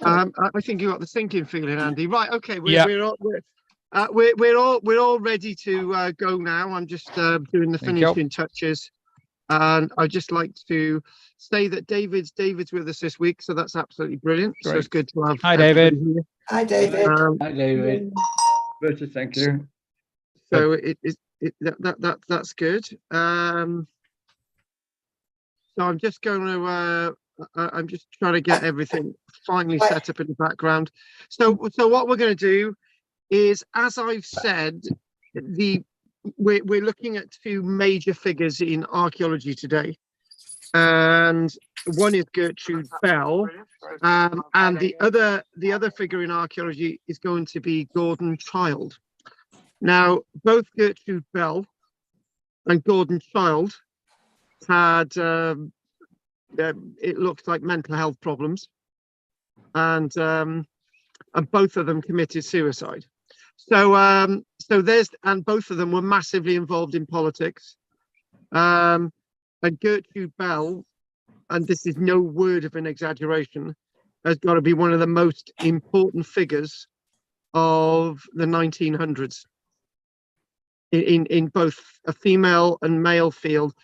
I think you got the sinking feeling, Andy. Right? Okay, Yeah. we're all ready to go now. I'm just doing the Thank you. finishing touches, and I'd just like to say that David's with us this week, so that's absolutely brilliant. So Great. it's good to have. Hi, David. everybody here. Hi, David. Hi, David. Richard, thank you. So that's good. So I'm just going to. I'm just trying to get everything finally set up in the background. So what we're going to do is, as I've said, we're looking at two major figures in archaeology today, and one is Gertrude Bell, and the other figure in archaeology is going to be Gordon Childe. Now, both Gertrude Bell and Gordon Childe had it looks like mental health problems, and both of them committed suicide. So both of them were massively involved in politics. And Gertrude Bell, and this is no word of an exaggeration, has got to be one of the most important figures of the 1900s in both a female and male field.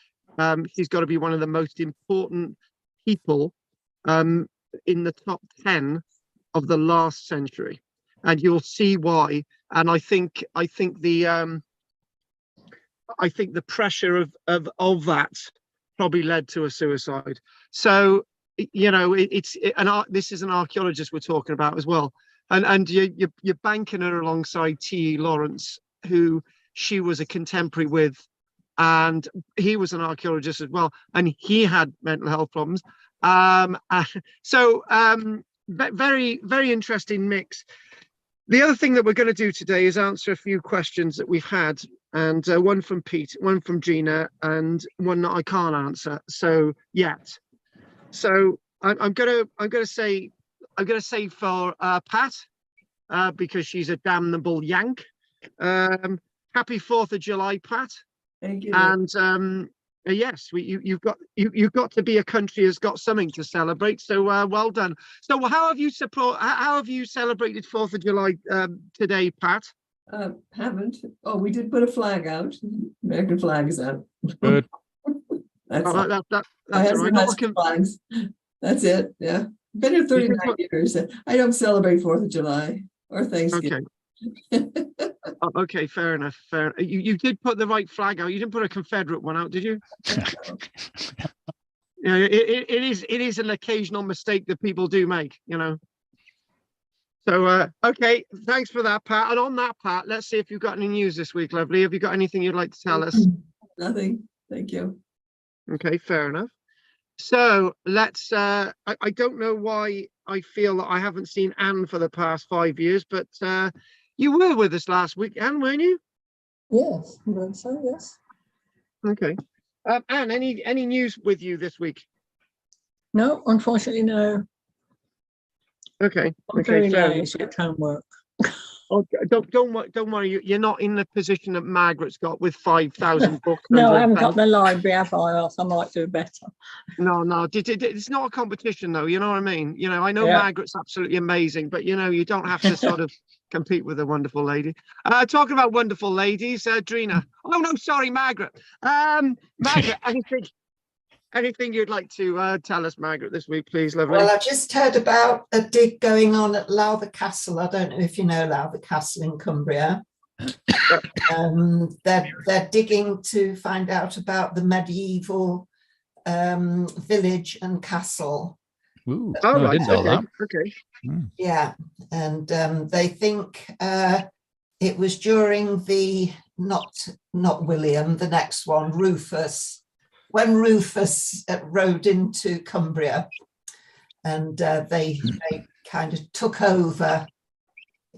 She's got to be one of the most important people in the top 10 of the last century, and you'll see why. And I think the pressure of that probably led to a suicide. So this is an archaeologist we're talking about as well, and you're banking her alongside T.E. Lawrence, who she was a contemporary with, and he was an archaeologist as well, and he had mental health problems. Very, very interesting mix. The other thing that we're going to do today is answer a few questions that we've had, and one from Pete, one from Gina, and one that I can't answer yet. So I'm gonna say for Pat, because she's a damnable Yank. Happy 4th of July, Pat. Thank you. And yes, you've got to be a country has got something to celebrate. So well done. So how have you celebrated 4th of July today, Pat? Haven't. Oh, we did put a flag out. American flag is out. Good. That's Oh, all. that's I have all right. some flags. That's it. Yeah. Been here 39 years. I don't celebrate 4th of July or Thanksgiving. Okay. Okay, fair enough. You did put the right flag out. You didn't put a Confederate one out, did you? Yeah, it is an occasional mistake that people do make, So okay, thanks for that, Pat. And on that, Pat, let's see if you've got any news this week, lovely. Have you got anything you'd like to tell us? Nothing. Thank you. Okay, fair enough. So let's. I don't know why I feel that I haven't seen Anne for the past 5 years, but you were with us last week, Anne, weren't you? Yes, I believe so, yes. Okay. Anne, any news with you this week? No, unfortunately, no. Okay. I'm very lazy at homework. Oh, don't worry. You're not in the position that Margaret's got with 5,000 books. No, I haven't got the library, have I? Else I might do better. No. It's not a competition, though. You know what I mean? I know Margaret's absolutely amazing, but you don't have to sort of compete with a wonderful lady. Talking about wonderful ladies, Drina. Oh no, sorry, Margaret. Margaret, anything you'd like to tell us, Margaret, this week, please, lovely? Well, I just heard about a dig going on at Lowther Castle. I don't know if you know Lowther Castle in Cumbria. They're digging to find out about the medieval village and castle. Ooh, Oh, no, right. I didn't know that. Okay. Yeah, and they think it was during the not William, the next one, Rufus, when Rufus rode into Cumbria, and they kind of took over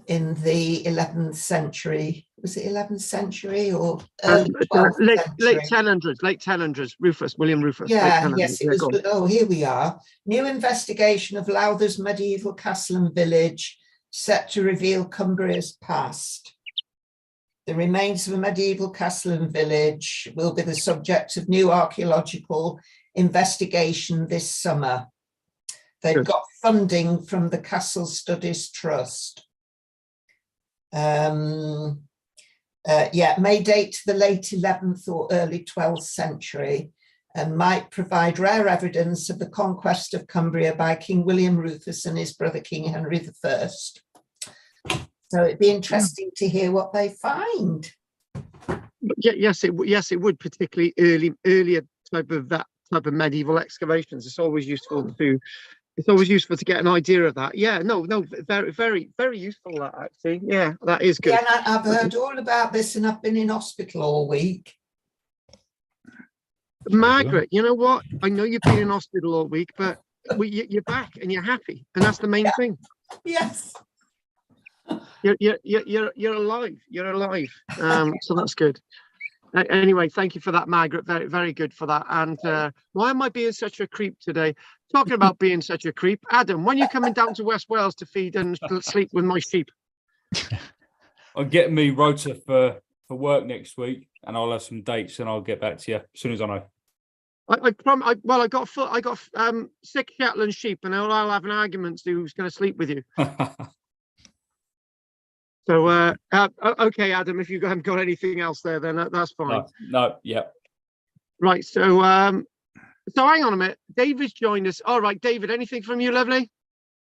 in the 11th century. Was it 11th century or early 12th late 1000s, William Rufus. Yeah, yes, it was. Oh, here we are. New investigation of Lowther's medieval castle and village set to reveal Cumbria's past. The remains of a medieval castle and village will be the subject of new archaeological investigation this summer. They've Good. got funding from the Castle Studies Trust. May date to the late 11th or early 12th century and might provide rare evidence of the conquest of Cumbria by King William Rufus and his brother King Henry I. So it'd be interesting to hear what they find. Yes, it would, particularly earlier type of medieval excavations. It's always useful to get an idea of that. Yeah, no, very, very, very useful, that, actually. Yeah, that is good. Yeah, and I've heard all about this and I've been in hospital all week. Margaret, you know what? I know you've been in hospital all week, but you're back and you're happy, and that's the main thing. Yes. You're alive. You're alive. So that's good. Anyway, thank you for that, Margaret. Very, very good for that. And why am I being such a creep today? Talking about being such a creep, Adam, when are you coming down to West Wales to feed and sleep with my sheep? I'll get me rota for work next week, and I'll have some dates, and I'll get back to you as soon as I know. I got 6 Shetland sheep, and I'll have an argument to who's going to sleep with you. So, okay, Adam, if you haven't got anything else there, then that's fine. No, yeah. Right, so hang on a minute. David's joined us. All right, David, anything from you, lovely?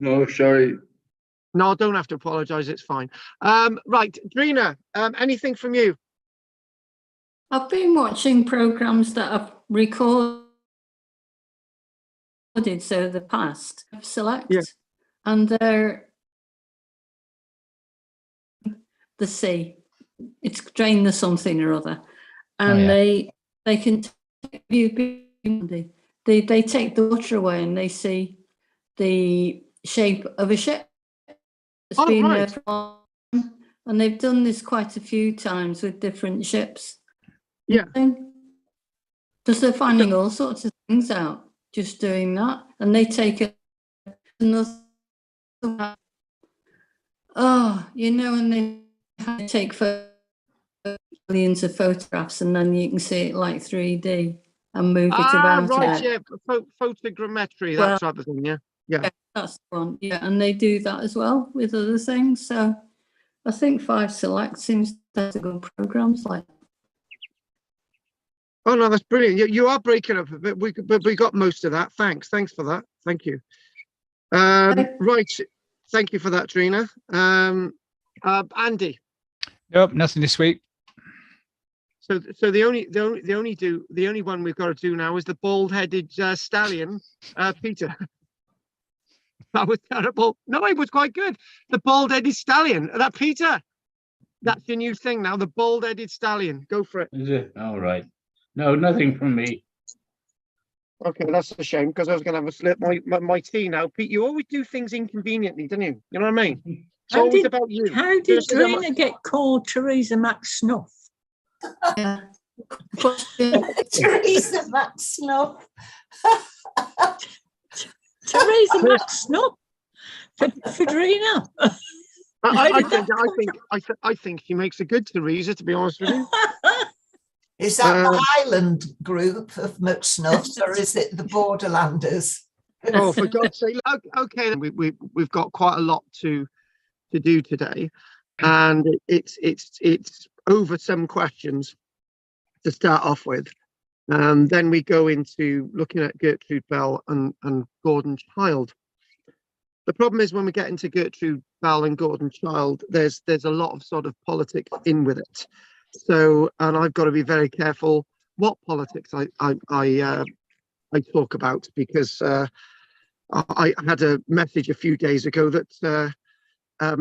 No, sorry. No, don't have to apologise. It's fine. Right, Drina, anything from you? I've been watching programs that I've recorded, so the past, select, Yeah. and they're the sea. It's drain the something or other, and they can they take the water away and they see the shape of a ship. It's been there for a long time, and they've done this quite a few times with different ships. Yeah. Because they're finding all sorts of things out just doing that, and they take it. Oh, and they take millions of photographs, and then you can see it like 3D and move it about. Right, yeah, photogrammetry, that type of thing, yeah. That's the one, yeah, and they do that as well with other things. So I think 5 Select seems to have good programs like that. Oh no, that's brilliant. You are breaking up a bit, but we got most of that. Thanks for that. Thank you. Right, thank you for that, Trina. Andy. Nope, nothing this week. So the only one we've got to do now is the bald-headed stallion, Peter. That was terrible. No, it was quite good. The bald-headed stallion. That Peter. That's your new thing now. The bald-headed stallion. Go for it. Is it? All right. No, nothing from me. Okay, that's a shame because I was going to have a slip my tea now. Pete, you always do things inconveniently, don't you? You know what I mean? It's always about you. How did Trina get called Theresa Mac Snuff? Theresa Mac Snuff. Theresa Mac Snuff for Trina. I think she makes a good Theresa, to be honest with you. Is that the Highland group of McSnuffs, or is it the Borderlanders? Oh, for God's sake! Okay, we've got quite a lot to do today, and it's over some questions to start off with. Then we go into looking at Gertrude Bell and Gordon Childe. The problem is when we get into Gertrude Bell and Gordon Childe, there's a lot of sort of politics in with it. So, and I've got to be very careful what politics I talk about, because I had a message a few days ago that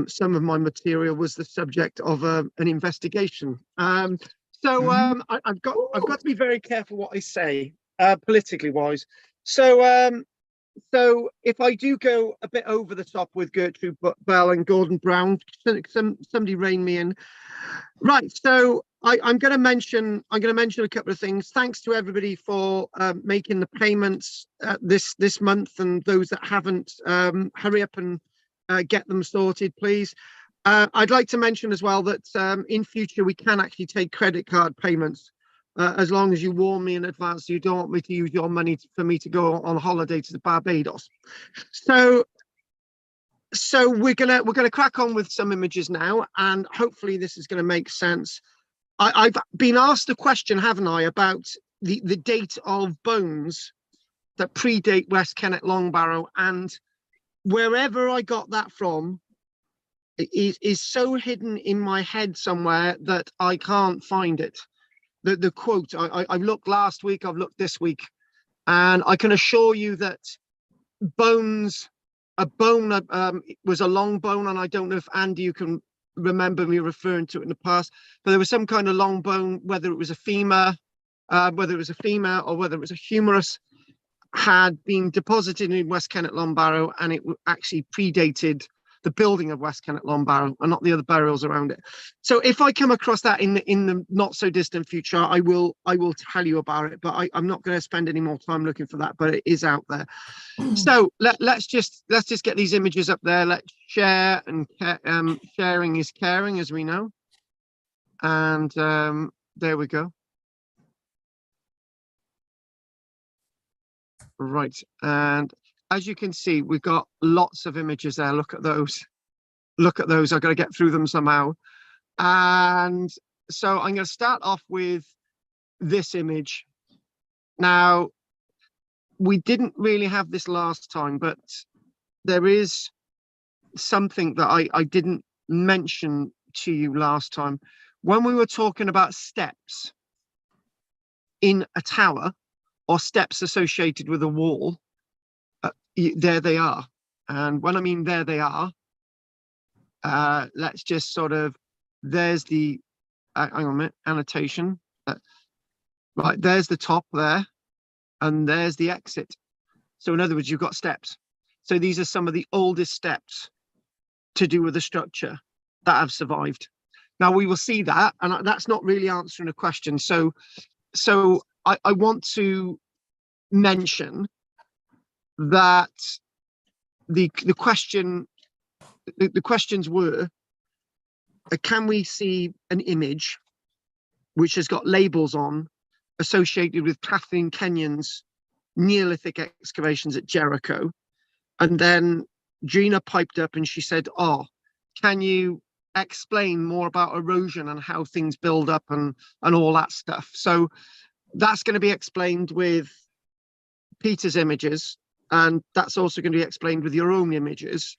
some of my material was the subject of an investigation. I've got to be very careful what I say politically wise. So if I do go a bit over the top with Gertrude Bell and Gordon Brown, somebody rein me in. Right, so I'm going to mention a couple of things. Thanks to everybody for making the payments this month, and those that haven't, hurry up and get them sorted, please. I'd like to mention as well that in future we can actually take credit card payments as long as you warn me in advance you don't want me to use your money for me to go on holiday to Barbados. So we're gonna crack on with some images now, and hopefully this is gonna make sense. I've been asked a question, haven't I, about the date of bones that predate West Kennet Long Barrow, and wherever I got that from is so hidden in my head somewhere that I can't find it. The quote, I've looked last week, I've looked this week, and I can assure you that a bone was a long bone, and I don't know if Andy, you can remember me referring to it in the past, but there was some kind of long bone, whether it was a femur, or whether it was a humerus, had been deposited in West Kennet Long Barrow, and it actually predated the building of West Kennet Long Barrow and not the other burials around it. So if I come across that in the not so distant future, I will tell you about it, but I'm not going to spend any more time looking for that, but it is out there. So let's just get these images up there. Let's share, and sharing is caring, as we know. And there we go. Right, and as you can see, we've got lots of images there. Look at those. Look at those. I've got to get through them somehow. And so I'm going to start off with this image. Now, we didn't really have this last time, but there is something that I didn't mention to you last time. When we were talking about steps in a tower, or steps associated with a wall, there they are. And when I mean there they are, let's just sort of, there's the, hang on a minute, annotation. Right, there's the top there, and there's the exit. So in other words, you've got steps. So these are some of the oldest steps to do with the structure that have survived. Now we will see that, and that's not really answering a question. So I want to mention that the questions were, can we see an image which has got labels on associated with Kathleen Kenyon's Neolithic excavations at Jericho? And then Gina piped up and she said, oh, can you explain more about erosion and how things build up and all that stuff? So that's going to be explained with Peter's images, and that's also going to be explained with your own images.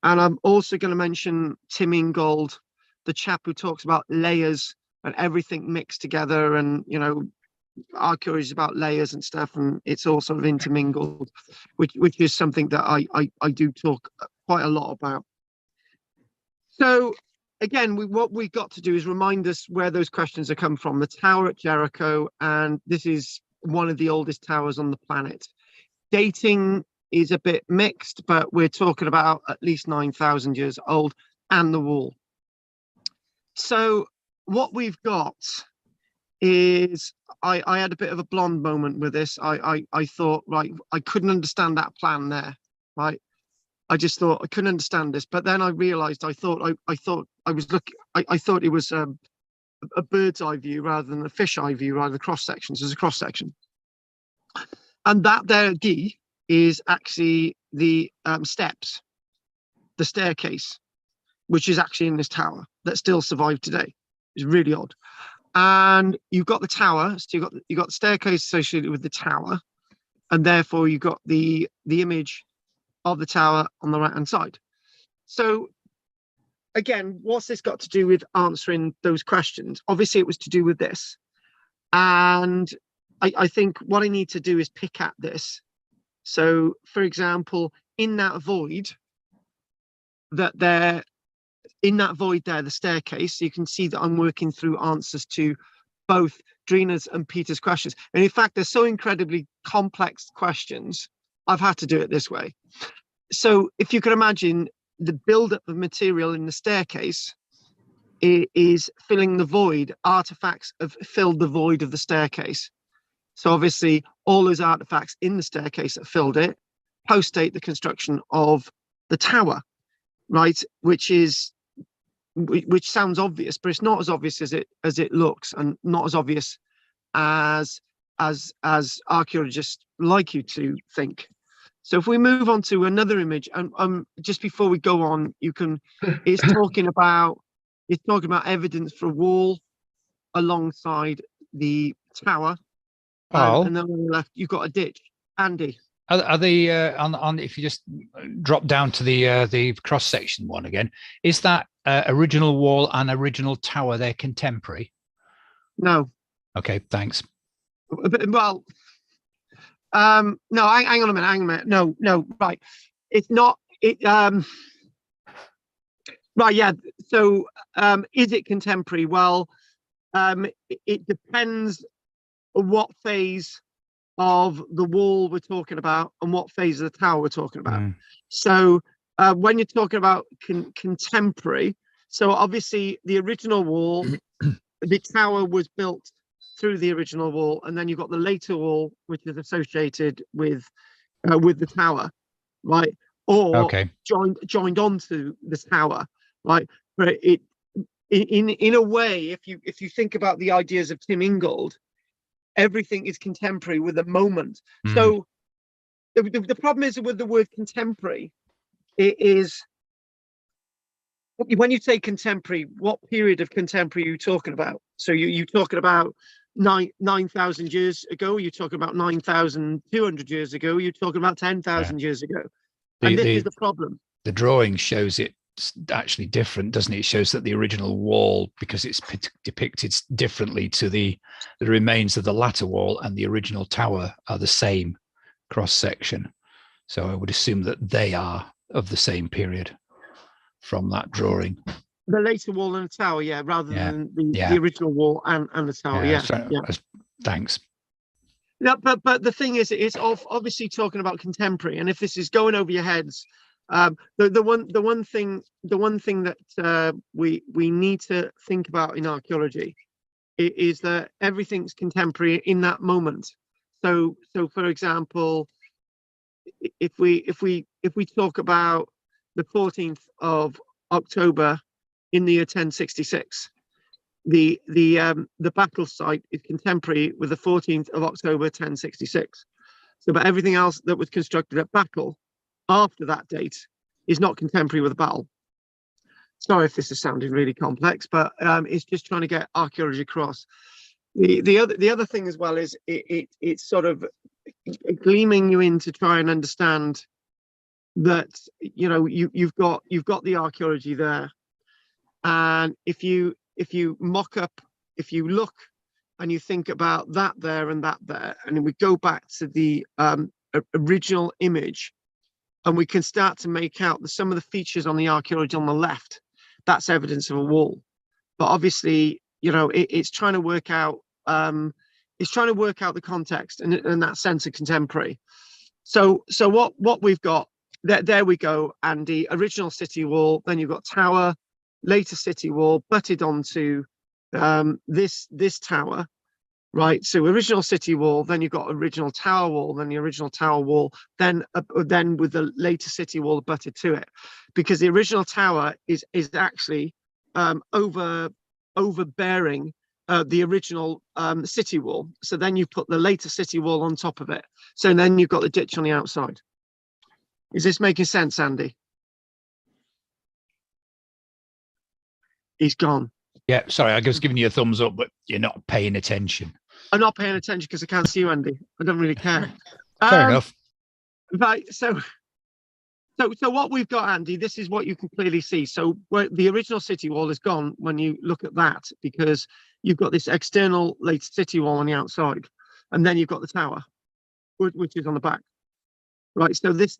And I'm also going to mention Tim Ingold, the chap who talks about layers and everything mixed together, and archaeology is about layers and stuff, and it's all sort of intermingled, which is something that I do talk quite a lot about. So again, what we've got to do is remind us where those questions have come from. The tower at Jericho, and this is one of the oldest towers on the planet. Dating is a bit mixed, but we're talking about at least 9,000 years old, and the wall. So what we've got is, I had a bit of a blonde moment with this. I thought, right, I couldn't understand that plan there, right? I just thought I couldn't understand this, but then I realized I thought it was a bird's eye view rather than a fish eye view, rather than cross sections. As a cross section, and that there D is actually the steps, the staircase, which is actually in this tower that still survived today. It's really odd. And you've got the tower, so you've got the staircase associated with the tower, and therefore you've got the image of the tower on the right hand side. So again, what's this got to do with answering those questions? Obviously it was to do with this, and I think what I need to do is pick at this. So for example, in that void there, the staircase, you can see that I'm working through answers to both Drina's and Peter's questions. And in fact, they're so incredibly complex questions, I've had to do it this way. So if you can imagine, the buildup of material in the staircase is filling the void. Artifacts have filled the void of the staircase. So obviously all those artifacts in the staircase that filled it post-date the construction of the tower, right? Which sounds obvious, but it's not as obvious as it looks, and not as obvious as archaeologists like you to think. So if we move on to another image, and just before we go on, it's talking about evidence for a wall alongside the tower, and then on the left you've got a ditch. Andy, are they on if you just drop down to the cross section one again? Is that original wall and original tower they're contemporary? No. Okay, thanks. Well, no, hang on a minute. No, right. It's not, right, yeah. So, is it contemporary? Well, it depends on what phase of the wall we're talking about and what phase of the tower we're talking about. So, when you're talking about contemporary, so obviously the original wall, the tower was built through the original wall, and then you've got the later wall, which is associated with the tower, right? Or joined onto the tower, right? But in a way, if you think about the ideas of Tim Ingold, everything is contemporary with the moment. So the problem is with the word contemporary, it is, when you say contemporary, what period of contemporary are you talking about? So you talking about 9,000 years ago? You're talking about 9,200 years ago? You're talking about 10,000 years ago? And this is the problem. The drawing shows it actually different, doesn't it? It shows that the original wall, because it's depicted differently to the remains of the latter wall, and the original tower are the same cross section. So I would assume that they are of the same period from that drawing. The later wall and the tower, yeah, rather than the original wall and the tower, yeah. Thanks. Yeah, but the thing is, it's obviously talking about contemporary, and if this is going over your heads, the one thing that we need to think about in archaeology is that everything's contemporary in that moment. So for example, if we talk about the 14th of October in the year 1066, the battle site is contemporary with the 14th of October 1066. So, but everything else that was constructed at battle after that date is not contemporary with the battle. Sorry if this is sounding really complex, but it's just trying to get archaeology across. The other thing as well is it's sort of gleaming you in to try and understand that, you know, you've got the archaeology there, and if you mock up, if you look and you think about that there and that there, and then we go back to the original image, and we can start to make out some of the features on the archaeology on the left, that's evidence of a wall. But obviously, you know, it's trying to work out the context and that sense of contemporary. So what we've got there we go, Andy. Original city wall, then you've got tower, later city wall butted onto this tower, right? So original city wall, then you've got original tower wall, then the original tower wall, then with the later city wall butted to it, because the original tower is actually overbearing the original city wall. So then you put the later city wall on top of it. So then you've got the ditch on the outside. Is this making sense, Andy? He's gone. Yeah, sorry, I was giving you a thumbs up, but you're not paying attention. I'm not paying attention because I can't see you, Andy. I don't really care. Fair enough. Right. So what we've got, Andy, this is what you can clearly see. So where the original city wall is gone when you look at that, because you've got this external later city wall on the outside, and then you've got the tower, which is on the back. Right. So this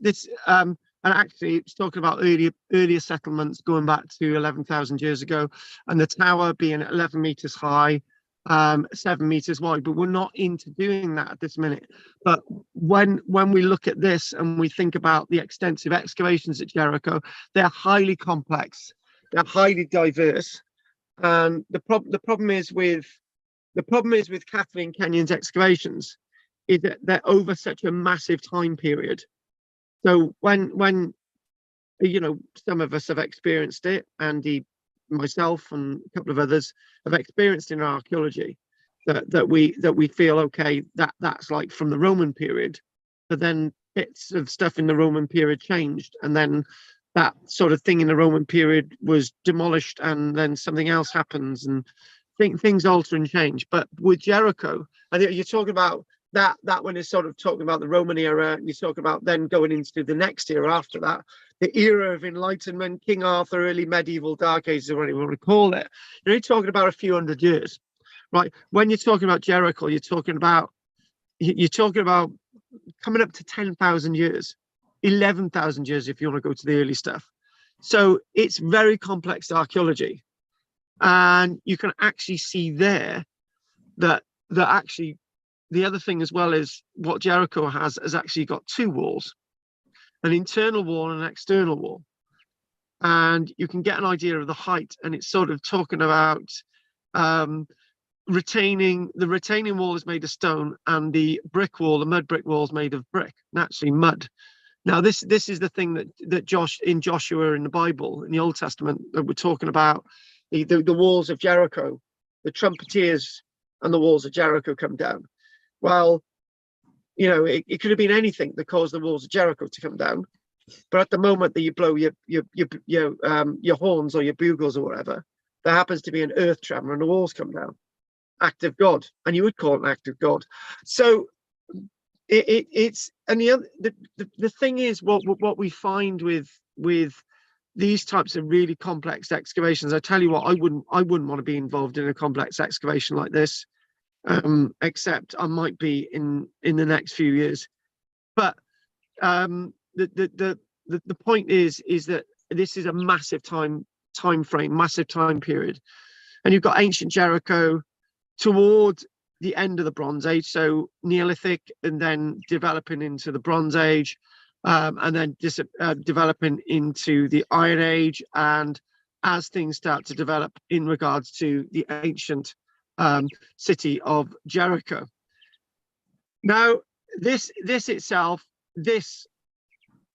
and actually it's talking about earlier settlements going back to 11,000 years ago, and the tower being 11 meters high, 7 meters wide. But we're not into doing that at this minute. But when we look at this and we think about the extensive excavations at Jericho, they're highly complex, they're highly diverse, and the problem is with Kathleen Kenyon's excavations is that they're over such a massive time period. So when you know, some of us have experienced it, Andy, myself, and a couple of others have experienced in archaeology, that we feel, okay, that's like from the Roman period, but then bits of stuff in the Roman period changed, and then that sort of thing in the Roman period was demolished, and then something else happens, and things alter and change. But with Jericho, I think you're talking about that one is sort of talking about the Roman era, and you talk about then going into the next era after that, the era of Enlightenment, King Arthur, early medieval, Dark Ages, or whatever you want to call it. You're only talking about a few hundred years, right? When you're talking about Jericho, you're talking about coming up to 10,000 years, 11,000 years if you want to go to the early stuff. So it's very complex archaeology, and you can actually see there that actually the other thing as well is what Jericho has actually got two walls, an internal wall and an external wall, and you can get an idea of the height. And it's sort of talking about the retaining wall is made of stone, and the brick wall, the mud brick wall, is made of brick, naturally mud. Now this is the thing that Joshua in the Bible, in the Old Testament, that we're talking about, the walls of Jericho, the trumpeters and the walls of Jericho come down. Well, you know, it could have been anything that caused the walls of Jericho to come down, but at the moment that you blow your horns or your bugles or whatever, there happens to be an earth tremor and the walls come down. Act of God, and you would call it an act of God. So it's, and the thing is, what we find with these types of really complex excavations, I tell you what, I wouldn't want to be involved in a complex excavation like this, except I might be in the next few years. But the point is that this is a massive time frame, massive time period, and you've got ancient Jericho toward the end of the Bronze Age, so Neolithic, and then developing into the Bronze Age, and then developing into the Iron Age, and as things start to develop in regards to the ancient city of Jericho. Now, this itself, this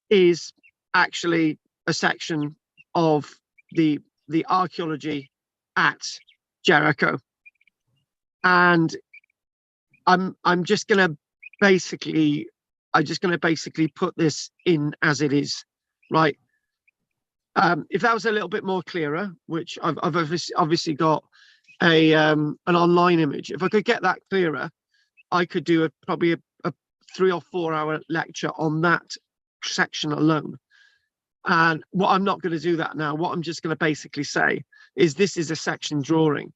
is actually a section of the archaeology at Jericho, and I'm just going to basically put this in as it is, right? If that was a little bit more clearer, which I've obviously got an online image. If I could get that clearer, I could do probably a 3 or 4 hour lecture on that section alone. And what I'm not going to do that now. What I'm just going to basically say is this is a section drawing.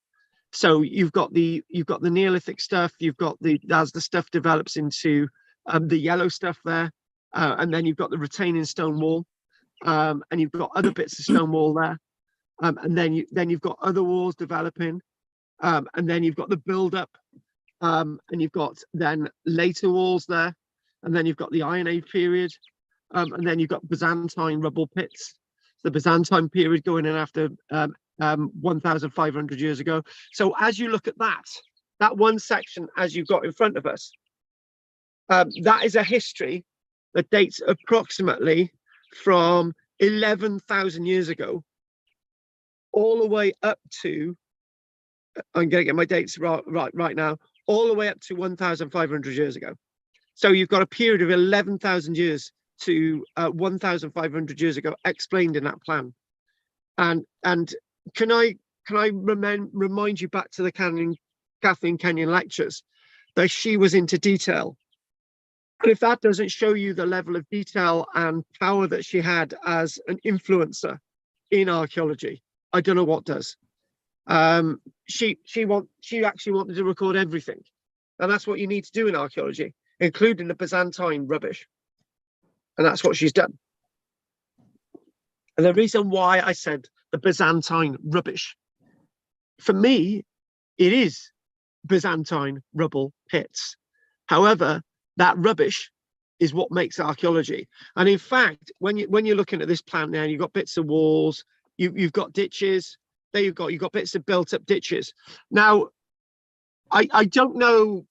So you've got the Neolithic stuff, you've got as the stuff develops into the yellow stuff there, and then you've got the retaining stone wall, and you've got other bits of stone wall there, and then you've got other walls developing, and then you've got the build up, and you've got then later walls there, and then you've got the Iron Age period, and then you've got Byzantine rubble pits, the Byzantine period going in after 1,500 years ago. So as you look at that one section as you've got in front of us, that is a history that dates approximately from 11,000 years ago all the way up to, I'm going to get my dates right now, all the way up to 1,500 years ago. So you've got a period of 11,000 years to 1,500 years ago explained in that plan. And can I remind you back to the Kathleen Kenyon lectures that she was into detail? And if that doesn't show you the level of detail and power that she had as an influencer in archaeology, I don't know what does. She actually wanted to record everything, and that's what you need to do in archaeology, including the Byzantine rubbish, and that's what she's done. And the reason why I said the Byzantine rubbish, for me, it is Byzantine rubble pits. However, that rubbish is what makes archaeology. And in fact, when you're looking at this plan now, you've got bits of walls, you've got ditches, there you've got bits of built up ditches. Now, I don't know.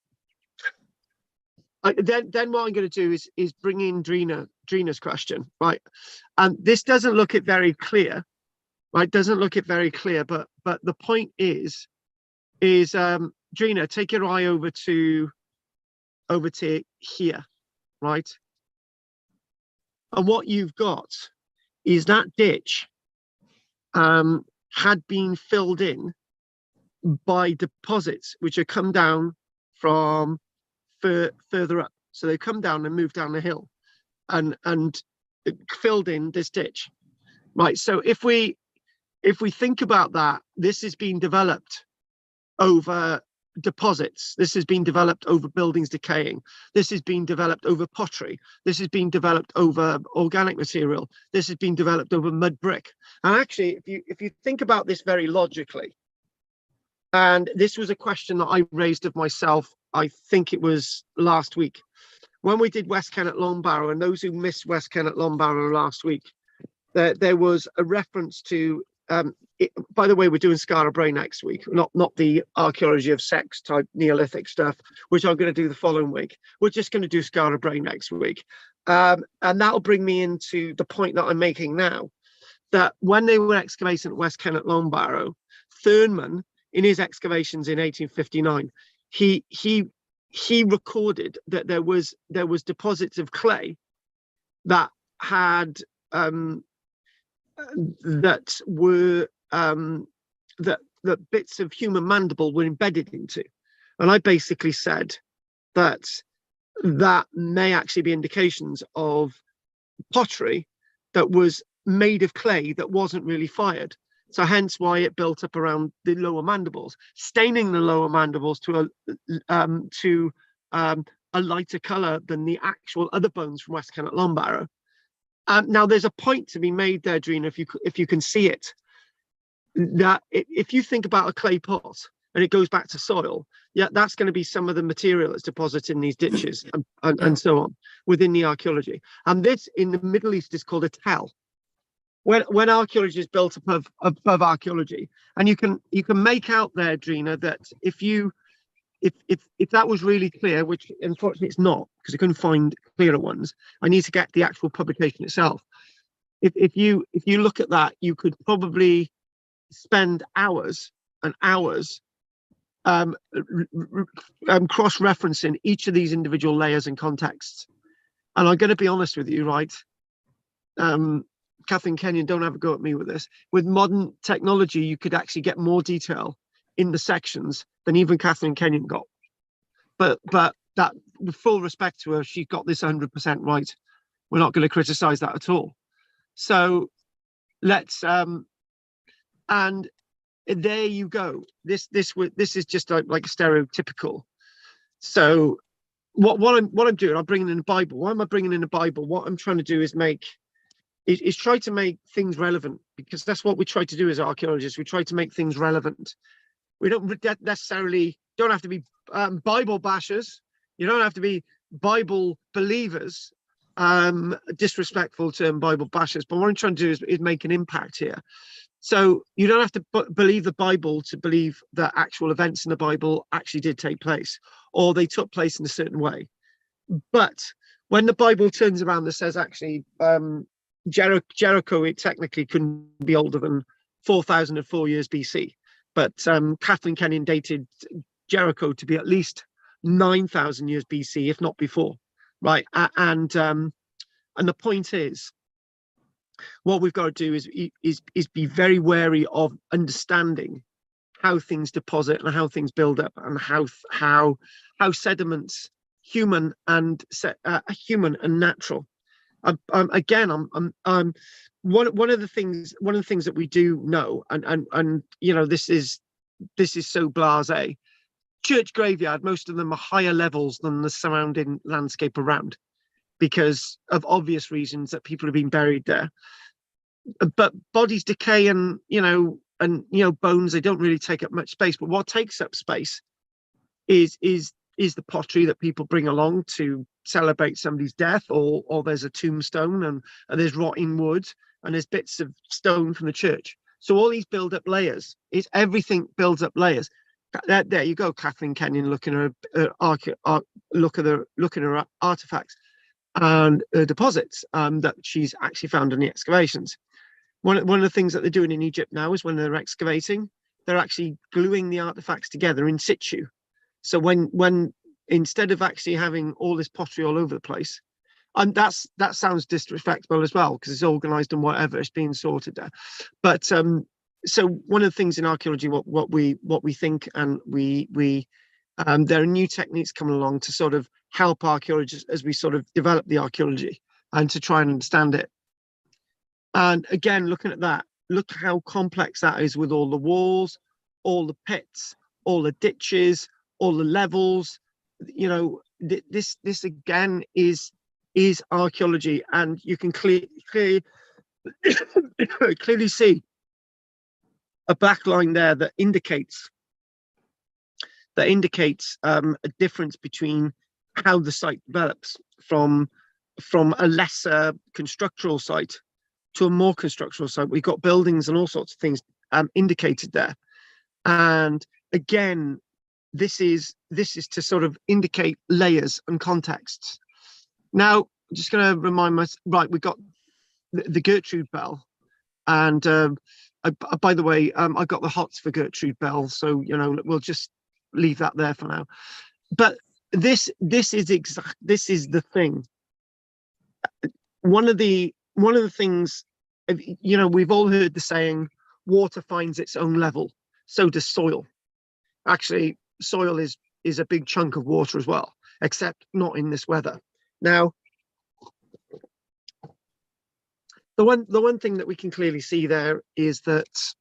Then what I'm going to do is bring in Drina's question, right? And this doesn't look it very clear, right? Doesn't look it very clear, but the point is Drina, take your eye over to here, right? And what you've got is that ditch had been filled in by deposits which have come down from further up. So they come down and move down the hill and filled in this ditch, right? So if we think about that, this has been developed over deposits. This has been developed over buildings decaying. This has been developed over pottery. This has been developed over organic material. This has been developed over mud brick. And actually, if you think about this very logically, and this was a question that I raised of myself, I think it was last week, when we did West Kennet Long Barrow, and those who missed West Kennet Long Barrow last week, there was a reference to, by the way, we're doing Skara Brae next week, not the archaeology of sex type Neolithic stuff, which I'm going to do the following week. We're just going to do Skara Brae next week. And that'll bring me into the point that I'm making now, that when they were excavating at West Kennet Long Barrow, Thurnman, in his excavations in 1859, he recorded that there was deposits of clay that had that bits of human mandible were embedded into. And I basically said that may actually be indications of pottery that was made of clay that wasn't really fired. So hence why it built up around the lower mandibles, staining the lower mandibles to a lighter color than the actual other bones from West Kennet Long Barrow. Now there's a point to be made there, Drina, if you can see it, that if you think about a clay pot and it goes back to soil, yeah, that's going to be some of the material that's deposited in these ditches and so on within the archaeology. And this in the Middle East is called a tell. When archaeology is built above archaeology, and you can make out there, Drina, that if that was really clear, which unfortunately it's not, because I couldn't find clearer ones, I need to get the actual publication itself. If you look at that, you could probably spend hours and hours cross-referencing each of these individual layers and contexts. And I'm going to be honest with you, right? Kathleen Kenyon, don't have a go at me with this. With modern technology, you could actually get more detail in the sections than even Kathleen Kenyon got. But that, with full respect to her, she got this 100% right. We're not going to criticize that at all. So let's and there you go. This is just like stereotypical. So what I'm doing, I'm bringing in the Bible. Why am I bringing in the Bible? What I'm trying to do is try to make things relevant, because that's what we try to do as archaeologists. We try to make things relevant. We don't necessarily have to be Bible bashers. You don't have to be Bible believers. Disrespectful term, Bible bashers. But what I'm trying to do is make an impact here. So you don't have to believe the Bible to believe that actual events in the Bible actually did take place, or they took place in a certain way. But when the Bible turns around and says actually Jericho, it technically couldn't be older than 4,004 years BC, but Kathleen Kenyon dated Jericho to be at least 9,000 years BC, if not before, right? And the point is, what we've got to do is be very wary of understanding how things deposit and how things build up, and how sediments, human and natural. Again, one of the things that we do know, and you know, this is so blasé. Church graveyard, most of them are higher levels than the surrounding landscape around, because of obvious reasons that people have been buried there. But bodies decay, and bones, they don't really take up much space. But what takes up space is the pottery that people bring along to celebrate somebody's death, or there's a tombstone, and there's rotting wood, and there's bits of stone from the church. So all these build up layers. Everything builds up layers. There you go, Kathleen Kenyon, looking at her artifacts and deposits that she's actually found in the excavations. One of the things that they're doing in Egypt now is when they're excavating, they're actually gluing the artifacts together in situ. So when instead of actually having all this pottery all over the place, and that sounds disrespectful as well because it's organized and whatever, it's being sorted there. But so one of the things in archaeology, what we think, and there are new techniques coming along to sort of help archaeologists as we sort of develop the archaeology and to try and understand it. And again, looking at that, look how complex that is with all the walls, all the pits, all the ditches, all the levels. You know, this again is archaeology, and you can clearly see a black line there that indicates a difference between how the site develops from a lesser constructural site to a more constructural site. We've got buildings and all sorts of things indicated there. And again, this is to sort of indicate layers and contexts. Now, I'm just going to remind myself, right, we've got the Gertrude Bell. And by the way, I got the hots for Gertrude Bell, so you know we'll just leave that there for now. But this is the thing. One of the things, you know, we've all heard the saying, water finds its own level, so does soil. Actually, soil is a big chunk of water as well, except not in this weather. Now, the one thing that we can clearly see there is that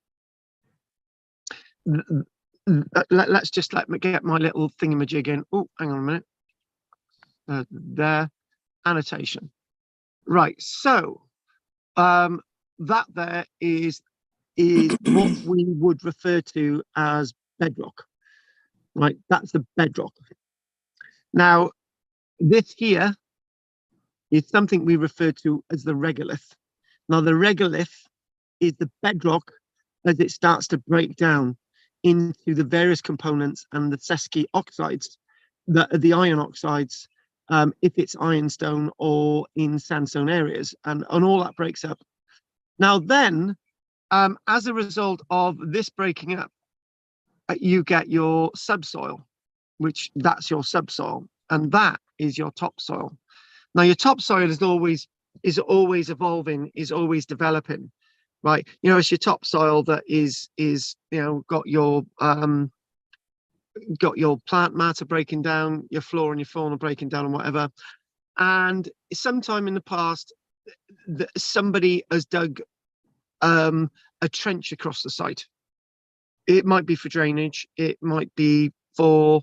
let's just let me get my little thingamajig in. Oh, hang on a minute. There, annotation. Right. So that there is what we would refer to as bedrock. Right. That's the bedrock. Now, this here is something we refer to as the regolith. Now, the regolith is the bedrock as it starts to break down into the various components and the sesqui oxides, the iron oxides, if it's ironstone or in sandstone areas, and all that breaks up. Now, then, as a result of this breaking up, you get your subsoil, which that's your subsoil, and that is your topsoil. Now, your topsoil is always evolving, is always developing, right? You know, it's your topsoil that is you know, got your plant matter breaking down, your flora and your fauna breaking down and whatever. And sometime in the past, somebody has dug a trench across the site. It might be for drainage, it might be for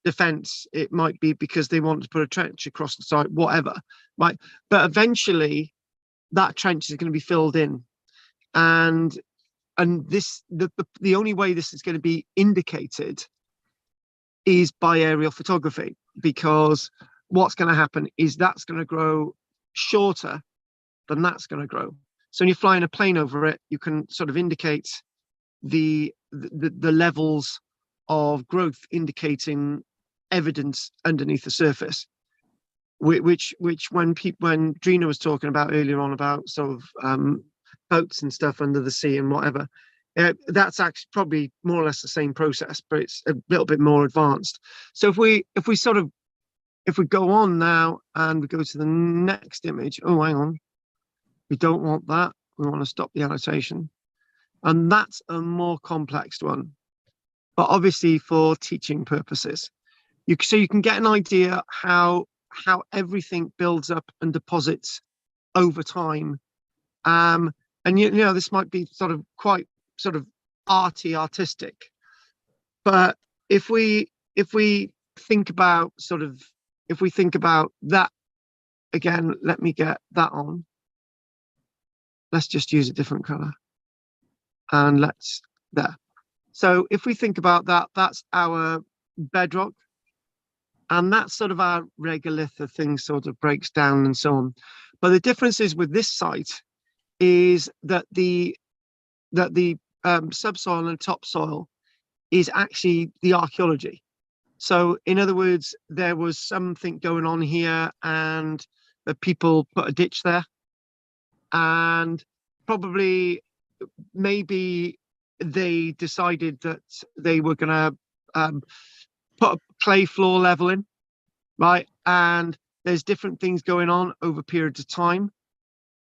defense, it might be because they want to put a trench across the site, whatever, right? But eventually that trench is going to be filled in, and this the only way this is going to be indicated is by aerial photography, because what's going to happen is that's going to grow shorter than that's going to grow. So when you're flying a plane over it, you can sort of indicate the levels of growth, indicating evidence underneath the surface, which when Drina was talking about earlier on about sort of boats and stuff under the sea and whatever, that's actually probably more or less the same process, but it's a little bit more advanced. So if we go on now and we go to the next image, oh, hang on, we don't want that, we want to stop the annotation, and that's a more complex one, but obviously for teaching purposes. So you can get an idea how everything builds up and deposits over time. And you know, this might be sort of quite sort of artistic, but if we think about that again, let me get that on. Let's just use a different color, and let's there. So if we think about that, that's our bedrock, and that's sort of our regolith of things sort of breaks down and so on. But the difference is with this site is that the subsoil and topsoil is actually the archaeology. So in other words, there was something going on here, and the people put a ditch there, and probably maybe they decided that they were going to put a clay floor level in, right? And there's different things going on over periods of time.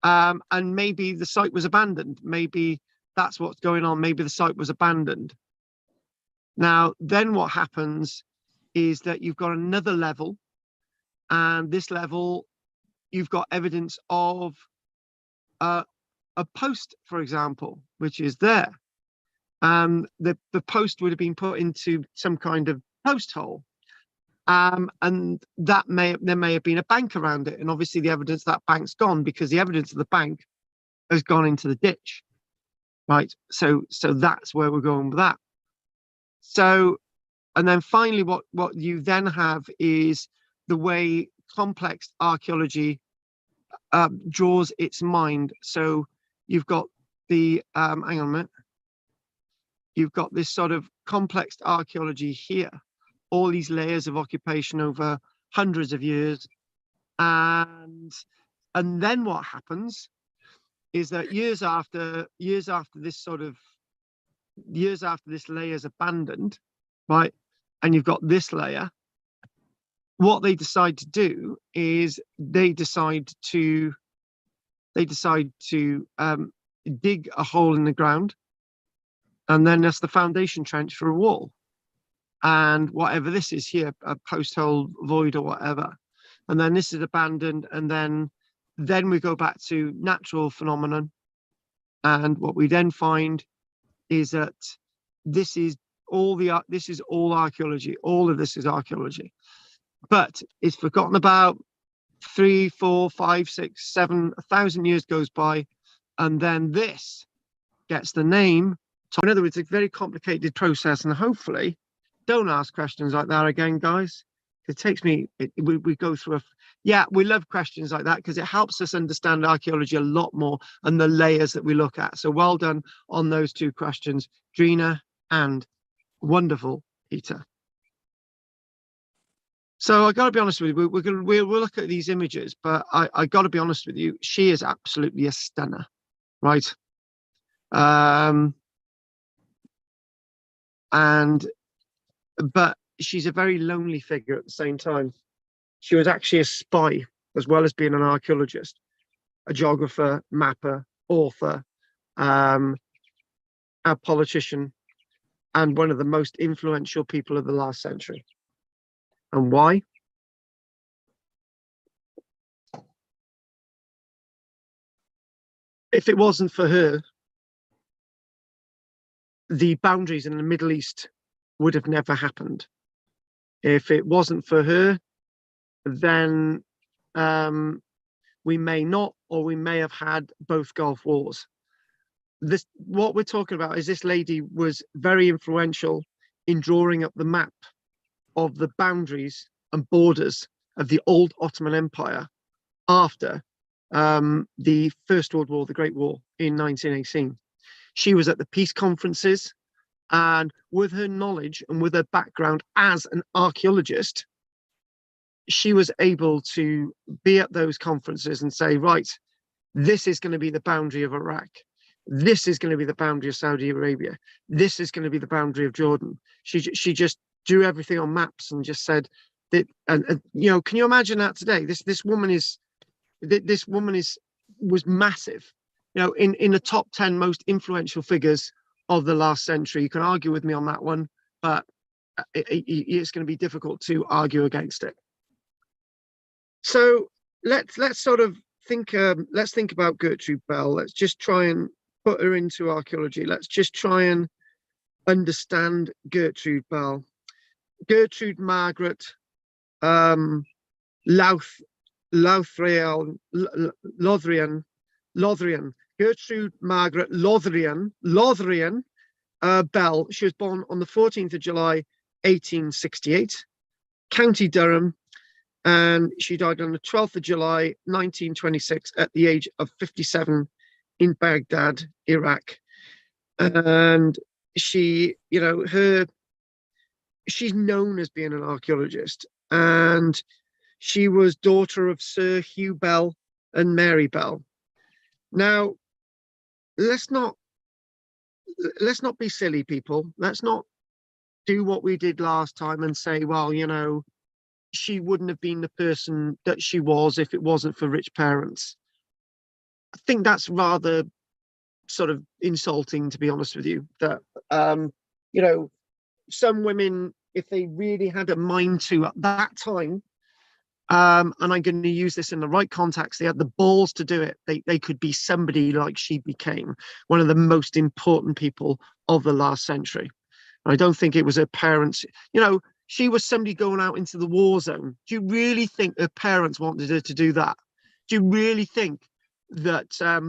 And maybe the site was abandoned. Maybe that's what's going on. Maybe the site was abandoned. Now, then what happens is that you've got another level, and this level, you've got evidence of a post, for example, which is there. The post would have been put into some kind of post hole. And there may have been a bank around it. And obviously the evidence that bank's gone, because the evidence of the bank has gone into the ditch, right? So that's where we're going with that. So, and then finally, what you then have is the way complex archaeology draws its mind. So you've got the, hang on a minute. You've got this sort of complex archaeology here, all these layers of occupation over hundreds of years. And then what happens is that years after this layer's abandoned, right? And you've got this layer, what they decide to do is they decide to dig a hole in the ground, and then that's the foundation trench for a wall. And whatever this is here, a post hole, void, or whatever, and then this is abandoned, and then we go back to natural phenomenon, and what we then find is that this is all archaeology. All of this is archaeology, but it's forgotten about. 3, 4, 5, 6, 7, 1,000 years goes by, and then this gets the name. So in other words, it's a very complicated process, and hopefully don't ask questions like that again, guys. It takes me, we go through we love questions like that because it helps us understand archaeology a lot more and the layers that we look at. So well done on those 2 questions, Drina and wonderful Peter. So I got to be honest with you, we'll look at these images, but I got to be honest with you, she is absolutely a stunner, right? But she's a very lonely figure at the same time. She was actually a spy, as well as being an archaeologist, a geographer, mapper, author, a politician, and one of the most influential people of the last century. And why? If it wasn't for her, the boundaries in the Middle East would have never happened. If it wasn't for her, then we may not, or we may have had both Gulf Wars. What we're talking about is this lady was very influential in drawing up the map of the boundaries and borders of the old Ottoman Empire after the First World War, the Great War in 1918. She was at the peace conferences, and with her knowledge and with her background as an archaeologist, she was able to be at those conferences and say, right, this is going to be the boundary of Iraq. This is going to be the boundary of Saudi Arabia. This is going to be the boundary of Jordan. She just drew everything on maps and just said that, and you know, can you imagine that today? This woman was massive, you know, in the top 10 most influential figures of the last century. You can argue with me on that one, but it's going to be difficult to argue against it. So let's sort of think. Let's think about Gertrude Bell. Let's just try and put her into archaeology. Let's just try and understand Gertrude Bell. Gertrude Margaret Lothrien. Gertrude Margaret Lothrien Bell. She was born on the 14th of July, 1868, County Durham, and she died on the 12th of July, 1926, at the age of 57 in Baghdad, Iraq. And she, you know, she's known as being an archaeologist, and she was daughter of Sir Hugh Bell and Mary Bell. Now, let's not be silly, people. Let's not do what we did last time and say, well, you know, she wouldn't have been the person that she was if it wasn't for rich parents. I think that's rather sort of insulting, to be honest with you, that, you know, some women, if they really had a mind to at that time, and I'm going to use this in the right context, they had the balls to do it. They could be somebody like she became, one of the most important people of the last century. I don't think it was her parents. You know, she was somebody going out into the war zone. Do you really think her parents wanted her to do that? Do you really think that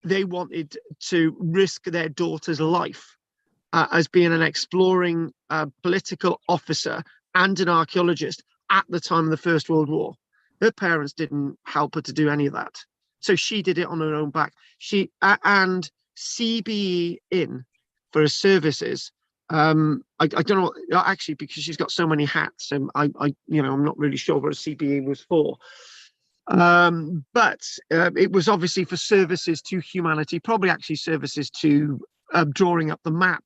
they wanted to risk their daughter's life as being an exploring political officer and an archaeologist at the time of the First World War? Her parents didn't help her to do any of that. So she did it on her own back. She and CBE in for her services. I don't know actually, because she's got so many hats, and I you know, I'm not really sure what a CBE was for. But it was obviously for services to humanity, probably actually services to drawing up the map.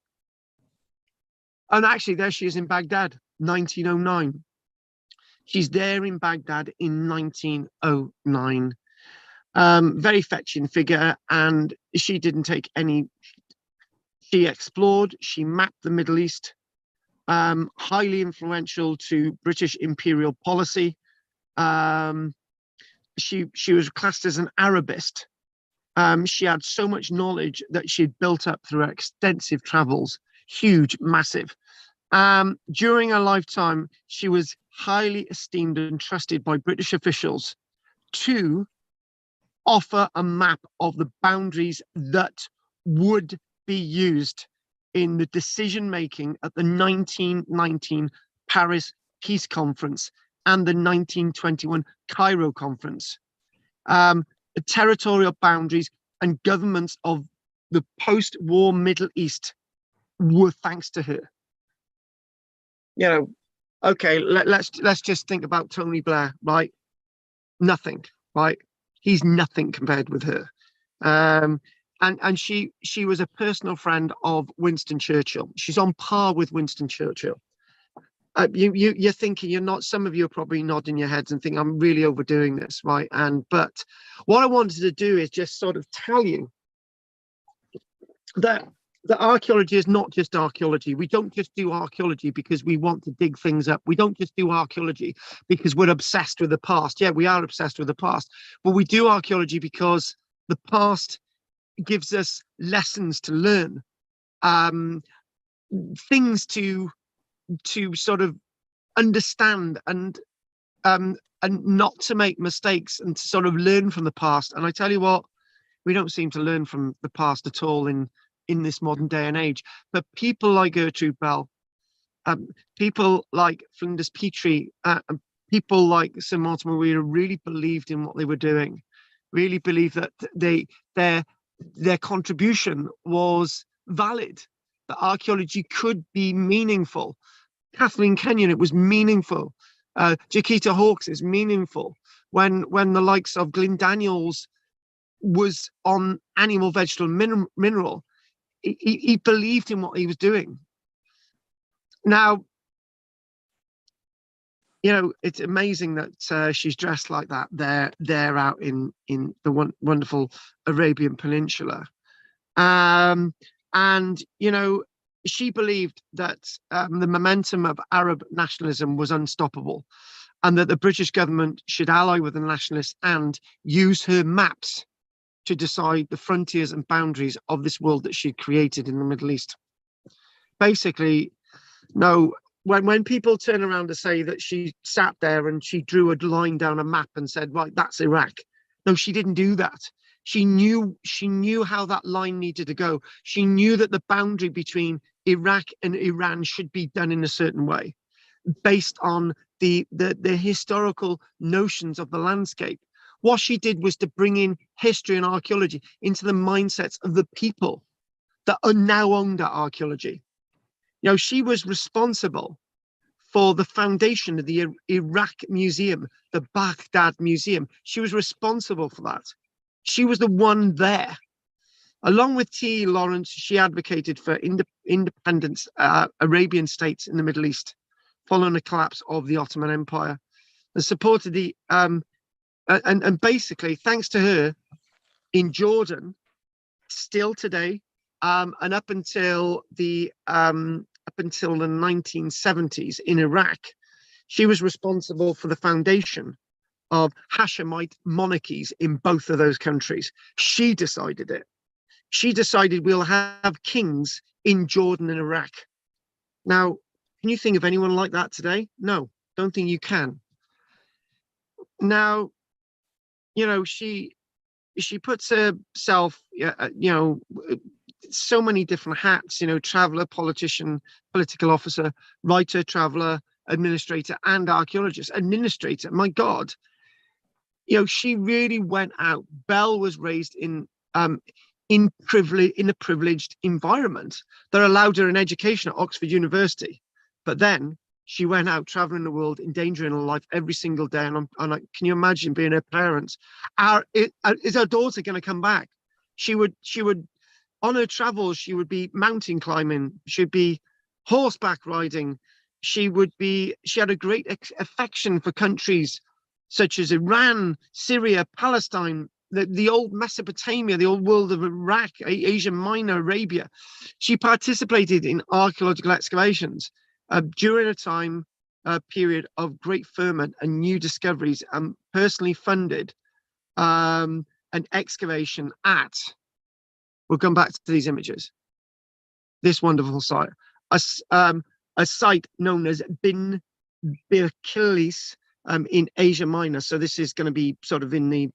And actually, there she is in Baghdad, 1909. She's there in Baghdad in 1909. Very fetching figure, and she didn't take any. She explored, she mapped the Middle East, highly influential to British imperial policy. She was classed as an Arabist. She had so much knowledge that she'd built up through her extensive travels, huge, massive. During her lifetime, she was highly esteemed and trusted by British officials to offer a map of the boundaries that would be used in the decision making at the 1919 Paris Peace Conference and the 1921 Cairo Conference. The territorial boundaries and governments of the post-war Middle East were thanks to her. You know, okay, let's just think about Tony Blair, right? Nothing, right? He's nothing compared with her. And she was a personal friend of Winston Churchill. She's on par with Winston Churchill. You're thinking, you're not, some of you are probably nodding your heads and think I'm really overdoing this, right? But what I wanted to do is just sort of tell you that the archaeology is not just archaeology. We don't just do archaeology because we want to dig things up. We don't just do archaeology because we're obsessed with the past. Yeah, we are obsessed with the past, but we do archaeology because the past gives us lessons to learn, things to sort of understand, and not to make mistakes, and to sort of learn from the past. And I tell you what, we don't seem to learn from the past at all in this modern day and age. But people like Gertrude Bell, people like Flinders Petrie, people like Sir Mortimer Weir really believed in what they were doing, really believed that their contribution was valid, that archaeology could be meaningful. Kathleen Kenyon, it was meaningful. Chiquita Hawkes is meaningful. When the likes of Glyn Daniels was on animal, vegetable, mineral, he believed in what he was doing. Now, you know, it's amazing that she's dressed like that. They're out in the wonderful Arabian Peninsula, and you know, she believed that the momentum of Arab nationalism was unstoppable, and that the British government should ally with the nationalists and use her maps to decide the frontiers and boundaries of this world that she'd created in the Middle East. Basically, no. When people turn around to say that she sat there and she drew a line down a map and said, right, that's Iraq. No, she didn't do that. She knew how that line needed to go. She knew that the boundary between Iraq and Iran should be done in a certain way, based on the historical notions of the landscape. What she did was to bring in history and archaeology into the mindsets of the people that are now owned at archaeology. You know, she was responsible for the foundation of the Iraq Museum, the Baghdad Museum. She was responsible for that. She was the one there. Along with T. Lawrence, she advocated for independent Arabian states in the Middle East following the collapse of the Ottoman Empire, and supported the and basically, thanks to her, in Jordan, still today, and up until the 1970s in Iraq, she was responsible for the foundation of Hashemite monarchies in both of those countries. She decided it. She decided we'll have kings in Jordan and Iraq. Now, can you think of anyone like that today? No, don't think you can. Now, you know, she puts herself, so many different hats, traveler, politician, political officer, writer, traveler, administrator, and archaeologist. Administrator, my God, she really went out. Belle was raised in a privileged environment that allowed her an education at Oxford University, but then she went out traveling the world, endangering her life every single day. And can you imagine being her parents? Is her daughter going to come back? She would, on her travels, she would be mountain climbing. She'd be horseback riding. She had a great affection for countries such as Iran, Syria, Palestine, the old Mesopotamia, the old world of Iraq, Asia Minor, Arabia. She participated in archaeological excavations during a time period of great ferment and new discoveries, and personally funded an excavation at, we'll come back to these images, this wonderful site, a site known as Bin Birkilis in Asia Minor. So this is going to be sort of in the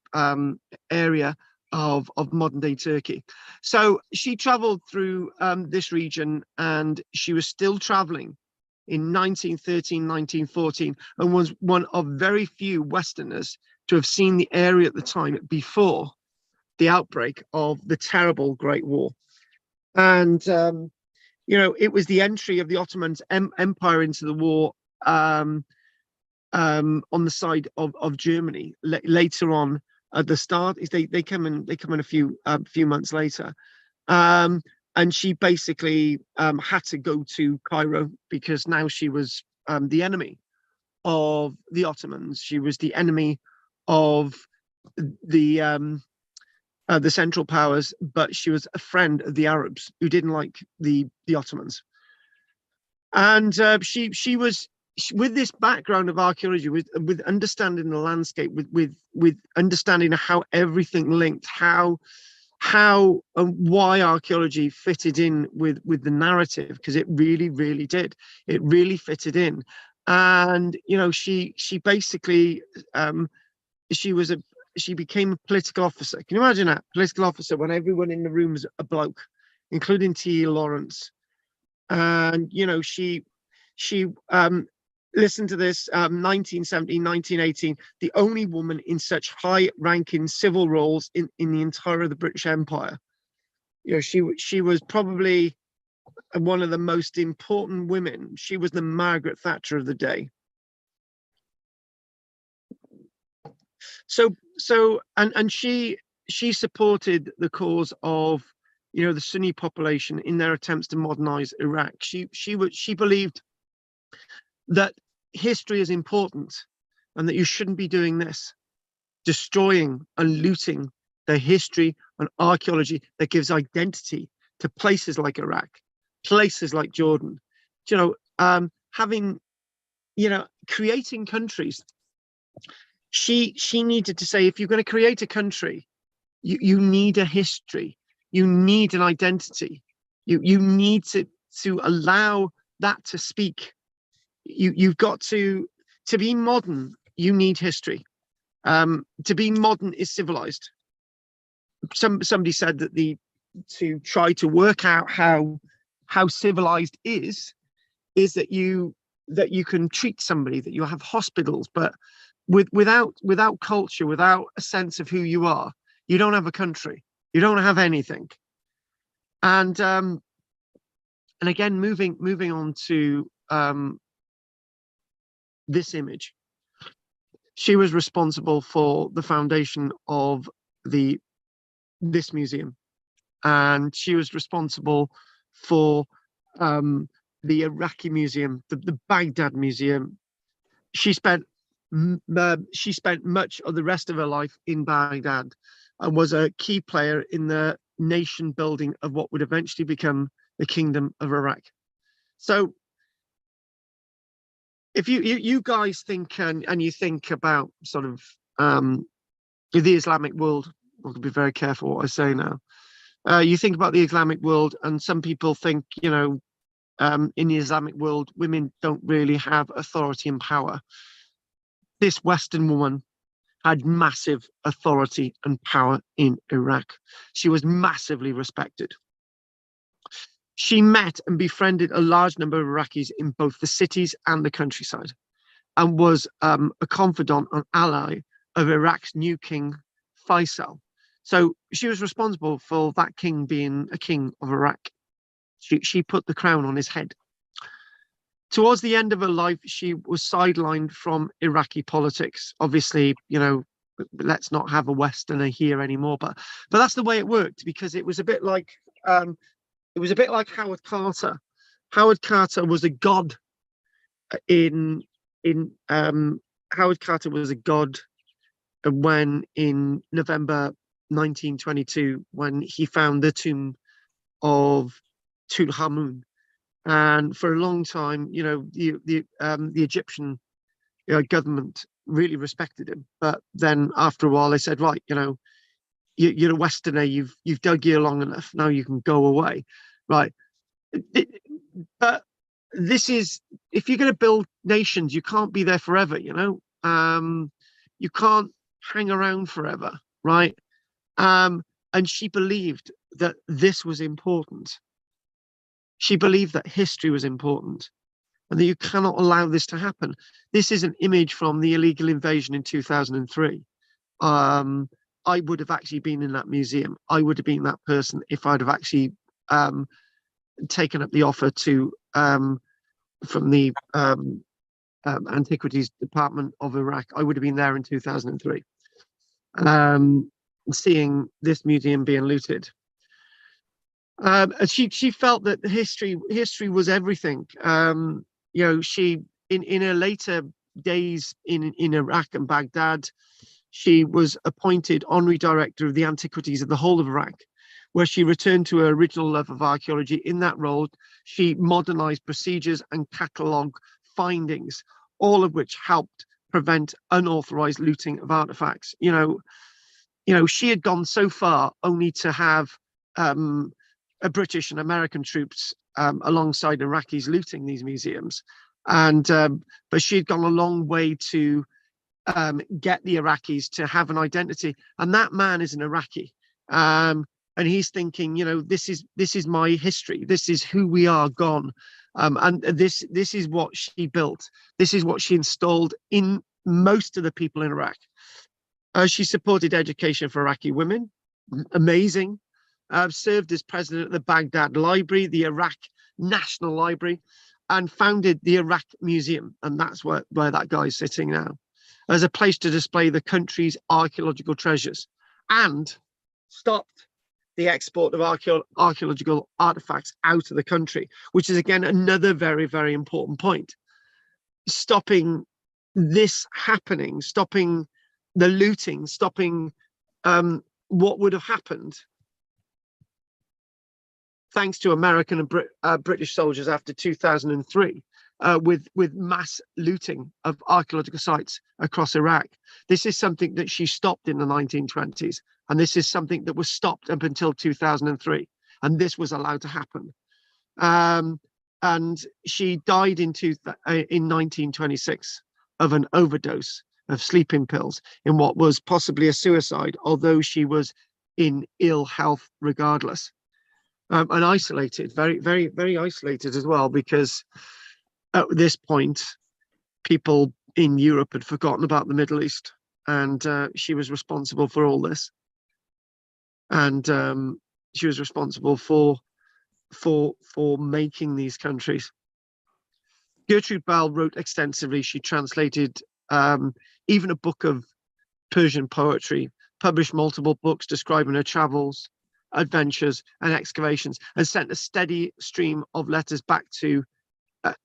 area of modern day Turkey. So she traveled through this region, and she was still traveling in 1913, 1914, and was one of very few Westerners to have seen the area at the time before the outbreak of the terrible Great War. And, it was the entry of the Ottoman Empire into the war on the side of Germany. Later on, at the start, they come in a few months later. And she basically had to go to Cairo because now she was the enemy of the Ottomans. She was the enemy of the Central Powers, but she was a friend of the Arabs who didn't like the Ottomans. And she was, with this background of archaeology, with understanding the landscape, with understanding how everything linked, how and why archaeology fitted in with the narrative, because it really did. It really fitted in. And she basically she became a political officer. Can you imagine that? Political officer when everyone in the room is a bloke, including T. Lawrence. And she listen to this, 1917, 1918, the only woman in such high-ranking civil roles in the entire of the British Empire. She was probably one of the most important women. She was the Margaret Thatcher of the day. So she supported the cause of the Sunni population in their attempts to modernize Iraq. She believed that history is important and that you shouldn't be doing this, destroying and looting the history and archaeology that gives identity to places like Iraq, places like Jordan, creating countries. She needed to say, if you're going to create a country, you need a history, you need an identity, you need to allow that to speak. You've got to be modern. You need history. To be modern is civilized. Somebody said that to try to work out how civilized is that you can treat somebody, that you have hospitals, but without culture, without a sense of who you are, you don't have a country. You don't have anything. And again, moving on to this image, she was responsible for the foundation of this museum. and she was responsible for the Iraqi Museum, the Baghdad Museum. She spent much of the rest of her life in Baghdad and was a key player in the nation building of what would eventually become the Kingdom of Iraq. So if you guys think and you think about sort of the Islamic world, I'll be very careful what I say now. You think about the Islamic world, and some people think, you know, in the Islamic world, women don't really have authority and power. This Western woman had massive authority and power in Iraq. She was massively respected. She met and befriended a large number of Iraqis in both the cities and the countryside, and was a confidant and ally of Iraq's new king, Faisal. So she was responsible for that king being a king of Iraq. She put the crown on his head. Towards the end of her life, she was sidelined from Iraqi politics. Obviously, you know, let's not have a Westerner here anymore, but that's the way it worked, because it was a bit like Howard Carter. Howard Carter was a god Howard Carter was a god when in November 1922, when he found the tomb of Tutankhamun. And for a long time, you know, the Egyptian government really respected him. But then after a while, they said, right, you know, you're a Westerner, you've dug here long enough, now you can go away, right? But this is, if you're going to build nations, you can't be there forever, you know. You can't hang around forever, right? And she believed that this was important. She believed that history was important and that you cannot allow this to happen. This is an image from the illegal invasion in 2003. I would have actually been in that museum. I would have been that person if I'd have actually taken up the offer to from the Antiquities Department of Iraq. I would have been there in 2003, seeing this museum being looted. And she felt that history was everything. You know, she in her later days in Iraq and Baghdad, she was appointed honorary director of the antiquities of the whole of Iraq, where she returned to her original love of archaeology. In that role, she modernized procedures and catalogue findings, all of which helped prevent unauthorized looting of artifacts. You know, she had gone so far only to have British and American troops alongside Iraqis looting these museums, and but she had gone a long way to get the Iraqis to have an identity. And that man is an Iraqi, and he's thinking, you know, this is my history. This is who we are gone, and this is what she built. This is what she installed in most of the people in Iraq. She supported education for Iraqi women, amazing. Served as president of the Baghdad Library, the Iraq National Library, and founded the Iraq Museum. And that's where that guy's sitting now, as a place to display the country's archaeological treasures, and stopped the export of archaeological artifacts out of the country, which is, again, another very, very important point. Stopping this happening, stopping the looting, stopping what would have happened thanks to American and British soldiers after 2003, with mass looting of archaeological sites across Iraq. This is something that she stopped in the 1920s, and this is something that was stopped up until 2003, and this was allowed to happen. And she died in 1926 of an overdose of sleeping pills in what was possibly a suicide, although she was in ill health regardless. And isolated, very, very, very isolated as well, because at this point, people in Europe had forgotten about the Middle East, and she was responsible for all this. And she was responsible for making these countries. Gertrude Bell wrote extensively. She translated even a book of Persian poetry, published multiple books describing her travels, adventures and excavations, and sent a steady stream of letters back to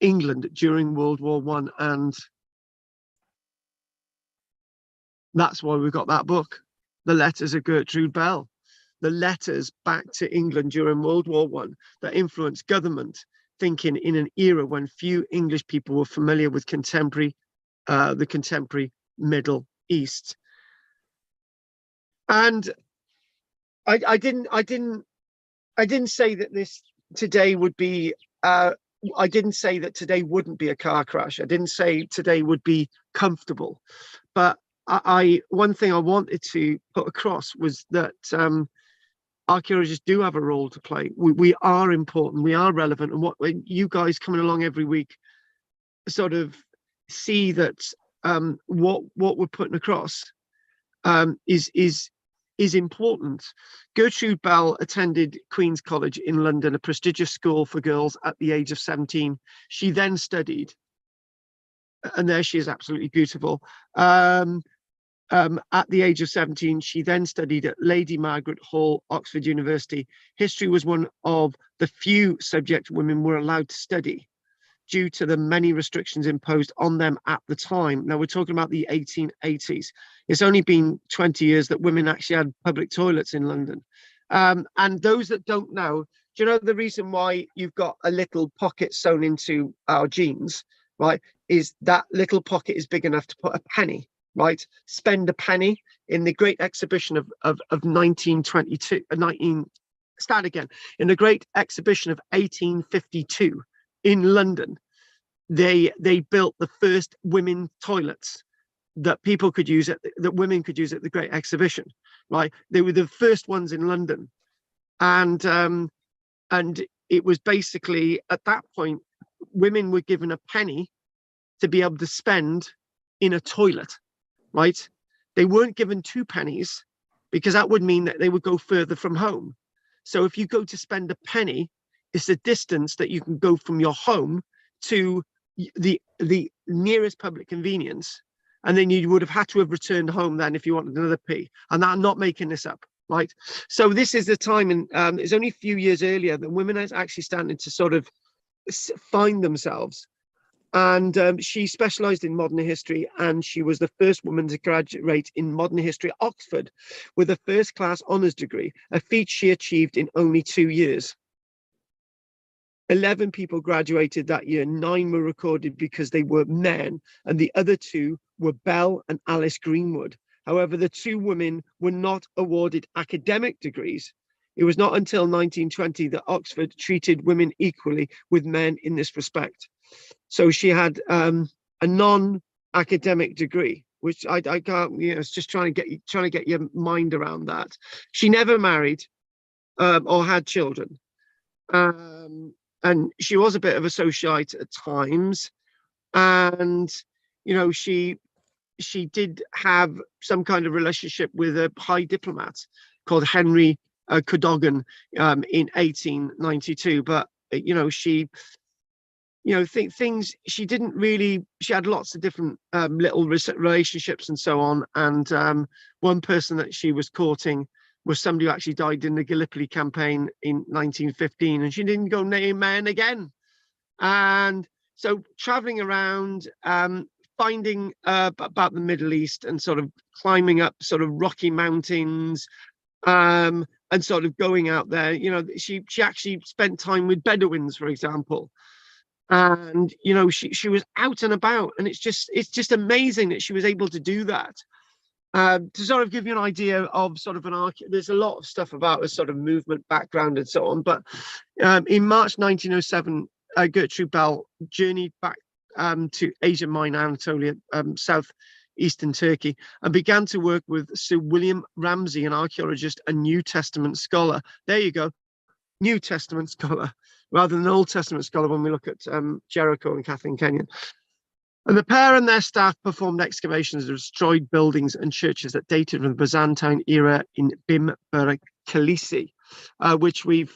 England during World War One, and that's why we got that book, The Letters of Gertrude Bell. The letters back to England during World War One that influenced government thinking in an era when few English people were familiar with the contemporary Middle East. And I didn't say that this today would be. I didn't say that today wouldn't be a car crash. I didn't say today would be comfortable, but one thing I wanted to put across was that archaeologists do have a role to play. We are important, we are relevant, and what you guys coming along every week sort of see that what we're putting across is important. Gertrude Bell attended Queen's College in London, a prestigious school for girls, at the age of 17. She then studied, and there she is, absolutely beautiful. At the age of 17, she then studied at Lady Margaret Hall, Oxford University. History was one of the few subjects women were allowed to study due to the many restrictions imposed on them at the time. Now, we're talking about the 1880s. It's only been 20 years that women actually had public toilets in London. And those that don't know, do you know the reason why you've got a little pocket sewn into our jeans, right, is that little pocket is big enough to put a penny, right? Spend a penny. In the Great Exhibition of 1922, in the Great Exhibition of 1852 in London, they built the first women toilets that people could use that women could use at the Great Exhibition, right? They were the first ones in London, and it was basically at that point women were given a penny to be able to spend in a toilet, right? They weren't given 2 pennies because that would mean that they would go further from home. So if you go to spend a penny, it's the distance that you can go from your home to the nearest public convenience, and then you would have had to have returned home then if you wanted another p. And I'm not making this up, right? So this is the time, and it's only a few years earlier that women are actually starting to sort of find themselves. And she specialized in modern history, and she was the first woman to graduate in modern history at Oxford with a first-class honors degree, a feat she achieved in only 2 years. 11 people graduated that year. 9 were recorded because they were men, and the other 2 were Bell and Alice Greenwood. However, the 2 women were not awarded academic degrees. It was not until 1920 that Oxford treated women equally with men in this respect. So she had a non-academic degree, which I can't, it's just trying to get your mind around that. She never married or had children. And she was a bit of a socialite at times. And, she did have some kind of relationship with a high diplomat called Henry Cadogan in 1892. But, she didn't really, she had lots of different little relationships and so on. And one person that she was courting was somebody who actually died in the Gallipoli campaign in 1915, and she didn't go near men again. And so traveling around, finding about the Middle East and sort of climbing up sort of rocky mountains, and sort of going out there, she actually spent time with Bedouins, for example. And she was out and about, and it's just amazing that she was able to do that. To sort of give you an idea of sort of there's a lot of stuff about a sort of movement background and so on, but in March 1907, Gertrude Bell journeyed back to Asia Minor, Anatolia, southeastern Turkey, and began to work with Sir William Ramsay, an archaeologist and New Testament scholar. There you go, New Testament scholar, rather than Old Testament scholar when we look at Jericho and Kathleen Kenyon. And the pair and their staff performed excavations of destroyed buildings and churches that dated from the Byzantine era in Bim Kalisi, which we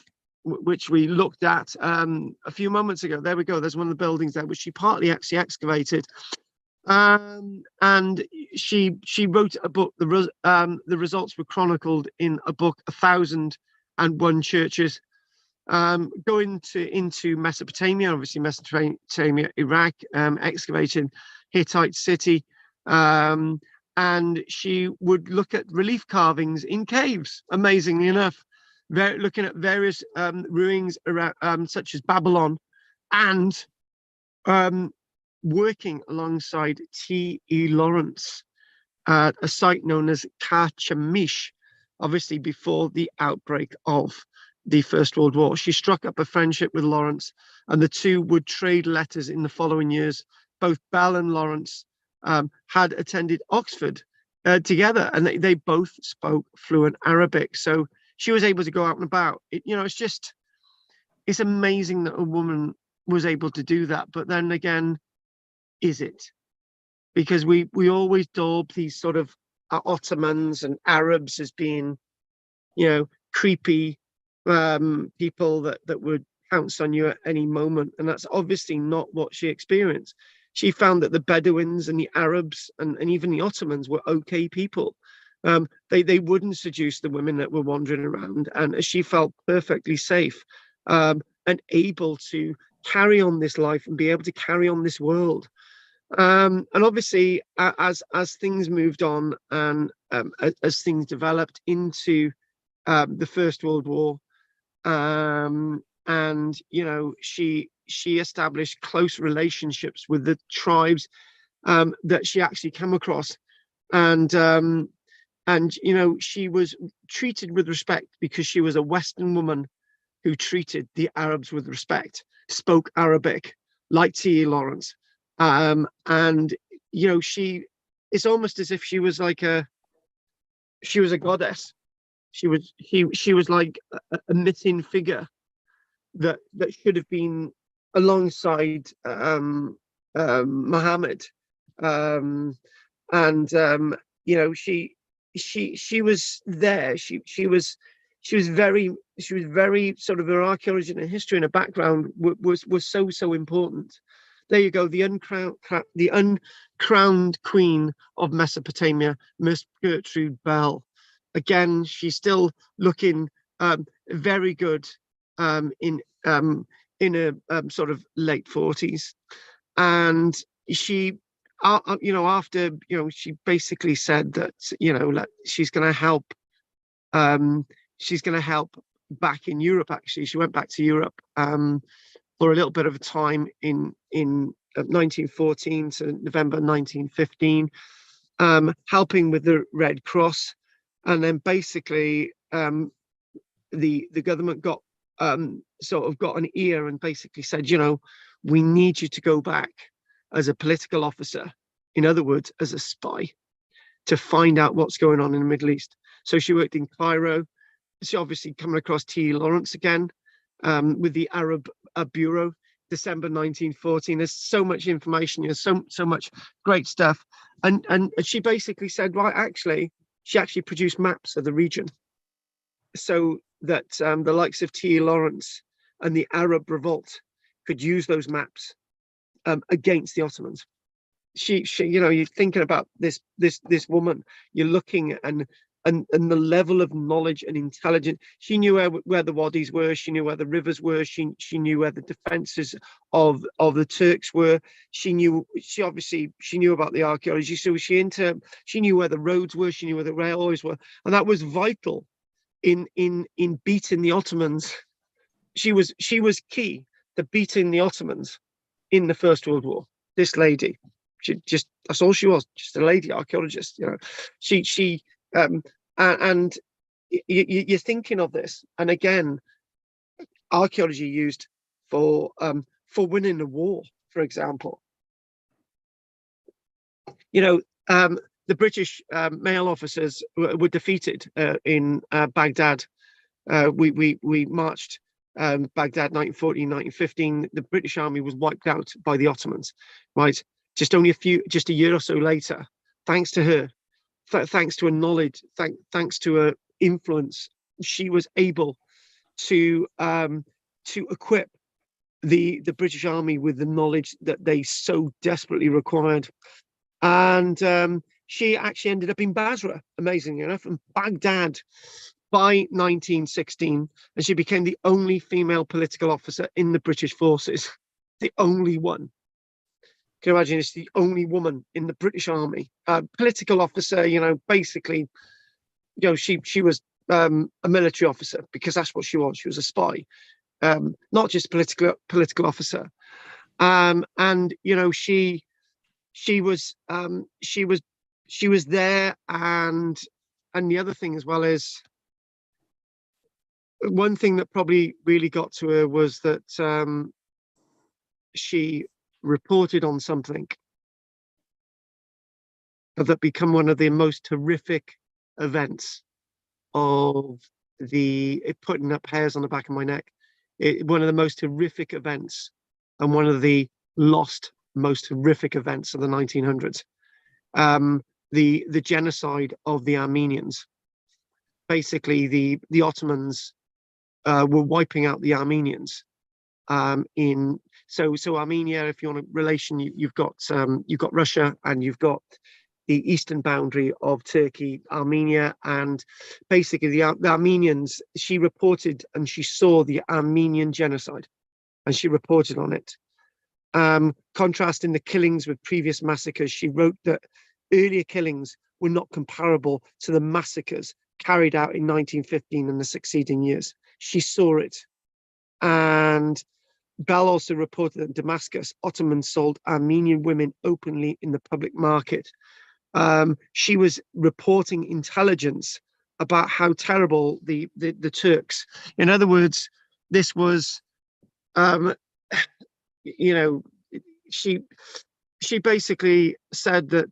looked at a few moments ago. There we go. There's one of the buildings there, which she partly actually excavated. And she wrote a book. The results were chronicled in a book, 1,000 won churches. Going into Mesopotamia, obviously Mesopotamia, Iraq, excavating Hittite city, and she would look at relief carvings in caves. Amazingly enough, looking at various ruins around, such as Babylon, and working alongside T.E. Lawrence at a site known as Karl-james, obviously before the outbreak of the First World War. She struck up a friendship with Lawrence, and the two would trade letters in the following years. Both Bell and Lawrence had attended Oxford together, and they both spoke fluent Arabic. So she was able to go out and about. It's amazing that a woman was able to do that. But then again, is it? Because we always daub these sort of Ottomans and Arabs as being, creepy people that would pounce on you at any moment, and that's obviously not what she experienced. She found that the Bedouins and the Arabs and even the Ottomans were okay people. They wouldn't seduce the women that were wandering around, and she felt perfectly safe and able to carry on this life and be able to carry on this world. And obviously, as things moved on and as things developed into the First World War, and she established close relationships with the tribes that she actually came across, and she was treated with respect because she was a Western woman who treated the Arabs with respect, spoke Arabic like T.E. Lawrence, and it's almost as if she was a goddess. She was like a mythic figure that should have been alongside Muhammad, she was there. She was very sort of, her archaeology and her history and her background was so important. There you go, the uncrowned queen of Mesopotamia, Miss Gertrude Bell. Again, she's still looking very good in her sort of late 40s, and she, after she basically said that she's going to help. She's going to help back in Europe. Actually, she went back to Europe for a little bit of a time in 1914 to November 1915, helping with the Red Cross. And then basically the government got sort of got an ear and basically said, we need you to go back as a political officer, in other words, as a spy, to find out what's going on in the Middle East. So she worked in Cairo. She obviously coming across T. Lawrence again with the Arab Bureau, December 1914. There's so much information, so much great stuff. And she basically said, right, actually, she actually produced maps of the region so that the likes of T. Lawrence and the Arab revolt could use those maps against the Ottomans. She you're thinking about this woman, you're looking and the level of knowledge and intelligence. She knew where the wadis were. She knew where the rivers were. She knew where the defenses of the Turks were. She knew about the archaeology. So she knew where the roads were. She knew where the railways were, and that was vital in beating the Ottomans. She was key to beating the Ottomans in the First World War. This lady, that's all she was, just a lady archaeologist. And you're thinking of this, and again, archaeology used for winning the war, for example. The British male officers were defeated in Baghdad. We marched Baghdad 1914, 1915. The British army was wiped out by the Ottomans, right? Just a year or so later, thanks to her, thanks to her knowledge, thanks to her influence, she was able to equip the British army with the knowledge that they so desperately required. And she actually ended up in Basra, amazingly enough, and Baghdad by 1916, and she became the only female political officer in the British forces, the only one. Can you imagine? It's the only woman in the British Army, political officer. You know, basically, you know, she was a military officer, because that's what she was. She was a spy, not just political officer. And you know, she was there, and the other thing as well is, one thing that probably really got to her was that she reported on something that become one of the most horrific events of putting up hairs on the back of my neck. One of the most horrific events, and one of the most horrific events of the 1900s. The genocide of the Armenians. Basically, the Ottomans were wiping out the Armenians. So Armenia, if you want a relation, you've got Russia, and you've got the eastern boundary of Turkey, Armenia, and basically the Armenians. She reported, and she saw the Armenian genocide, and she reported on it. Contrasting the killings with previous massacres, she wrote that earlier killings were not comparable to the massacres carried out in 1915 and the succeeding years. She saw it. And Bell also reported that in Damascus, Ottomans sold Armenian women openly in the public market. She was reporting intelligence about how terrible the Turks. In other words, this was, you know, she basically said that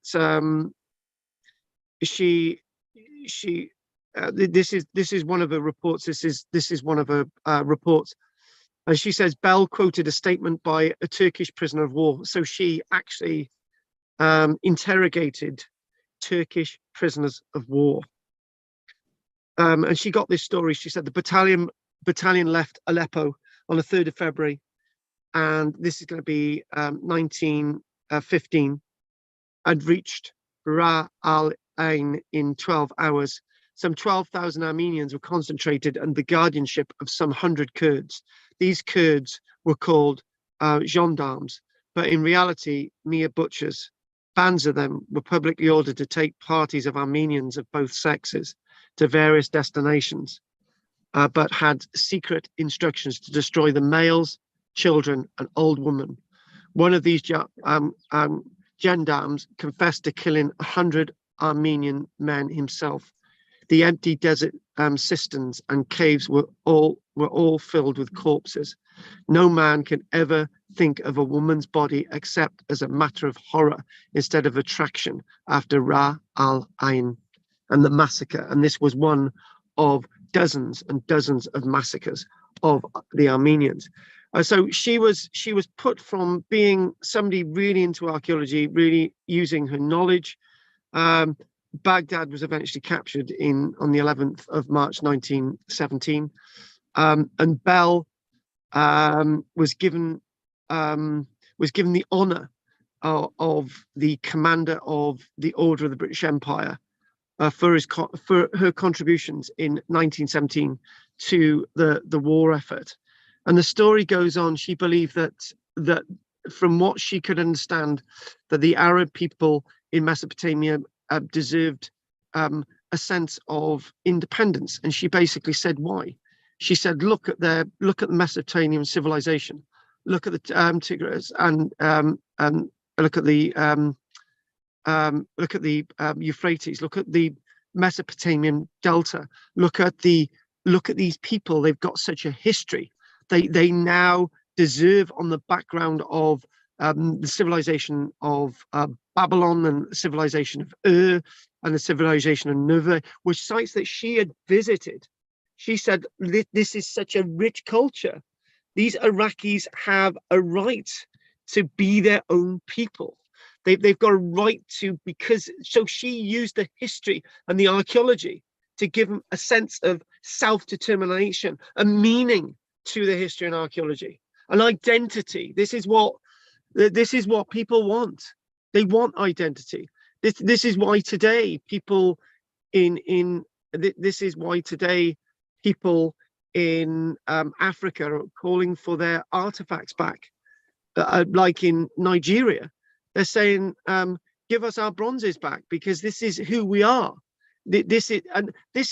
this is one of her reports. This is one of her reports. And she says Bell quoted a statement by a Turkish prisoner of war. So she actually interrogated Turkish prisoners of war. And she got this story. She said the battalion left Aleppo on the 3rd of February. And this is going to be 1915, and reached Ra al-Ain in 12 hours. Some 12,000 Armenians were concentrated under the guardianship of some 100 Kurds. These Kurds were called gendarmes, but in reality, mere butchers. Bands of them were publicly ordered to take parties of Armenians of both sexes to various destinations, but had secret instructions to destroy the males, children, and old women. One of these gendarmes confessed to killing 100 Armenian men himself. The empty desert cisterns and caves were all filled with corpses. No man can ever think of a woman's body except as a matter of horror instead of attraction after Ra al-Ain and the massacre. And this was one of dozens and dozens of massacres of the Armenians. So she was put from being somebody really into archaeology, really using her knowledge. Baghdad was eventually captured on the 11th of March 1917, and Bell was given the honour of the commander of the Order of the British Empire for her contributions in 1917 to the war effort. And the story goes on. She believed that from what she could understand, that the Arab people in Mesopotamia deserved a sense of independence. And she basically said why. She said, look at the Mesopotamian civilization, look at the Tigris, and look at the Euphrates, look at the Mesopotamian Delta, look at these people. They've got such a history. They now deserve, on the background of the civilization of Babylon and the civilization of Ur and the civilization of Nineveh, which sites that she had visited. She said, this is such a rich culture. These Iraqis have a right to be their own people. They've got a right to, so she used the history and the archaeology to give them a sense of self-determination, a meaning to the history and archaeology, an identity. This is what people want. They want identity. This is why today people in this is why today people in Africa are calling for their artifacts back. Like in Nigeria, they're saying, give us our bronzes back, because this is who we are. This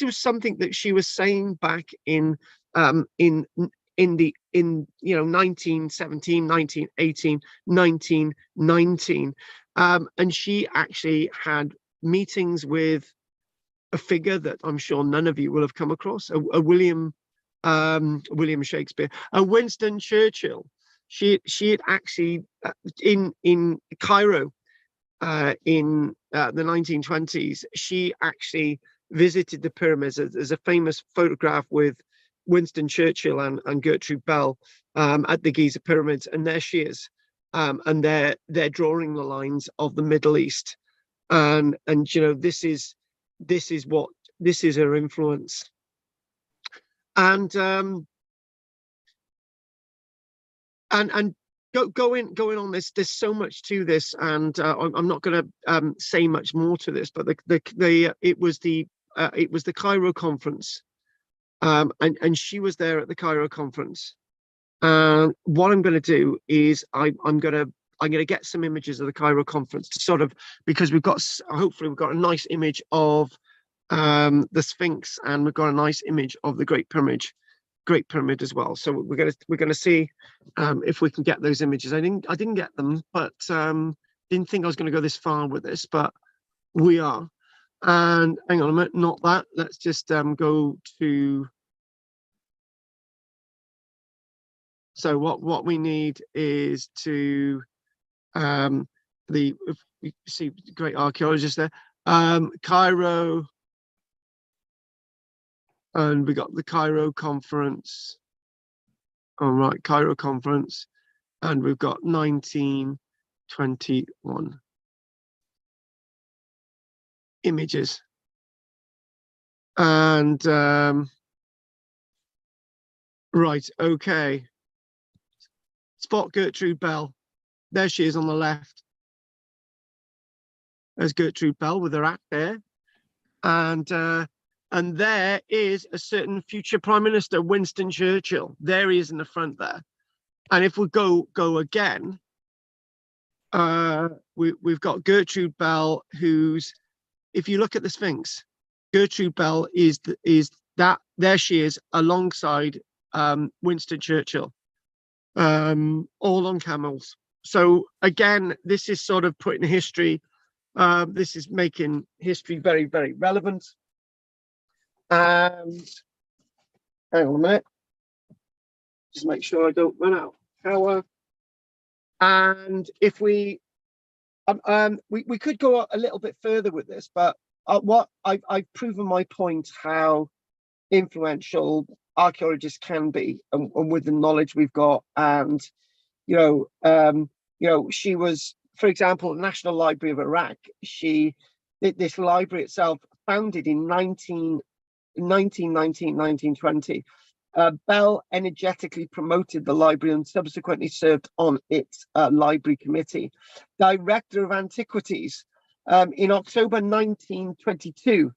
was something that she was saying back in 1917, 1918, 1919, and she actually had meetings with a figure that I'm sure none of you will have come across, a William Shakespeare, a Winston Churchill. She had actually in Cairo in the 1920s, she actually visited the pyramids. There's a famous photograph with Winston Churchill and Gertrude Bell at the Giza pyramids, and there she is, and they're drawing the lines of the Middle East, and you know, this is her influence. And going on this, there's so much to this, and I'm not going to say much more to this, but it was the Cairo conference, and she was there at the Cairo conference. What I'm going to do is I'm going to get some images of the Cairo conference to sort of, because hopefully we've got a nice image of the Sphinx, and we've got a nice image of the Great Pyramid as well. So we're gonna see if we can get those images. I didn't get them, but didn't think I was going to go this far with this, but we are. And hang on a minute, not that. Let's just go to. So what we need is to if you see great archaeologists there, Cairo. And we got the Cairo conference. All right, Cairo conference. And we've got 1921 images. And right, okay. Spot Gertrude Bell. There she is on the left. There's Gertrude Bell with her act there. And there is a certain future Prime Minister, Winston Churchill. There he is in the front there. And if we go again, we've got Gertrude Bell, who's, if you look at the Sphinx, Gertrude Bell is that, there she is alongside Winston Churchill, all on camels. So again, this is sort of putting history, this is making history very, very relevant. And hang on a minute, just make sure I don't run out of power. And if we could go a little bit further with this, but what I've proven my point how influential archaeologists can be, and with the knowledge we've got. And you know, she was, for example, the National Library of Iraq. This library itself, founded in 1920, Bell energetically promoted the library and subsequently served on its library committee. Director of Antiquities, in October 1922,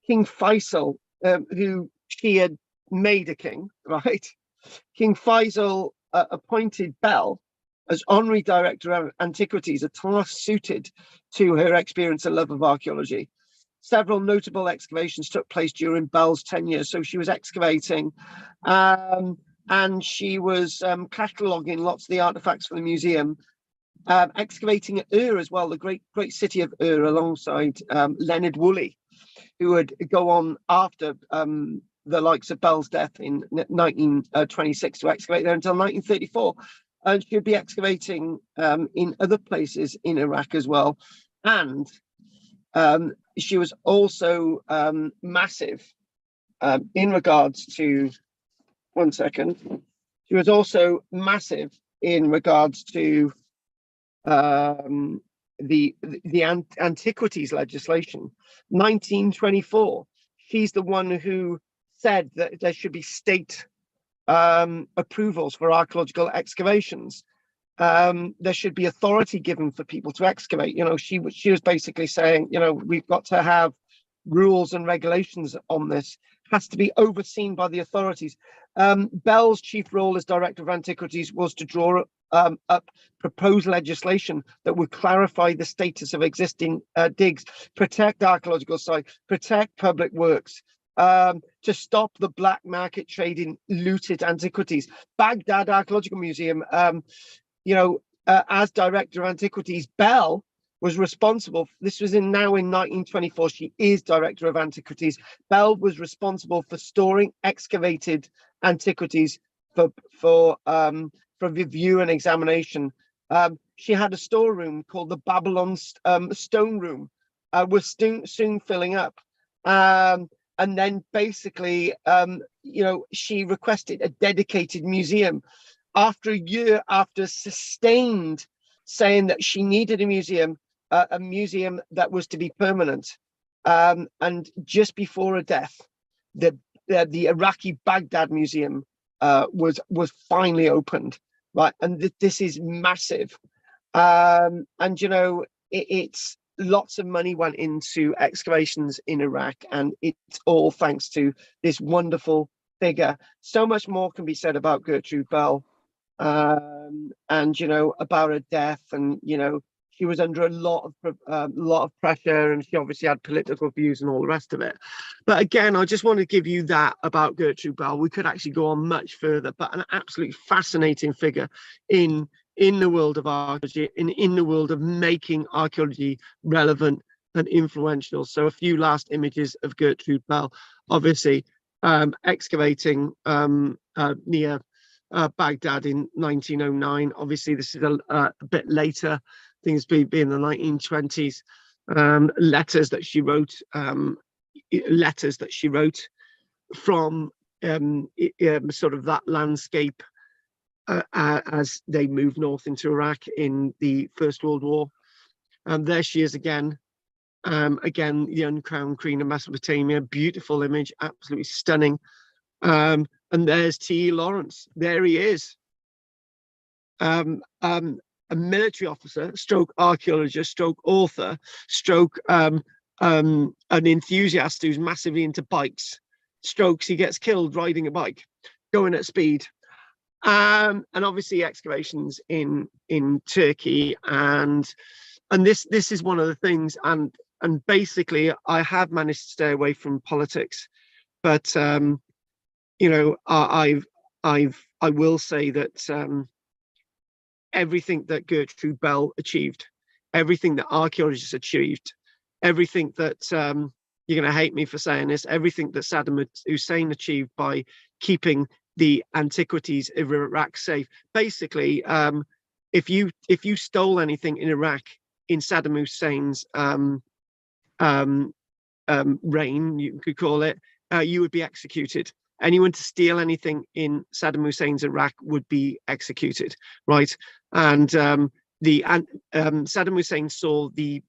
King Faisal, who she had made a king, right? King Faisal appointed Bell as honorary director of Antiquities, a task suited to her experience and love of archaeology. Several notable excavations took place during Bell's tenure. So she was excavating, and she was cataloguing lots of the artifacts for the museum, excavating at Ur as well, the great city of Ur, alongside Leonard Woolley, who would go on after the likes of Bell's death in 1926 to excavate there until 1934. And she'd be excavating in other places in Iraq as well. And she was also massive in regards to, one second, she was also massive in regards to the antiquities legislation. 1924, she's the one who said that there should be state approvals for archaeological excavations. There should be authority given for people to excavate. You know, she was basically saying, you know, we've got to have rules and regulations on this, has to be overseen by the authorities. Bell's chief role as Director of Antiquities was to draw up proposed legislation that would clarify the status of existing digs, protect archaeological sites, protect public works, to stop the black market trade in looted antiquities. Baghdad Archaeological Museum, as Director of Antiquities, Bell was responsible. This was now in 1924. She is Director of Antiquities. Bell was responsible for storing excavated antiquities for review and examination. She had a storeroom called the Babylon Stone Room, was soon filling up. And then basically, she requested a dedicated museum. After a year, after sustained saying that she needed a museum that was to be permanent, and just before her death, the Iraqi Baghdad Museum was finally opened, right? And this is massive, and it's lots of money went into excavations in Iraq, and it's all thanks to this wonderful figure. So much more can be said about Gertrude Bell, and about her death, and she was under a lot of pressure, and she obviously had political views and all the rest of it. But again, I just want to give you that about Gertrude Bell. We could actually go on much further, but an absolutely fascinating figure in the world of archaeology, in the world of making archaeology relevant and influential. So a few last images of Gertrude Bell, obviously excavating near Baghdad in 1909. Obviously, this is a bit later, things be in the 1920s. Letters that she wrote from sort of that landscape as they moved north into Iraq in the First World War. There she is again, the uncrowned queen of Mesopotamia. Beautiful image, absolutely stunning. And there's T.E. Lawrence. There he is. A military officer, stroke archaeologist, stroke author, stroke an enthusiast who's massively into bikes. Strokes, he gets killed riding a bike, going at speed. And obviously excavations in Turkey, and this is one of the things, and basically I have managed to stay away from politics, but I will say that everything that Gertrude Bell achieved, everything that archaeologists achieved, everything that you're going to hate me for saying this, everything that Saddam Hussein achieved by keeping the antiquities of Iraq safe. Basically, if you stole anything in Iraq in Saddam Hussein's reign, you could call it, you would be executed. Anyone to steal anything in Saddam Hussein's Iraq would be executed, right? And Saddam Hussein saw the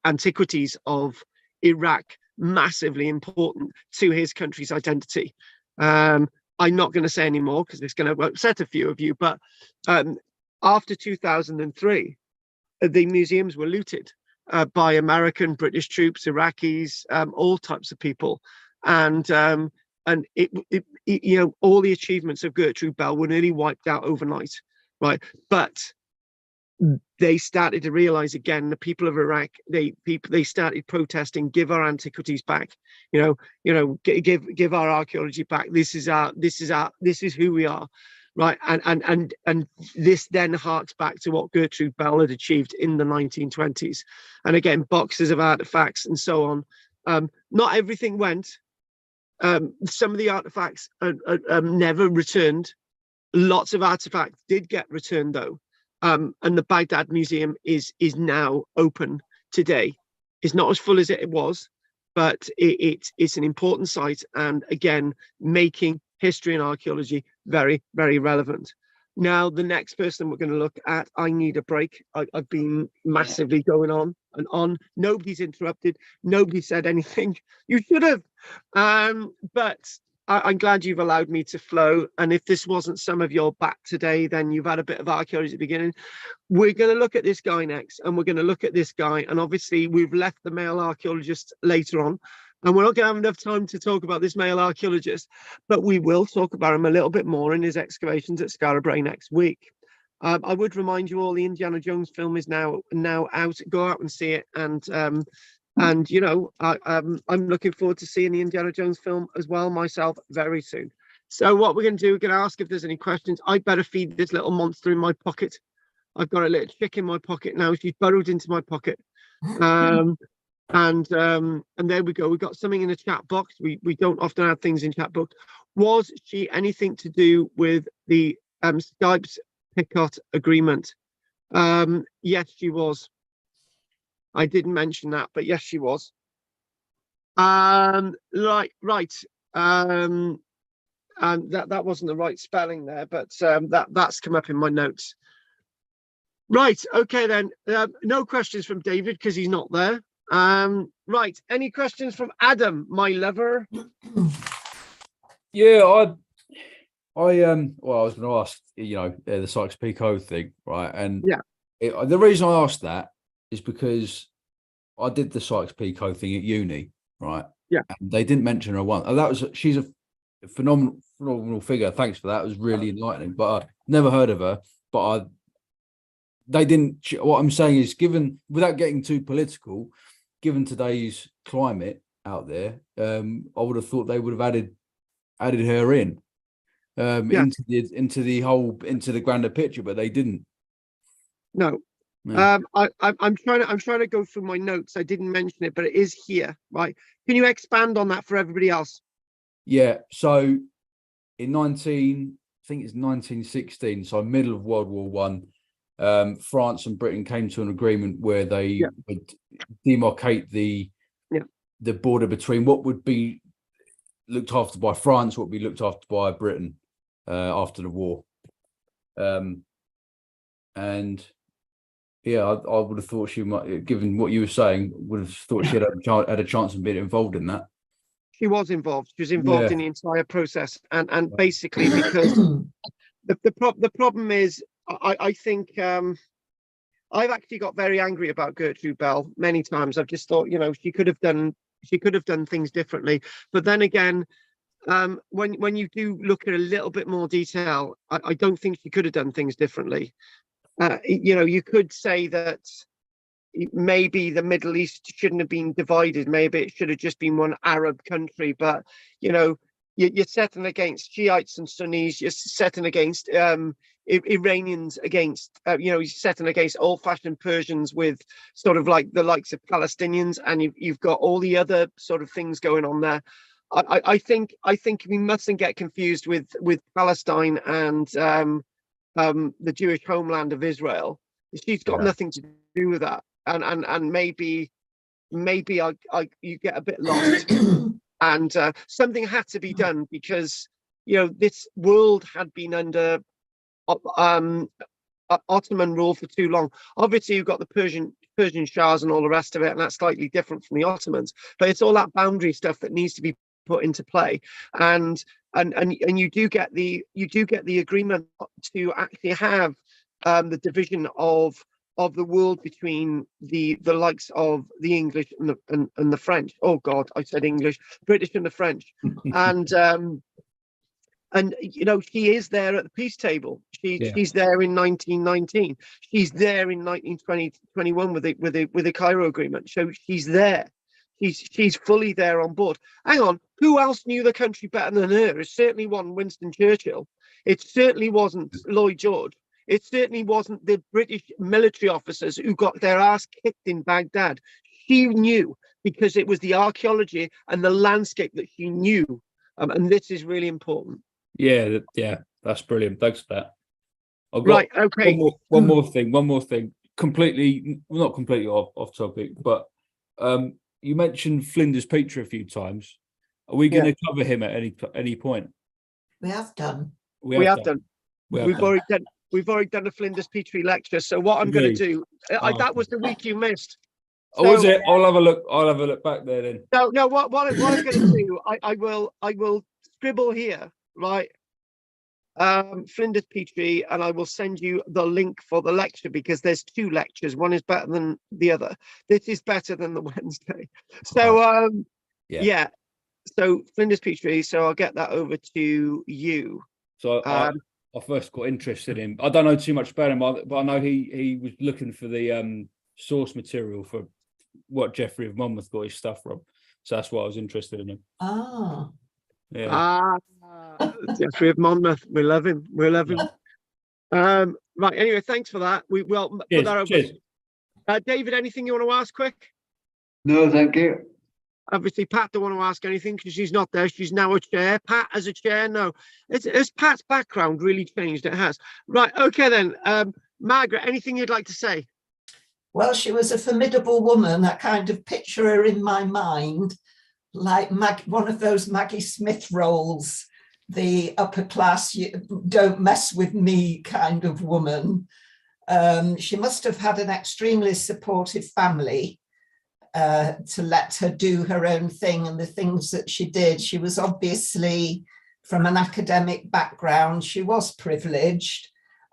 antiquities of Iraq massively important to his country's identity. I'm not going to say any more because it's going to upset a few of you, but after 2003, the museums were looted by American, British troops, Iraqis, all types of people. And all the achievements of Gertrude Bell were nearly wiped out overnight, right? But they started to realize again, the people of Iraq, they started protesting, give our antiquities back, give our archaeology back. This is who we are, right? And this then harks back to what Gertrude Bell had achieved in the 1920s. And again, boxes of artifacts and so on. Not everything went. Some of the artifacts are never returned. Lots of artifacts did get returned though. And the Baghdad Museum is now open today. It's not as full as it was, but it's an important site, and again, making history and archaeology very, very relevant. Now, the next person we're going to look at, I need a break. I've been massively going on and on. Nobody's interrupted. Nobody said anything. You should have. But I'm glad you've allowed me to flow. And if this wasn't some of your back today, then you've had a bit of archaeology at the beginning. We're going to look at this guy next, and we're going to look at this guy. And obviously, we've left the male archaeologist later on, and we're not going to have enough time to talk about this male archaeologist, but we will talk about him a little bit more in his excavations at Scarabray next week. I would remind you all, the Indiana Jones film is now out. Go out and see it, and you know, I'm looking forward to seeing the Indiana Jones film as well myself very soon. So what we're going to do, we're going to ask if there's any questions. I better feed this little monster in my pocket. I've got a little chick in my pocket now. She's burrowed into my pocket. And there we go. We got something in the chat box. We don't often have things in chat box. Was she anything to do with the Skype's Picot agreement? Yes, she was. I didn't mention that, but yes, she was. Right. That wasn't the right spelling there, but that's come up in my notes. Right. Okay then. No questions from David because he's not there. Right. Any questions from Adam, my lover? Yeah, well, I was going to ask, you know, the Sykes-Picot thing, right? And yeah, the reason I asked that is because I did the Sykes-Picot thing at uni, right? Yeah. And they didn't mention her once. And she's a phenomenal figure. Thanks for that. It was really enlightening. But I never heard of her. But they didn't. What I'm saying is, given, without getting too political, given today's climate out there, I would have thought they would have added her in. Into the grander picture, but they didn't. No. Yeah. I'm trying to go through my notes. I didn't mention it, but it is here, right? Can you expand on that for everybody else? Yeah. So in 1916, so middle of World War One, France and Britain came to an agreement where they would demarcate the border between what would be looked after by France, what would be looked after by Britain after the war. And yeah, I would have thought she might, given what you were saying, would have thought she had a chance of being involved in that. She was involved. She was involved in the entire process, and basically because the problem is, I think I've actually got very angry about Gertrude Bell many times. I've just thought, you know, she could have done things differently. But then again, when you do look at a little bit more detail, I don't think she could have done things differently. You know, you could say that maybe the Middle East shouldn't have been divided. Maybe it should have just been one Arab country. But, you know, you're setting against Shiites and Sunnis. You're setting against Iranians, against, you know, you're setting against old-fashioned Persians with sort of like the likes of Palestinians. And you've got all the other sort of things going on there. I think we mustn't get confused with Palestine and the Jewish homeland of Israel. She's got nothing to do with that, and maybe you get a bit lost. And something had to be done because, you know, this world had been under Ottoman rule for too long. Obviously, you've got the Persian Shahs and all the rest of it, and that's slightly different from the Ottomans. But it's all that boundary stuff that needs to be put into play, and you do get the agreement to actually have the division of the world between the likes of the English and the French. Oh God, I said English, British and the French. And you know, she is there at the peace table. She's there in 1919. She's there in 1921 with the Cairo Agreement. So she's there. She's fully there on board. Hang on, who else knew the country better than her? It certainly wasn't Winston Churchill. It certainly wasn't Lloyd George. It certainly wasn't the British military officers who got their ass kicked in Baghdad. She knew, because it was the archaeology and the landscape that she knew. And this is really important. Yeah, that's brilliant. Thanks for that. Right, okay. One more thing. Completely, well, not completely off topic, but you mentioned Flinders Petrie a few times. Are we going to cover him at any point? We have done. We have done. We've already done a Flinders Petrie lecture. So what I'm going to do, that was the week you missed. So, was it? I'll have a look back there then. No. What I'm going to do, I will scribble here, right? Flinders Petrie, and I will send you the link for the lecture because there's 2 lectures. One is better than the other. This is better than the Wednesday. So yeah. So Flinders Petrie. So I'll get that over to you. So I first got interested in. I don't know too much about him, but I know he was looking for the source material for what Geoffrey of Monmouth got his stuff from. So that's why I was interested in him. Ah. Yeah. Geoffrey of Monmouth. We love him. We love him. Right. Anyway, thanks for that. We will put that over. Cheers. David, anything you want to ask quick? No, thank you. Obviously, Pat don't want to ask anything because she's not there. She's now a chair. Pat as a chair, no. Has Pat's background really changed? It has. Right. Okay then. Margaret, anything you'd like to say? Well, she was a formidable woman. I kind of picture her in my mind like one of those Maggie Smith roles, the upper class, don't mess with me kind of woman. She must have had an extremely supportive family to let her do her own thing and the things that she did. She was obviously from an academic background. She was privileged.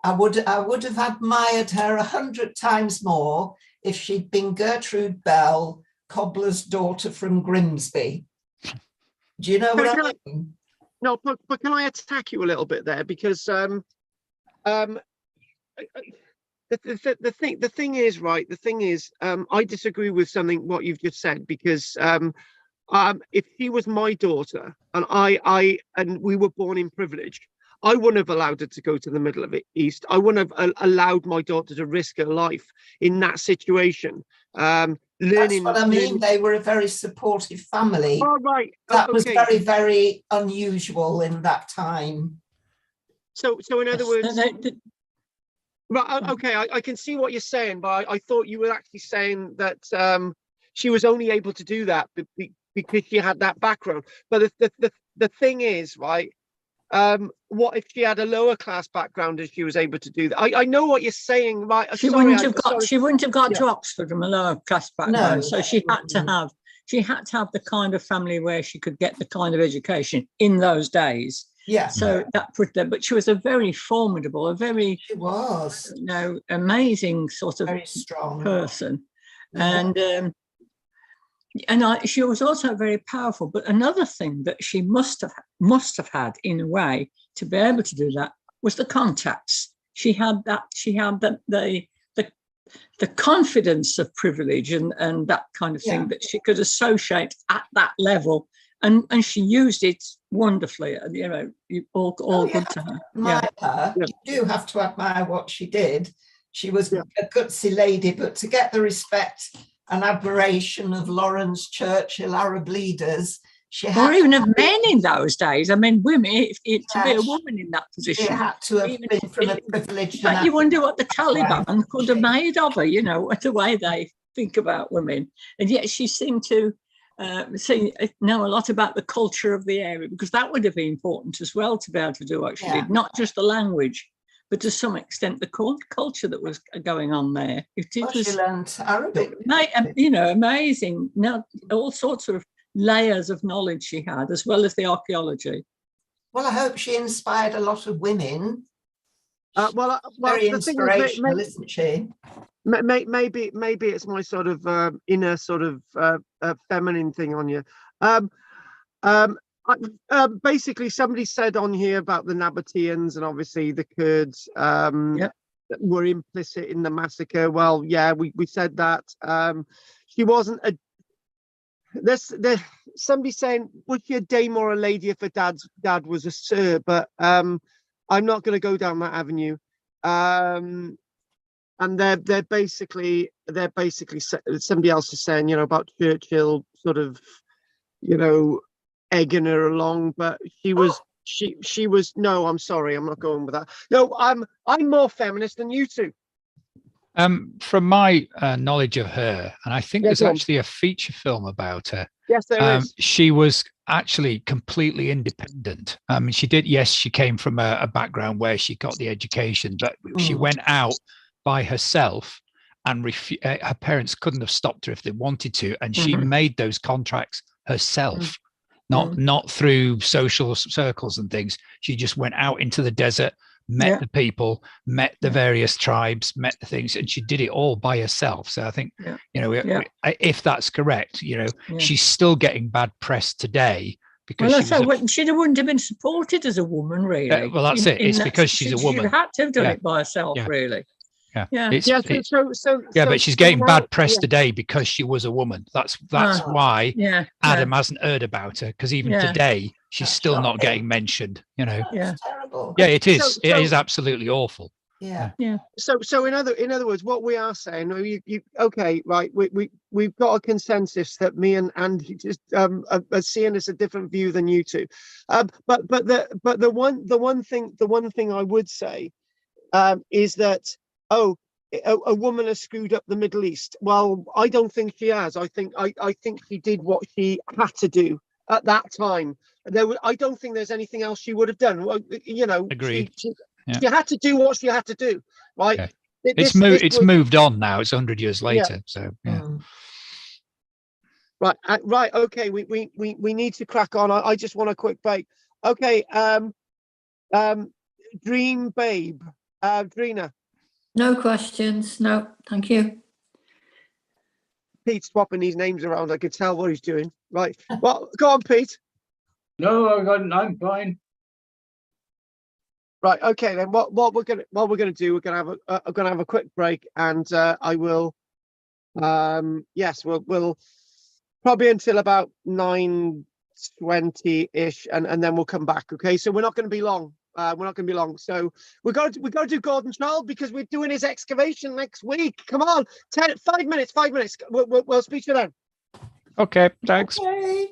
I would have admired her 100 times more if she'd been Gertrude Bell, cobbler's daughter from Grimsby. Do you know what I mean? No, but can I attack you a little bit there? Because the thing is, right, the thing is, I disagree with what you've just said, because if she was my daughter and we were born in privilege, I wouldn't have allowed her to go to the Middle of the East. I wouldn't have allowed my daughter to risk her life in that situation. That's what I mean. They were a very supportive family. Oh, right. That was very, very unusual in that time. So in other words, right? Okay, I can see what you're saying, but I thought you were actually saying that she was only able to do that because she had that background. But the thing is, right? What if she had a lower class background and she was able to do that? I know what you're saying, right? She wouldn't have got to Oxford from a lower class background. No, so she had to have the kind of family where she could get the kind of education in those days. Yeah. So that put there, but she was a very formidable, she was, amazing sort of very strong person. Yeah. And she was also very powerful. But another thing that she must have had in a way to be able to do that was the contacts. She had that. She had the confidence of privilege and that kind of thing that she could associate at that level, and she used it wonderfully. All good to her. Her. You do have to admire what she did. She was a gutsy lady, but to get the respect and admiration of Lawrence, Churchill, Arab leaders, or even of men in those days. I mean, women, to be a woman in that position, she had to have been from a privileged. But you wonder what the Taliban could have made of her, the way they think about women. And yet she seemed to know a lot about the culture of the area, because that would have been important as well to be able to do what she did, not just the language, but to some extent the culture that was going on there. She learned Arabic. Amazing. All sorts of layers of knowledge she had, as well as the archaeology. Well, I hope she inspired a lot of women. Very inspirational, isn't she? Maybe it's my sort of inner sort of feminine thing on you. Basically, somebody said on here about the Nabateans and obviously the Kurds were implicit in the massacre. Well, yeah, we said that. She wasn't a. Somebody saying, was she a dame or a lady if her dad was a sir? But I'm not going to go down that avenue. And they're basically somebody else is saying, about Churchill sort of, egging her along, but she was no, I'm sorry, I'm not going with that. No, I'm more feminist than you two. From my knowledge of her, and I think there's actually a feature film about her. Yes, there is. She was actually completely independent. She came from a background where she got the education, but she went out by herself, and her parents couldn't have stopped her if they wanted to, and she made those contracts herself. not through social circles and things. She just went out into the desert, met the people, met the various tribes, met the things, and she did it all by herself. So I think, if that's correct, she's still getting bad press today because she wouldn't have been supported as a woman, really. Well, that's it. It's because she's a woman. She had to have done it by herself, really. Yeah. But she's getting bad press today because she was a woman. That's why Adam hasn't heard about her, because even today she's still not getting mentioned. Terrible. Yeah, it is. It is absolutely awful. Yeah. So in other words, what we are saying, okay, right? We've got a consensus that me and Andy just are seeing this a different view than you two. But the one thing I would say is that a woman has screwed up the Middle East. Well, I don't think she has. I think she did what she had to do at that time. I don't think there's anything else she would have done. Well, Agreed. She had to do what she had to do, right? Yeah. It's moved on now. It's 100 years later. So Right. Okay. We need to crack on. I just want a quick break. Okay. Dream Babe, Drina. No questions. No, thank you. Pete's swapping these names around. I could tell what he's doing. Right. Well, go on, Pete. No, I'm fine. Right. Okay. Then what we're gonna do? We're gonna have a quick break, and I will. Yes, we'll probably until about 9:20-ish, and then we'll come back. Okay. So we're not going to be long. So we got to do Gordon Child because we're doing his excavation next week. Come on, 5 minutes. We'll speak to you then. Okay. Thanks. Okay.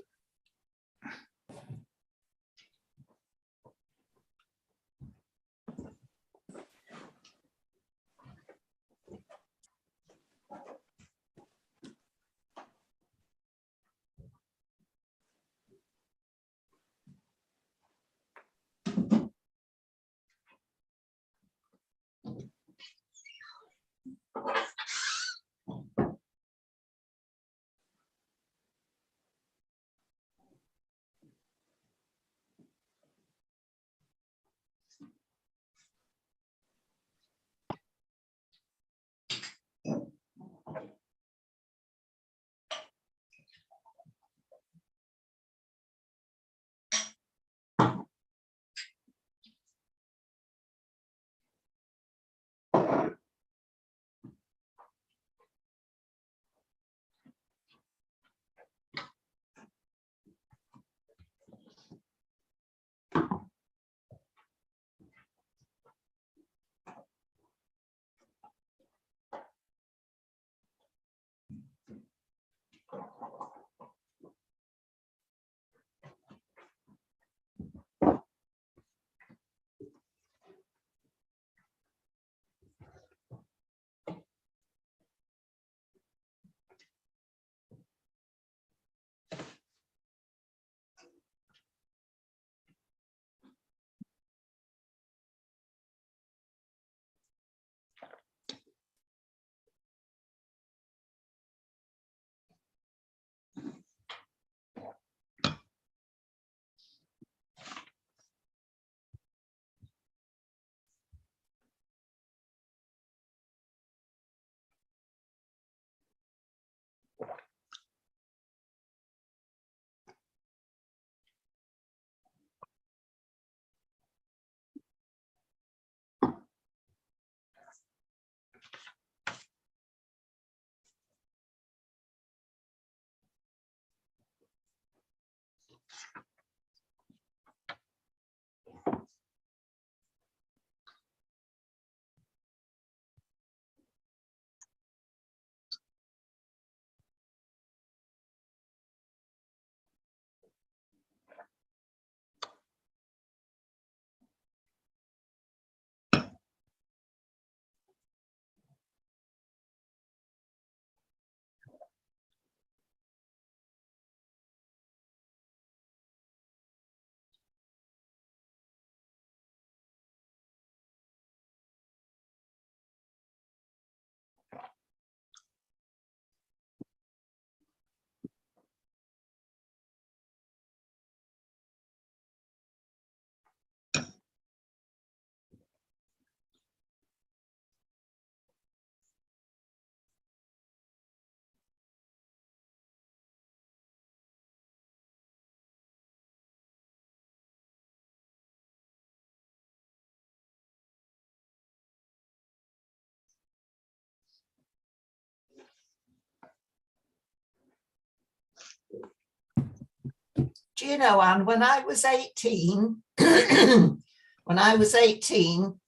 you know, Anne, when I was 18, when I was 18,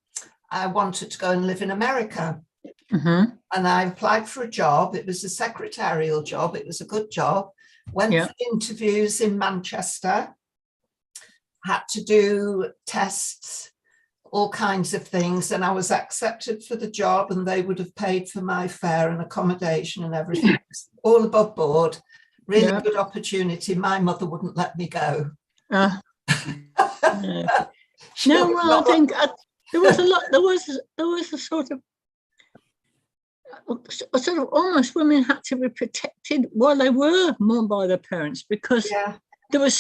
I wanted to go and live in America. Mhm. And I applied for a job. It was a secretarial job. It was a good job. Went Yeah. for interviews in Manchester, had to do tests, all kinds of things. And I was accepted for the job, and they would have paid for my fare and accommodation and everything, all above board. Really Yeah. good opportunity. My mother wouldn't let me go. Uh, yeah. She No, would well, I not- think there was a lot. There was a sort of almost women had to be protected while they were more by their parents, because yeah, there was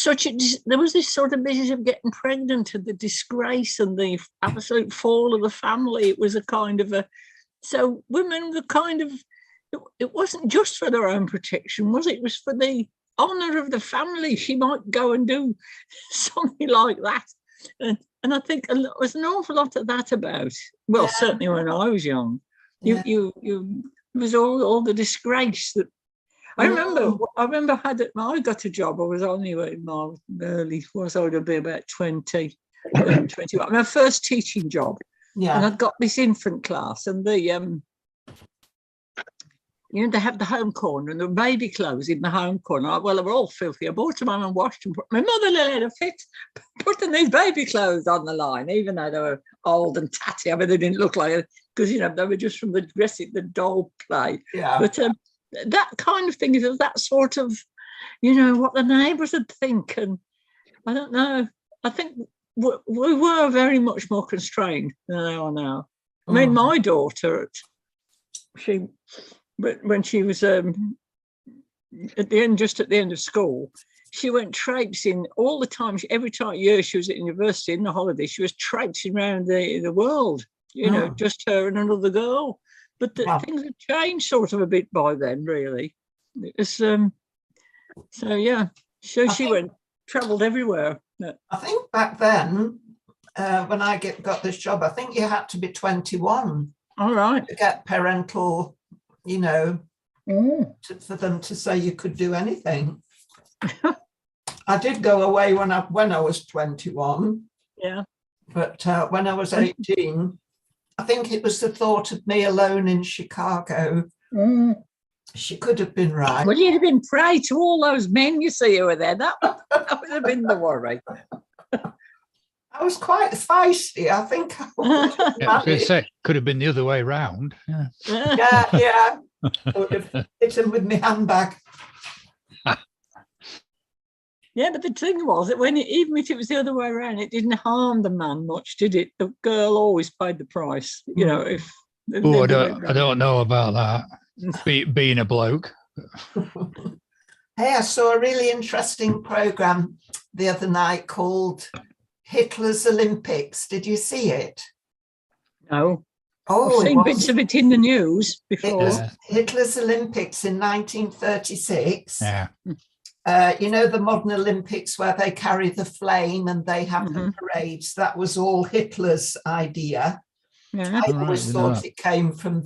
this sort of business of getting pregnant and the disgrace and the absolute fall of the family. It was a kind of so women were kind of, it wasn't just for their own protection, was it? It was for the honour of the family. She might go and do something like that. And I think there was an awful lot of that about, well, Yeah. certainly when I was young. Yeah. It was all the disgrace that I remember. I got a job. I was only in my early, I would be about 20, 21. My first teaching job, and yeah, I'd got this infant class, and the they have the home corner and the baby clothes in the home corner. Well, they were all filthy. I bought them home and washed them. My mother let her fit putting these baby clothes on the line, even though they were old and tatty. I mean, they didn't look like it, because they were just from the dressing, the doll play. yeah. But that kind of thing is that sort of, what the neighbours would think. And I don't know. I think we were very much more constrained than they are now. I mean, my daughter, when she was just at the end of school, she went traipsing all the time. Every year she was at university in the holiday, she was traipsing around the world, just her and another girl. But things had changed sort of a bit by then, really. It was, so yeah. So she travelled everywhere. I think back then, when I got this job, I think you had to be 21 All right. to get parental, for them to say you could do anything. I did go away when I was 21. Yeah. But when I was 18, I think it was the thought of me alone in Chicago. She could have been right. Well, you'd have been prey to all those men you see who were there. That would have been the worry. I was quite feisty. I think I would have Yeah, I was going to managed. say, could have been the other way round. Yeah. Yeah. I would have hit him with my handbag. Yeah, but the thing was that even if it was the other way around, it didn't harm the man much, did it? The girl always paid the price. If Oh, I don't know about that. Being a bloke. Hey, I saw a really interesting program the other night called Hitler's Olympics. Did you see it? No. Oh, I've seen bits of it in the news it before. was Hitler's Olympics in 1936. Yeah. The modern Olympics where they carry the flame and they have the parades. That was all Hitler's idea. Yeah. I All always right, thought it came from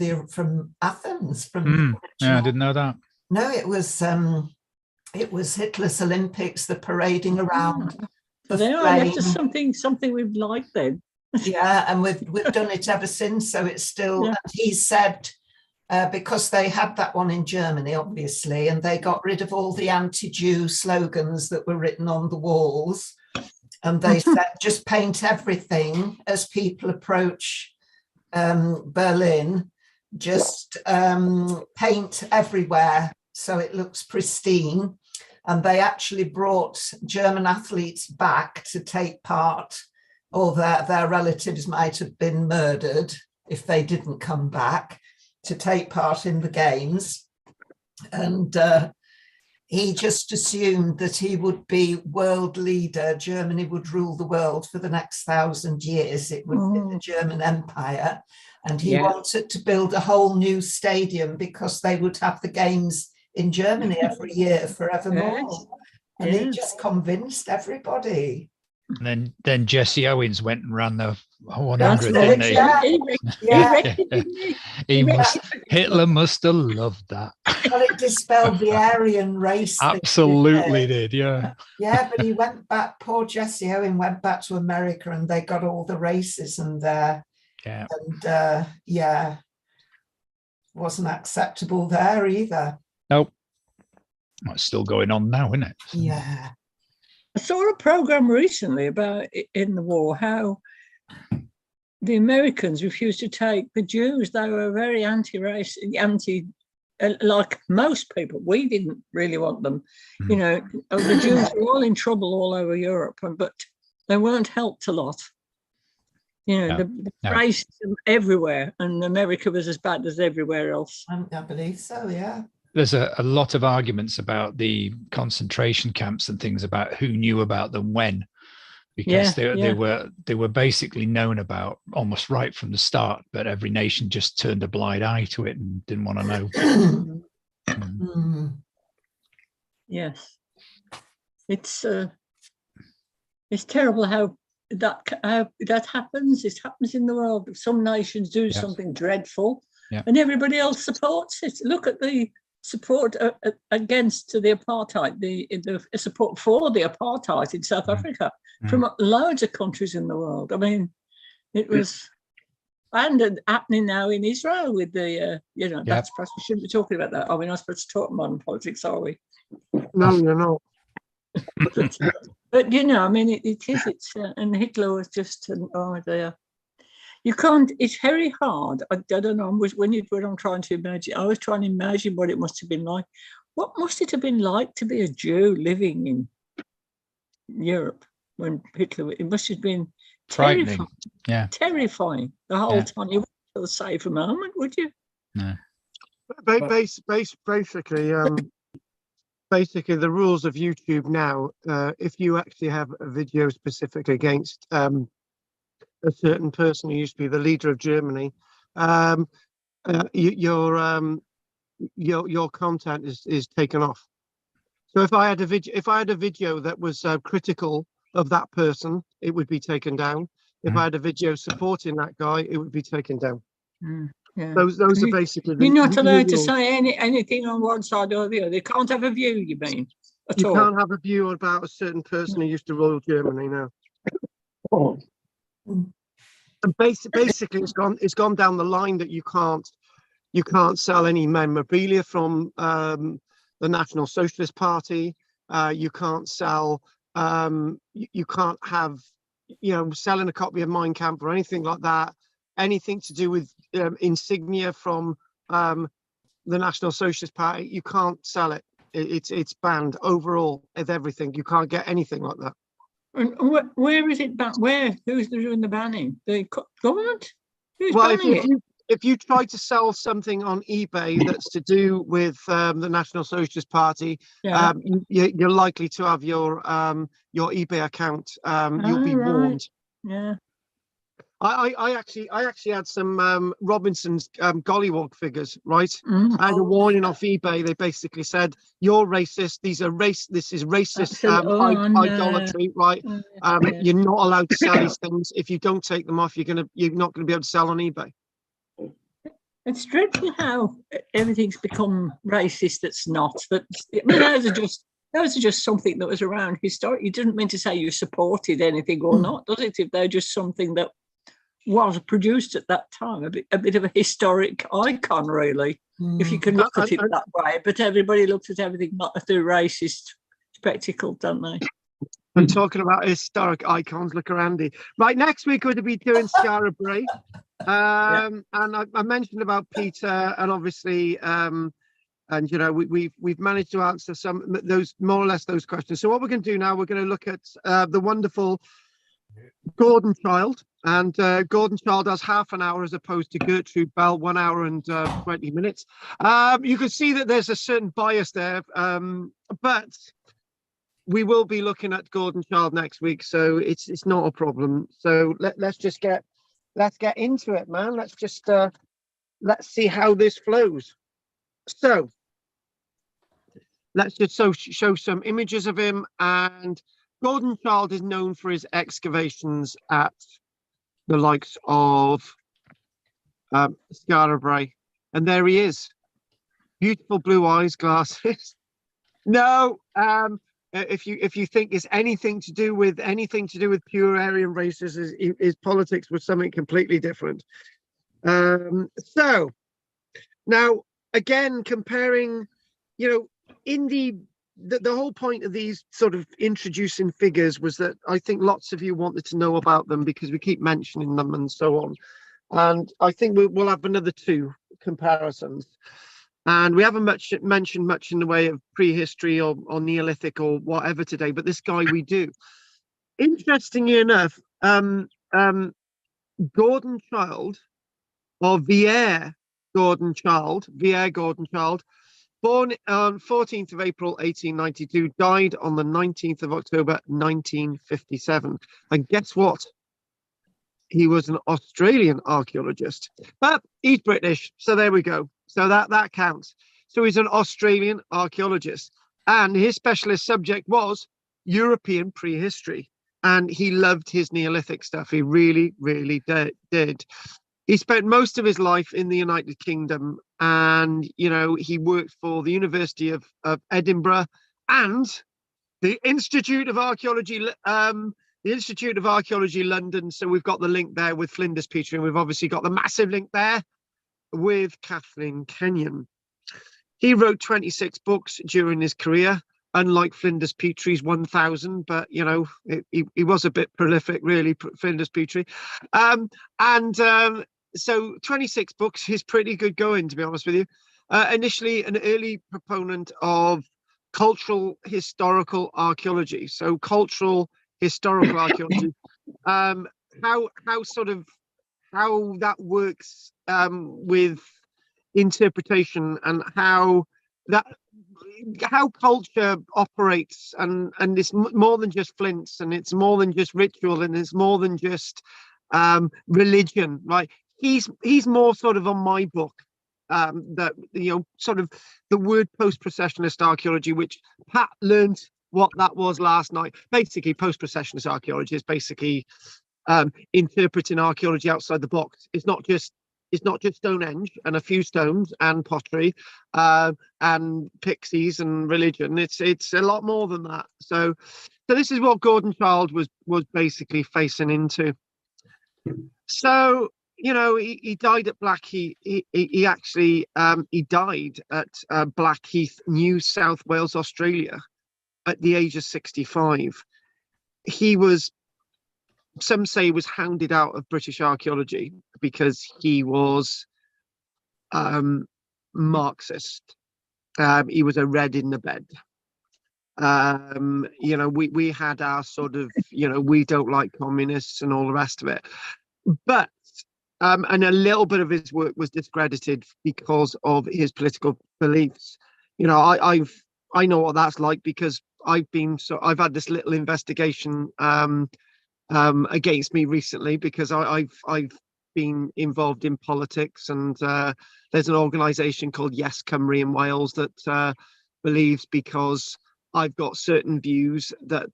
Athens. From Yeah, I didn't know that. No, it was Hitler's Olympics, the parading around. The That's flame. something we've liked then. Yeah, and we've done it ever since. So it's still. Yeah. And he said, because they had that one in Germany, obviously, and they got rid of all the anti-Jew slogans that were written on the walls, and they said just paint everything as people approach Berlin. Just paint everywhere so it looks pristine. And they actually brought German athletes back to take part, or their relatives might have been murdered if they didn't come back to take part in the games. And he just assumed that he would be world leader. Germany would rule the world for the next 1,000 years. It would be the German Empire. And he wanted to build a whole new stadium because they would have the games in Germany every year forevermore. Yes. And he just convinced everybody. And then Jesse Owens went and ran the That's 100, right. didn't he? Yeah. He Yeah. reckon, didn't he? He must. Yeah. Hitler must have loved that. Well, it dispelled the Aryan race thing, didn't Absolutely it? did. Yeah. Yeah, but he went back, poor Jesse Owen went back to America and they got all the racism there. Yeah. And yeah, wasn't acceptable there either. Nope. Well, it's still going on now, isn't it? Yeah. I saw a program recently about in the war how the Americans refused to take the Jews. They were very anti-race, like most people. We didn't really want them. You know, the Jews were all in trouble all over Europe, but they weren't helped a lot. You know, the racism everywhere, and America was as bad as everywhere else. I believe so, yeah. There's a lot of arguments about the concentration camps and things about who knew about them when, because they were basically known about almost right from the start, but every nation just turned a blind eye to it and didn't want to know. Yes, it's terrible how that happens. It happens in the world. Some nations do something dreadful, and everybody else supports it. Look at the support against the apartheid, the support for the apartheid in South Africa from loads of countries in the world. I mean, it was and happening now in Israel with the that's perhaps we shouldn't be talking about that. Are we not supposed to talk modern politics, are we? No, you're not. But you know, I mean, it's and Hitler was just oh dear. You can't, it's very hard. I don't know, when I'm trying to imagine, I was trying to imagine what it must have been like. What must it have been like to be a Jew living in Europe when Hitler, it must have been frightening. Terrifying the whole time. You wouldn't feel safe a moment, would you? No. Basically, the rules of YouTube now, if you actually have a video specific against a certain person who used to be the leader of Germany, your content is taken off. So if I had a video that was critical of that person, it would be taken down. If I had a video supporting that guy, it would be taken down. Those are basically you're not allowed to say anything on one side or the other. They can't have a view, you mean? You can't have a view about a certain person who used to rule Germany now. And basically, it's gone down the line that you can't sell any memorabilia from the National Socialist Party. You can't sell. You can't have selling a copy of Mein Kampf or anything like that. Anything to do with insignia from the National Socialist Party, you can't sell it. It's banned overall of everything. You can't get anything like that. And where is it banned? Who's doing the banning? The government? Who's well, banning it? If you try to sell something on eBay that's to do with the National Socialist Party, you're likely to have your eBay account. You'll be warned. Yeah. I actually had some Robinson's Gollywog figures, right? I had a warning off eBay. They basically said, "You're racist. This is racist idolatry, right? You're not allowed to sell these things. If you don't take them off, you're not gonna be able to sell on eBay." It's dreadful how everything's become racist. That's not. Those are just something that was around historically. It doesn't mean to say you supported anything or not, does it? If they're just something that was produced at that time, a bit of a historic icon, really, if you can look at it that way. But everybody looks at everything not through racist spectacle, don't they? I'm talking about historic icons. Look around Andy. Right, next week we're going to be doing Skara Brae. And I mentioned about Peter, and obviously, and we've managed to answer some those more or less those questions. So what we're going to do now, we're going to look at the wonderful Gordon Child, and Gordon Child has half an hour as opposed to Gertrude Bell 1 hour and 20 minutes. You can see that there's a certain bias there, but we will be looking at Gordon Child next week, so it's not a problem. So let's get into it, man. Let's see how this flows. So let's just show some images of him. And Gordon Child is known for his excavations at the likes of Scarborough, and there he is, beautiful blue eyes, glasses. No, if you think it's anything to do with pure Aryan races, his politics was something completely different. So now again, comparing, in the whole point of these sort of introducing figures was that I think lots of you wanted to know about them because we keep mentioning them and so on. And I think we'll have another 2 comparisons. And we haven't mentioned much in the way of prehistory or Neolithic or whatever today, but this guy we do. Interestingly enough, Gordon Child, or Vere Gordon Child, born on 14th of April 1892, died on the 19th of October 1957. And guess what? He was an Australian archaeologist, but he's British, so there we go. So that counts. So he's an Australian archaeologist, and his specialist subject was European prehistory, and he loved his Neolithic stuff. He really, really did. He spent most of his life in the United Kingdom, and he worked for the University of Edinburgh and the Institute of Archaeology. The Institute of Archaeology London. So we've got the link there with Flinders Petrie, and we've obviously got the massive link there with Kathleen Kenyon. He wrote 26 books during his career, unlike Flinders Petrie's 1,000, but he was a bit prolific, really, Flinders Petrie. So 26 books is pretty good going, to be honest with you. Initially an early proponent of cultural historical archaeology. So cultural historical archaeology, how that works with interpretation, and how culture operates, and it's more than just flints, and it's more than just ritual, and it's more than just religion, right? He's more sort of on my book, that sort of the word post-processionist archaeology, which Pat learned what that was last night. Basically, post-processionist archaeology is basically interpreting archaeology outside the box. It's not just Stonehenge and a few stones and pottery and pixies and religion. It's a lot more than that. So this is what Gordon Child was basically facing into. So he died at Blackheath. He actually died at Blackheath, New South Wales, Australia, at the age of 65. He was, some say, was hounded out of British archaeology because he was Marxist. He was a red in the bed. We had our sort of, we don't like communists and all the rest of it. But and a little bit of his work was discredited because of his political beliefs. I know what that's like, because I've had this little investigation against me recently, because I've been involved in politics, and there's an organisation called Yes Cymru in Wales that believes, because I've got certain views, that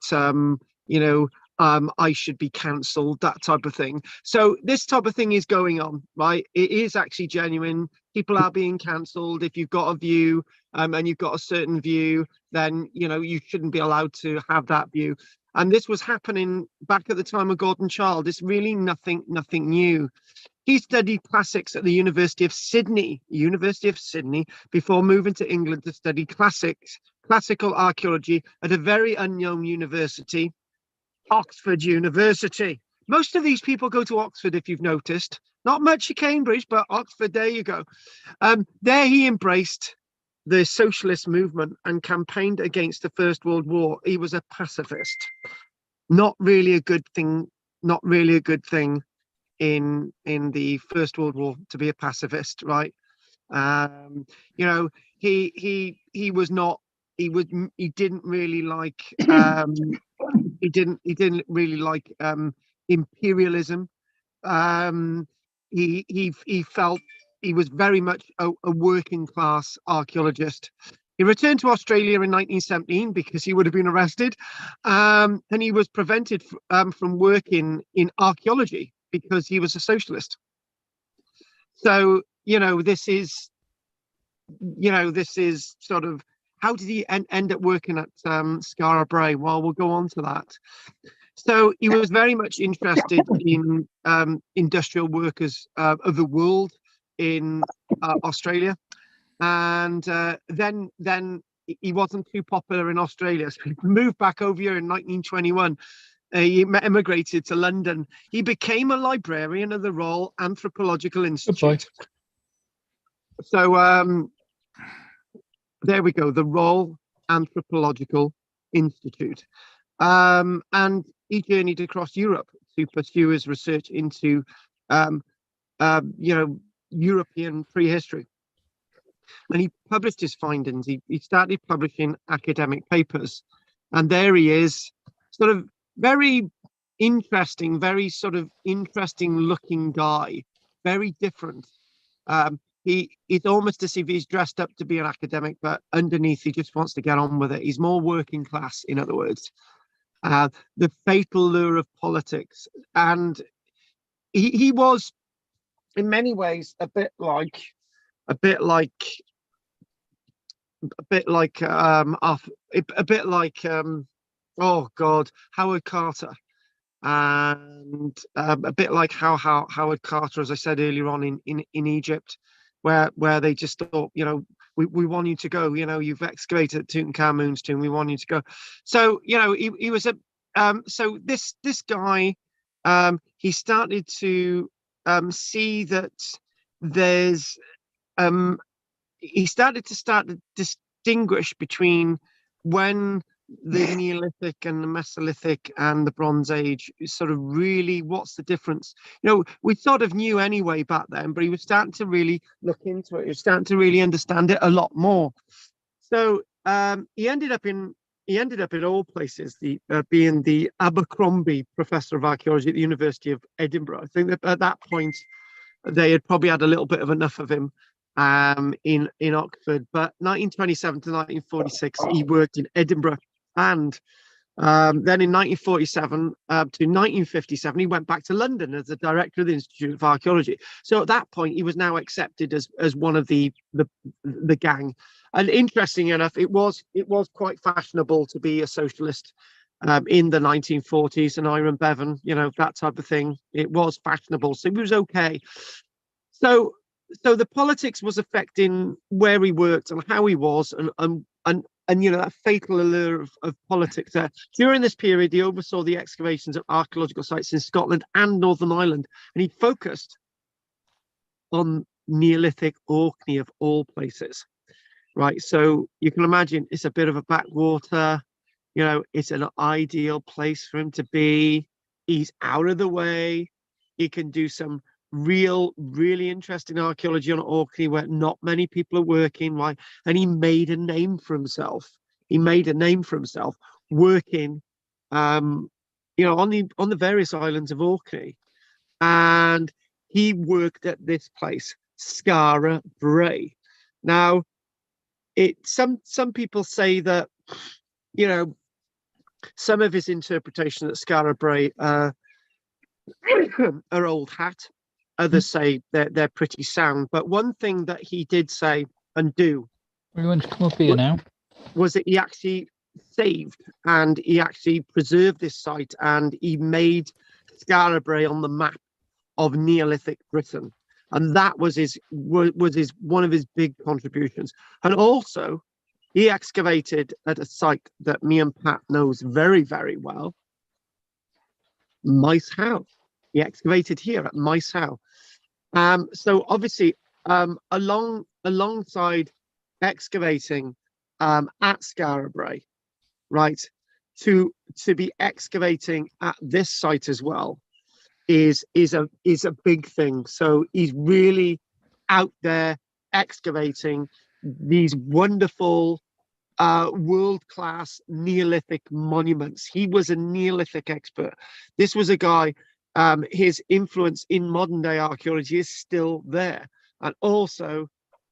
I should be cancelled, that type of thing. So this type of thing is going on, right? It is actually genuine. People are being cancelled. If you've got a view and you've got a certain view, then you shouldn't be allowed to have that view. And this was happening back at the time of Gordon Child. It's really nothing new. He studied classics at the University of Sydney, before moving to England to study classical archaeology at a very unknown university, Oxford University. Most of these people go to Oxford, if you've noticed. Not much at Cambridge, but Oxford, there you go. There he embraced the socialist movement and campaigned against the First World War. He was a pacifist. Not really a good thing in the First World War to be a pacifist, right? He was not. He didn't really like. He didn't really like imperialism. He felt he was very much a working class archaeologist. He returned to Australia in 1917 because he would have been arrested, and he was prevented from working in archaeology because he was a socialist. So, this is sort of, how did he end up working at Skara Brae? Well, we'll go on to that. So he was very much interested in industrial workers of the world in Australia. And then he wasn't too popular in Australia. So he moved back over here in 1921. He emigrated to London. He became a librarian of the Royal Anthropological Institute. So there we go, the Royal Anthropological Institute. And he journeyed across Europe to pursue his research into, European prehistory. And he published his findings. He started publishing academic papers. And there he is, sort of very interesting looking guy, very different. It's almost as if he's dressed up to be an academic, but underneath he just wants to get on with it. He's more working class, in other words. The fatal lure of politics. And he was, in many ways, a bit like oh God, Howard Carter, and a bit like how Howard Carter, as I said earlier on, in Egypt, where they just thought, we want you to go, you've excavated Tutankhamun's tomb, we want you to go. So he was so this guy, he started to see that there's he started to distinguish between when the Neolithic and the Mesolithic and the Bronze Age is sort of really, what's the difference? We sort of knew anyway back then, but he was starting to really look into it. He was starting to really understand it a lot more. So he ended up in all places, being the Abercrombie Professor of Archaeology at the University of Edinburgh. I think that at that point they had probably had a little bit of enough of him in Oxford. But 1927 to 1946, he worked in Edinburgh. And then in 1947 to 1957, he went back to London as the director of the Institute of Archaeology. So at that point, he was now accepted as one of the gang. And interesting enough, it was quite fashionable to be a socialist in the 1940s, and Iron Bevan, that type of thing. It was fashionable, so it was okay. So the politics was affecting where he worked and how he was, and that fatal allure of politics there. During this period, he oversaw the excavations of archaeological sites in Scotland and Northern Ireland, and he focused on Neolithic Orkney of all places. Right, so you can imagine it's a bit of a backwater. It's an ideal place for him to be. He's out of the way. He can do some really interesting archaeology on Orkney where not many people are working, right? And he made a name for himself. Working on the various islands of Orkney. And he worked at this place, Skara Brae. Now, some people say that some of his interpretation that Skara Brae are old hat. Others say they're pretty sound. But one thing that he did say and do, Everyone's come up here now, was that he actually saved and he actually preserved this site, and he made Skara Brae on the map of Neolithic Britain. And that was one of his big contributions. And also, he excavated at a site that me and Pat knows very, very well, Mice Howe. He excavated here at Mice Howe. So obviously, alongside excavating at Skara Brae, right, to be excavating at this site as well is a big thing. So he's really out there excavating these wonderful world-class Neolithic monuments. He was a Neolithic expert. This was a guy, his influence in modern day archaeology is still there. And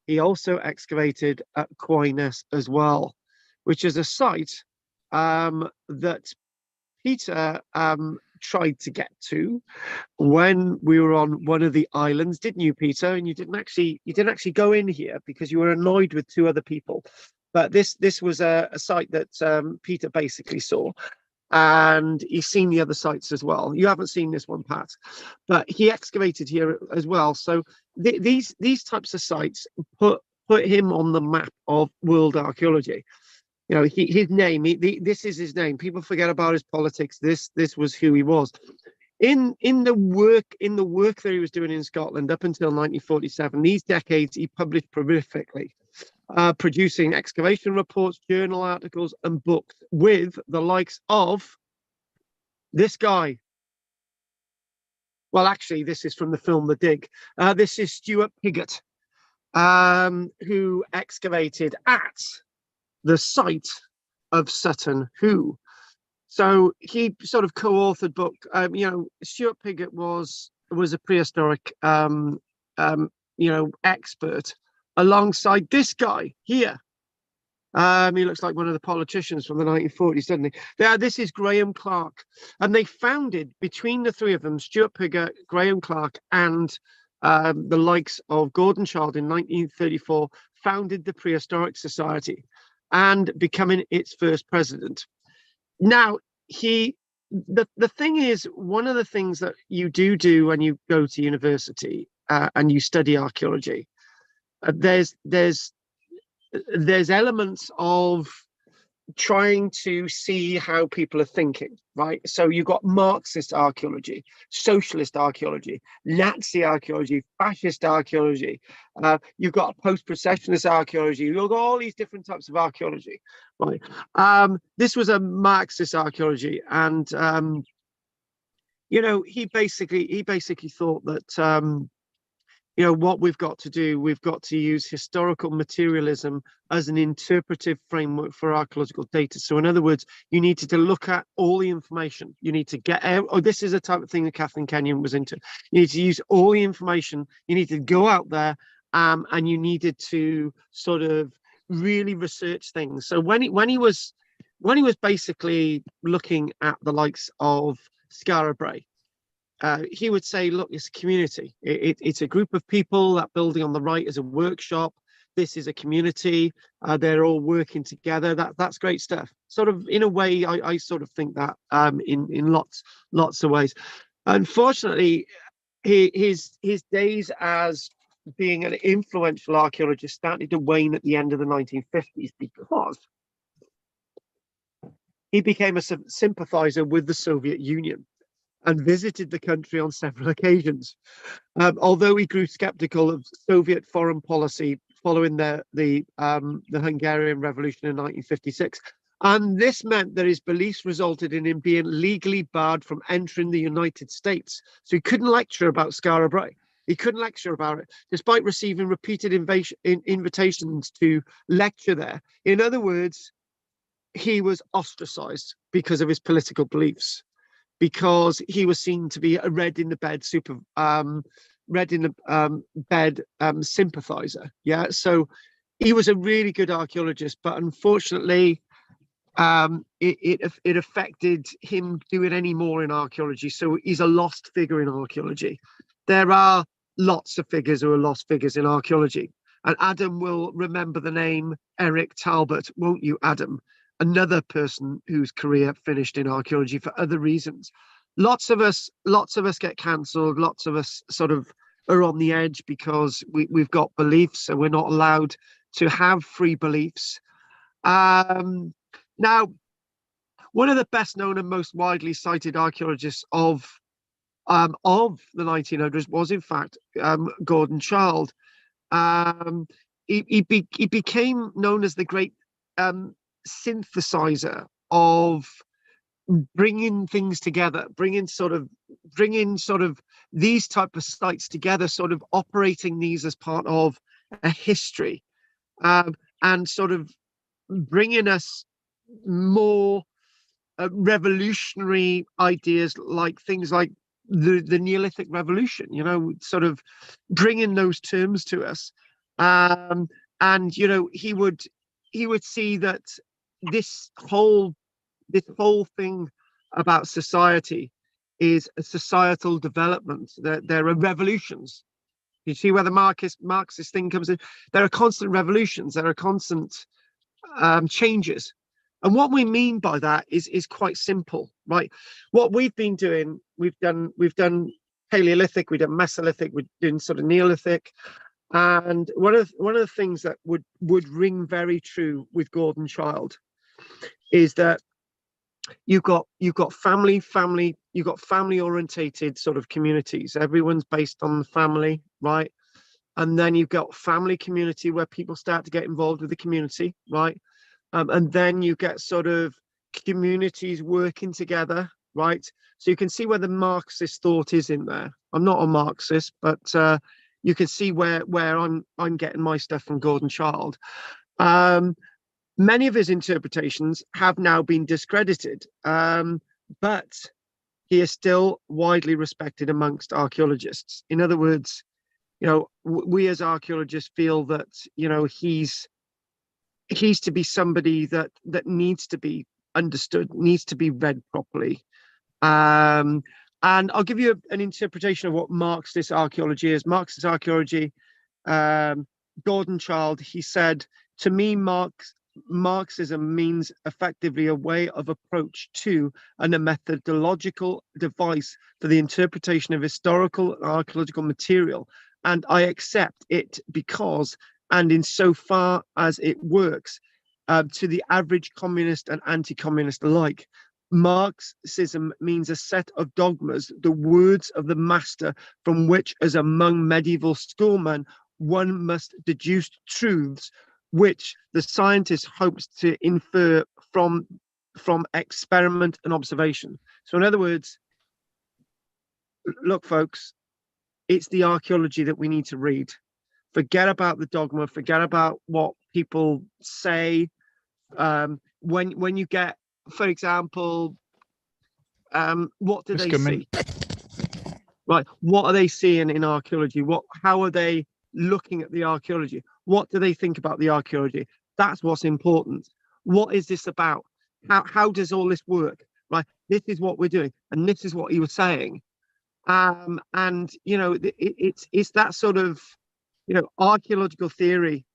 he also excavated at Coyness as well, which is a site that Peter tried to get to when we were on one of the islands, didn't you, Peter? And you didn't actually go in here because you were annoyed with two other people. But this was a site that Peter basically saw, and he's seen the other sites as well. You haven't seen this one, Pat, but he excavated here as well. So these types of sites put him on the map of world archaeology. You know, his name. This is his name. People forget about his politics. This was who he was. In the work that he was doing in Scotland up until 1947, these decades he published prolifically, producing excavation reports, journal articles, and books with the likes of this guy. Well, actually, this is from the film The Dig. This is Stuart Piggott, who excavated at the site of Sutton Hoo. So he sort of co-authored book. Stuart Piggott was a prehistoric, expert, alongside this guy here. He looks like one of the politicians from the 1940s, doesn't he? This is Graham Clark, and they founded, between the three of them, Stuart Piggott, Graham Clark, and the likes of Gordon Child in 1934, founded the Prehistoric Society, and becoming its first president. Now, the thing is, one of the things that you do when you go to university and you study archaeology, there's elements of trying to see how people are thinking, right? So you've got Marxist archaeology, socialist archaeology, Nazi archaeology, fascist archaeology. You've got post-processionist archaeology. You've got all these different types of archaeology, right? This was a Marxist archaeology, and he basically thought that what we've got to do, we've got to use historical materialism as an interpretive framework for archaeological data. So in other words, you need to look at all the information. You need to get out. Oh, this is a type of thing that Kathleen Kenyon was into. You need to use all the information. You need to go out there, and you needed to sort of really research things. So when he was basically looking at the likes of Skara Brae, he would say, look, it's a community. It's a group of people. That building on the right is a workshop. This is a community. They're all working together. That's great stuff. Sort of, in a way, I sort of think that in lots of ways. Unfortunately, his days as being an influential archaeologist started to wane at the end of the 1950s because he became a sympathizer with the Soviet Union and visited the country on several occasions. Although he grew skeptical of Soviet foreign policy following the Hungarian Revolution in 1956. And this meant that his beliefs resulted in him being legally barred from entering the United States. So he couldn't lecture about Skara Brae. He couldn't lecture about it, despite receiving repeated invitations to lecture there. In other words, he was ostracized because of his political beliefs, because he was seen to be a red in the bed sympathizer. Yeah, so he was a really good archaeologist, but unfortunately, it affected him doing any more in archaeology. So he's a lost figure in archaeology. There are lots of figures who are lost figures in archaeology, and Adam will remember the name Eric Talbot, won't you, Adam? Another person whose career finished in archaeology for other reasons. Lots of us get cancelled. Lots of us sort of are on the edge because we've got beliefs and we're not allowed to have free beliefs. Now, one of the best known and most widely cited archaeologists of the 1900s was, in fact, Gordon Child. He became known as the great synthesizer of bringing things together, bringing sort of these type of sites together, sort of operating these as part of a history, and sort of bringing us more revolutionary ideas, like things like the Neolithic Revolution, sort of bringing those terms to us. And he would see that this whole thing about society is a societal development. There are revolutions. You see where the Marxist thing comes in? There are constant revolutions. There are constant changes. And what we mean by that is quite simple, right? What we've been doing, we've done Paleolithic, we've done Mesolithic, we're doing sort of Neolithic. And one of the things that would ring very true with Gordon Child is that you've got family orientated sort of communities. Everyone's based on the family, right? And then you've got family community where people start to get involved with the community, right? And then you get sort of communities working together, right? So you can see where the Marxist thought is in there. I'm not a Marxist, but you can see where I'm getting my stuff from Gordon Child. Many of his interpretations have now been discredited, but he is still widely respected amongst archaeologists. In other words, we as archaeologists feel that he's to be somebody that needs to be understood, needs to be read properly. And I'll give you an interpretation of what Marxist archaeology is. Marxist archaeology, Gordon Child, he said, to me, Marxism means effectively a way of approach to and a methodological device for the interpretation of historical and archaeological material. And I accept it because, and insofar as it works to the average communist and anti-communist alike, Marxism means a set of dogmas, the words of the master, from which, as among medieval schoolmen, one must deduce truths which the scientist hopes to infer from experiment and observation. So in other words, look, folks, it's the archaeology that we need to read. Forget about the dogma, forget about what people say. When you get, for example, what do they see? Right, what are they seeing in archaeology? How are they looking at the archaeology? What do they think about the archaeology? That's what's important. What is this about? How does all this work? Right, this is what we're doing, and this is what he was saying. And it's that sort of archaeological theory.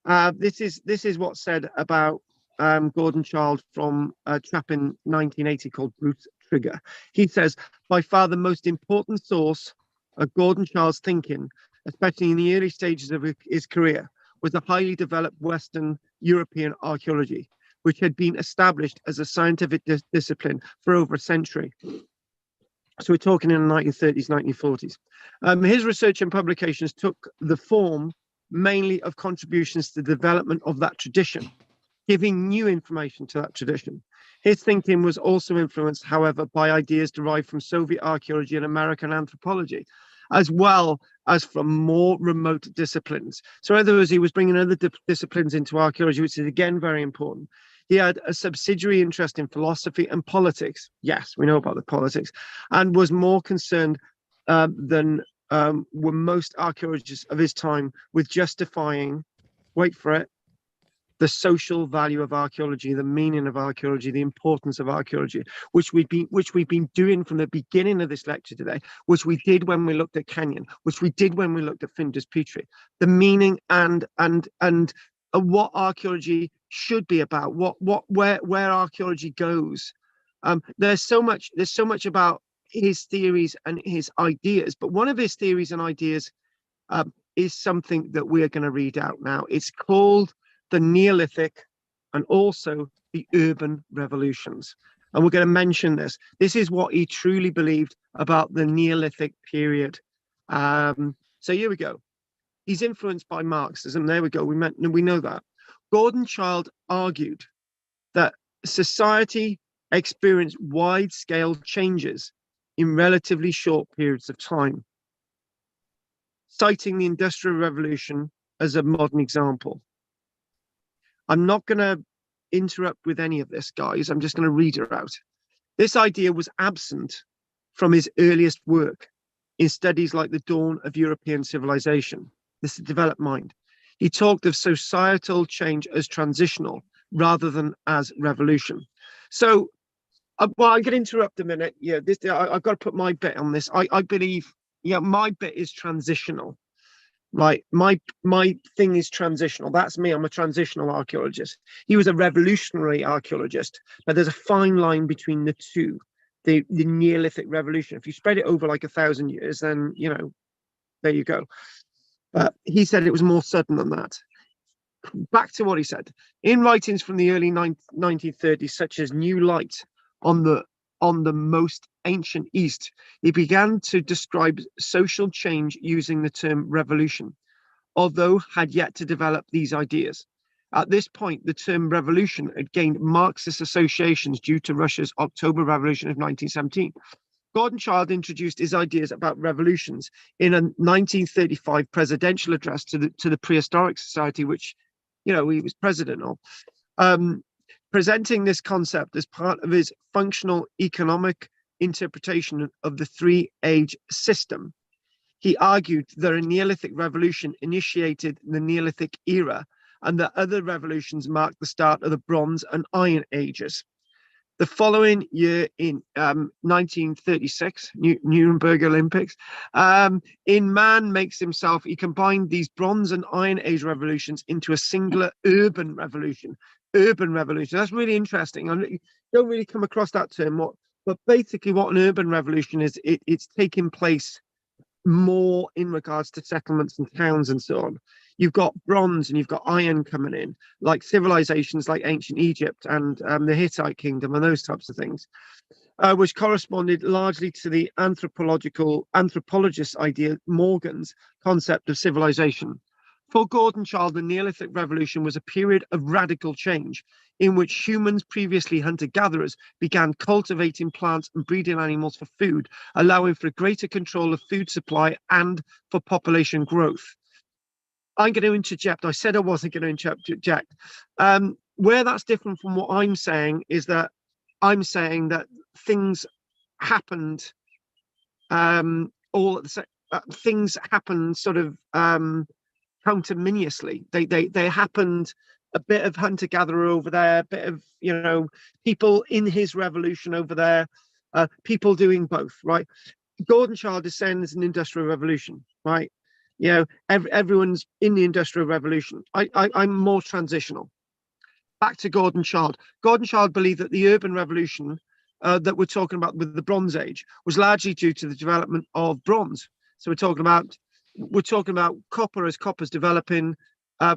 This is what's said about Gordon Child from a chap in 1980 called Bruce Trigger. He says, by far the most important source of Gordon Child's thinking, especially in the early stages of his career, was the highly developed Western European archaeology, which had been established as a scientific discipline for over a century. So we're talking in the 1930s, 1940s. His research and publications took the form mainly of contributions to the development of that tradition, giving new information to that tradition. His thinking was also influenced, however, by ideas derived from Soviet archaeology and American anthropology, as well as from more remote disciplines. So in other words, he was bringing other disciplines into archaeology, which is again very important. He had a subsidiary interest in philosophy and politics. Yes, we know about the politics, and was more concerned than were most archaeologists of his time with justifying, wait for it, the social value of archaeology, the meaning of archaeology, the importance of archaeology, which we've been doing from the beginning of this lecture today, which we did when we looked at Kenyon, which we did when we looked at Flinders Petrie, the meaning and what archaeology should be about, where archaeology goes. There's so much about his theories and his ideas, but one of his theories and ideas is something that we're going to read out now. It's called the Neolithic and also the urban revolutions. And we're going to mention this. This is what he truly believed about the Neolithic period. So here we go. He's influenced by Marxism. There we go. We know that. Gordon Child argued that society experienced wide-scale changes in relatively short periods of time, citing the Industrial Revolution as a modern example. I'm not going to interrupt with any of this, guys. I'm just going to read it out. This idea was absent from his earliest work in studies like the dawn of European civilization. This is developed mind. He talked of societal change as transitional rather than as revolution. So Well, I'm going to interrupt a minute. Yeah, I've got to put my bit on this. I believe, yeah, my bit is transitional. Right, my thing is transitional. That's me. I'm a transitional archaeologist. He was a revolutionary archaeologist, but there's a fine line between the two. The Neolithic revolution. If you spread it over like 1,000 years, then there you go. But he said it was more sudden than that. Back to what he said. In writings from the early 1930s, such as New Light on the most ancient East, he began to describe social change using the term revolution, although had yet to develop these ideas. At this point, the term revolution had gained Marxist associations due to Russia's October Revolution of 1917. Gordon Childe introduced his ideas about revolutions in a 1935 presidential address to the Prehistoric Society, which, he was president of, presenting this concept as part of his functional economic interpretation of the three-age system. He argued that a Neolithic revolution initiated the Neolithic era and that other revolutions marked the start of the Bronze and Iron Ages. The following year, in 1936, Nuremberg Olympics, in Man Makes Himself, he combined these Bronze and Iron Age revolutions into a singular urban revolution. Urban revolution. That's really interesting. I don't really come across that term. But basically, what an urban revolution is, it's taking place more in regards to settlements and towns and so on. You've got bronze and you've got iron coming in, like civilizations like ancient Egypt and the Hittite kingdom and those types of things, which corresponded largely to the anthropologist idea Morgan's concept of civilization. For Gordon Childe, the Neolithic Revolution was a period of radical change in which humans, previously hunter-gatherers, began cultivating plants and breeding animals for food, allowing for greater control of food supply and for population growth. I'm going to interject. I said I wasn't going to interject. Where that's different from what I'm saying is that I'm saying that things happened all at the same. Things happened sort of conterminiously. They happened. A bit of hunter-gatherer over there, a bit of people in his revolution over there, people doing both. Right. Gordon Childe is saying there's an industrial revolution. Right. Everyone's in the industrial revolution. I'm more transitional. Back to Gordon Childe. Gordon Childe believed that the urban revolution that we're talking about with the Bronze Age was largely due to the development of bronze. So we're talking about copper as copper's developing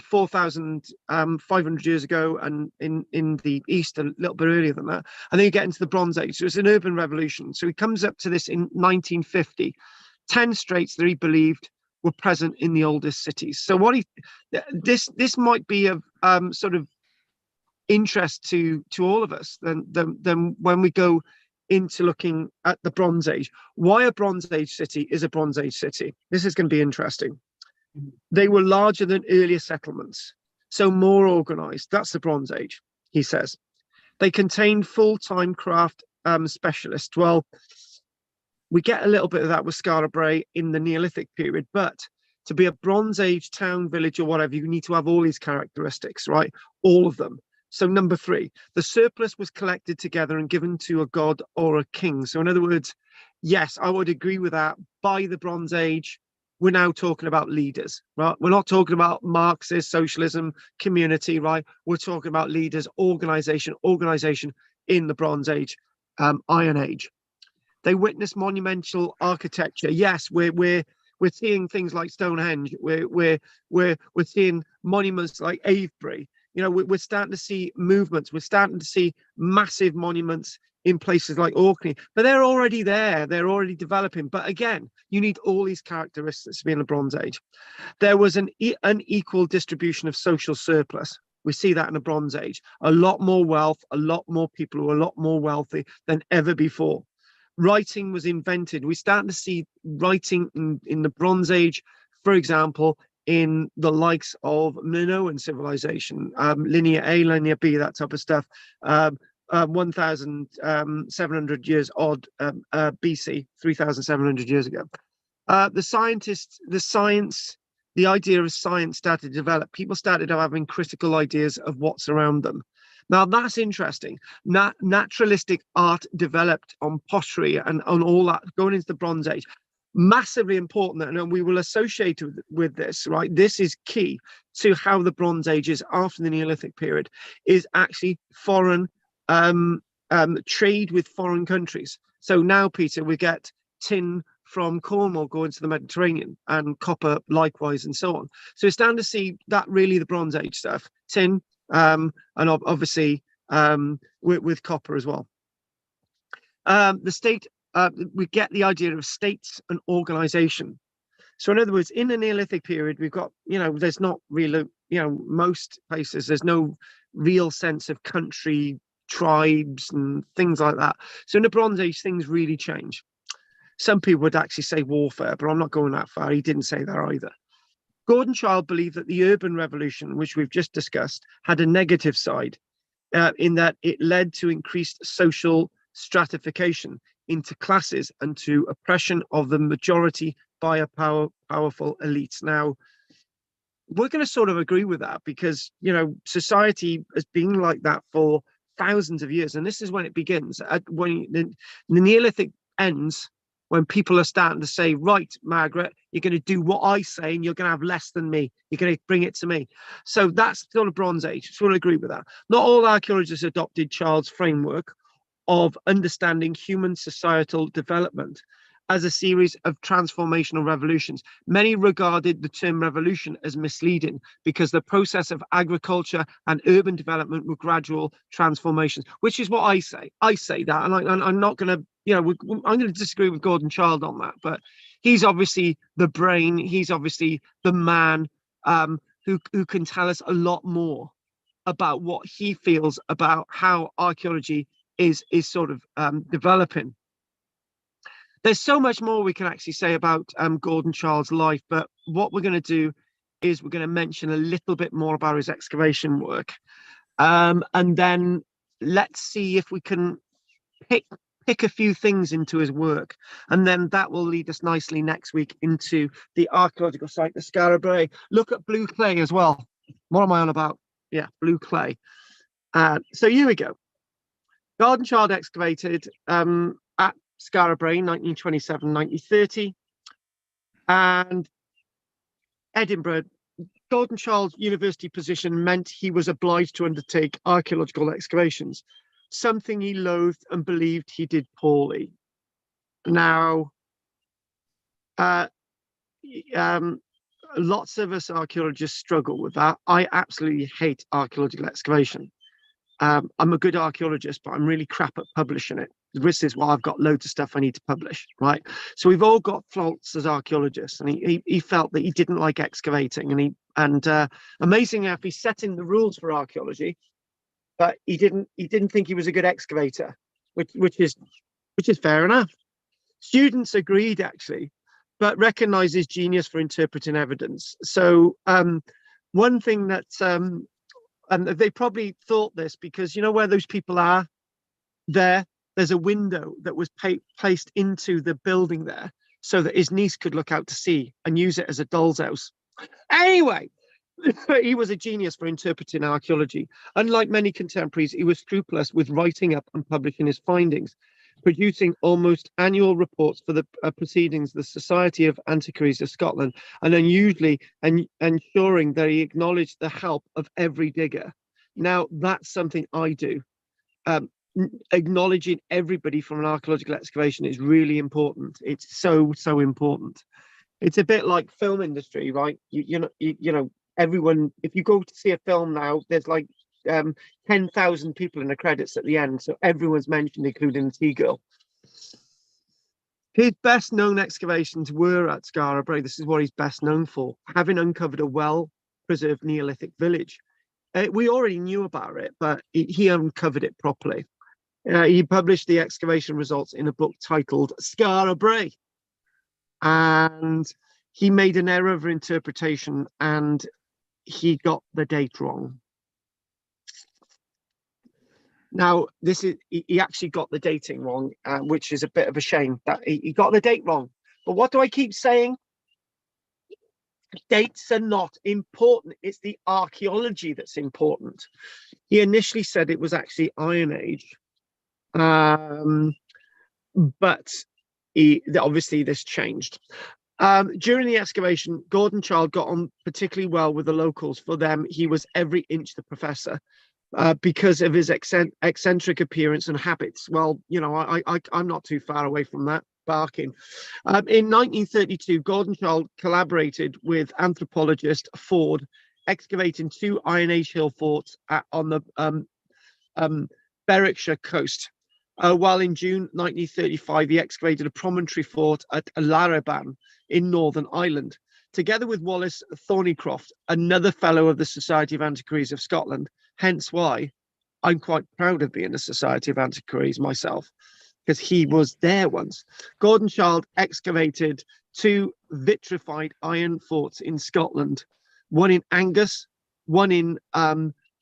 4,500 years ago, and in the East a little bit earlier than that. And then you get into the Bronze Age. So it's an urban revolution. So he comes up to this in 1950. 10 straits that he believed were present in the oldest cities. So this might be of sort of interest to all of us then when we go into looking at the Bronze Age. Why a Bronze Age city is a Bronze Age city. This is going to be interesting. They were larger than earlier settlements, so more organized. That's the Bronze Age, he says. They contained full-time craft specialists. Well, we get a little bit of that with Skara Brae in the Neolithic period, but to be a Bronze Age town, village, or whatever, you need to have all these characteristics, right? All of them. So number 3, the surplus was collected together and given to a god or a king. So in other words, yes, I would agree with that. By the Bronze Age, we're now talking about leaders, right? We're not talking about Marxist socialism, community, right? We're talking about leaders, organization in the Bronze Age, Iron Age. They witnessed monumental architecture. Yes, we're seeing things like Stonehenge. We're seeing monuments like Avebury. We're starting to see movements. We're starting to see massive monuments in places like Orkney, but they're already there. They're already developing. But again, you need all these characteristics to be in the Bronze Age. There was an unequal distribution of social surplus. We see that in the Bronze Age. A lot more wealth, a lot more people who are a lot more wealthy than ever before. Writing was invented. We're starting to see writing in the Bronze Age, for example, in the likes of Minoan civilization, Linear A, Linear B, that type of stuff. 1,700 years odd BC, 3,700 years ago. The idea of science started to develop. People started having critical ideas of what's around them. Now that's interesting. Naturalistic art developed on pottery and on all that going into the Bronze Age. Massively important, and we will associate with this, right? This is key to how the Bronze Ages after the Neolithic period is actually foreign trade with foreign countries. So now, Peter, we get tin from Cornwall going to the Mediterranean and copper likewise and so on. So it's starting to see that really the Bronze Age stuff, tin, and obviously with copper as well. The state, we get the idea of states and organization. So in other words, in the Neolithic period, we've got, there's not really, most places, there's no real sense of country, tribes and things like that. So in the Bronze Age, things really change. Some people would actually say warfare, but I'm not going that far. He didn't say that either. Gordon Childe believed that the urban revolution, which we've just discussed, had a negative side in that it led to increased social stratification into classes and to oppression of the majority by a powerful elites. Now, we're going to sort of agree with that because, society has been like that for thousands of years. And this is when it begins. When the Neolithic ends, when people are starting to say, right, Margaret, you're going to do what I say and you're going to have less than me. You're going to bring it to me. So that's sort of Bronze Age. So we'll agree with that. Not all archaeologists adopted Childe's framework of understanding human societal development as a series of transformational revolutions. Many regarded the term revolution as misleading because the process of agriculture and urban development were gradual transformations, which is what I say. I say that, and I'm not going to, I'm going to disagree with Gordon Childe on that, but he's obviously the brain. He's obviously the man who can tell us a lot more about what he feels about how archaeology is sort of developing. There's so much more we can actually say about Gordon Childe's life, but what we're going to do is we're going to mention a little bit more about his excavation work, and then let's see if we can pick a few things into his work, and then that will lead us nicely next week into the archaeological site, the Skara Brae. Look at blue clay as well. What am I on about? Yeah, blue clay. So here we go. Gordon Childe excavated at Skara Brae, 1927-1930, and Edinburgh. Gordon Childe's university position meant he was obliged to undertake archaeological excavations, something he loathed and believed he did poorly. Now, lots of us archaeologists struggle with that. I absolutely hate archaeological excavation. I'm a good archaeologist, but I'm really crap at publishing it. This is why I've got loads of stuff I need to publish, right? So we've all got faults as archaeologists, and he felt that he didn't like excavating, and amazing enough, he's setting the rules for archaeology, but he didn't think he was a good excavator, which is fair enough. Students agreed actually, but recognized his genius for interpreting evidence. So one thing that and they probably thought this because where those people are there's a window that was placed into the building there so that his niece could look out to sea and use it as a doll's house. Anyway, he was a genius for interpreting archaeology. Unlike many contemporaries, he was scrupulous with writing up and publishing his findings, producing almost annual reports for the proceedings of the Society of Antiquaries of Scotland, and unusually ensuring that he acknowledged the help of every digger. Now, that's something I do. Acknowledging everybody from an archaeological excavation is really important. It's so important. It's a bit like film industry, right? You know, everyone, if you go to see a film now, there's like 10,000 people in the credits at the end, so everyone's mentioned, including the T-girl. His best known excavations were at Skara Brae. This is what he's best known for, having uncovered a well-preserved Neolithic village. We already knew about it, but he uncovered it properly. He published the excavation results in a book titled Skara Brae, and he made an error of interpretation and he got the date wrong. Now, he actually got the dating wrong, which is a bit of a shame that he got the date wrong. But what do I keep saying? dates are not important. It's the archaeology that's important. He initially said it was actually Iron Age, but obviously this changed. During the excavation, Gordon Child got on particularly well with the locals. For them, he was every inch the professor. Because of his eccentric appearance and habits. Well, you know, I'm not too far away from that, barking. In 1932, Gordon Child collaborated with anthropologist Ford, excavating 2 Iron Age hill forts on the Berwickshire coast. While in June 1935, he excavated a promontory fort at Laraban in Northern Ireland. Together with Wallace Thornycroft, another fellow of the Society of Antiquaries of Scotland, hence why I'm quite proud of being a Society of Antiquaries myself, because he was there once. Gordon Child excavated 2 vitrified iron forts in Scotland, one in Angus, one in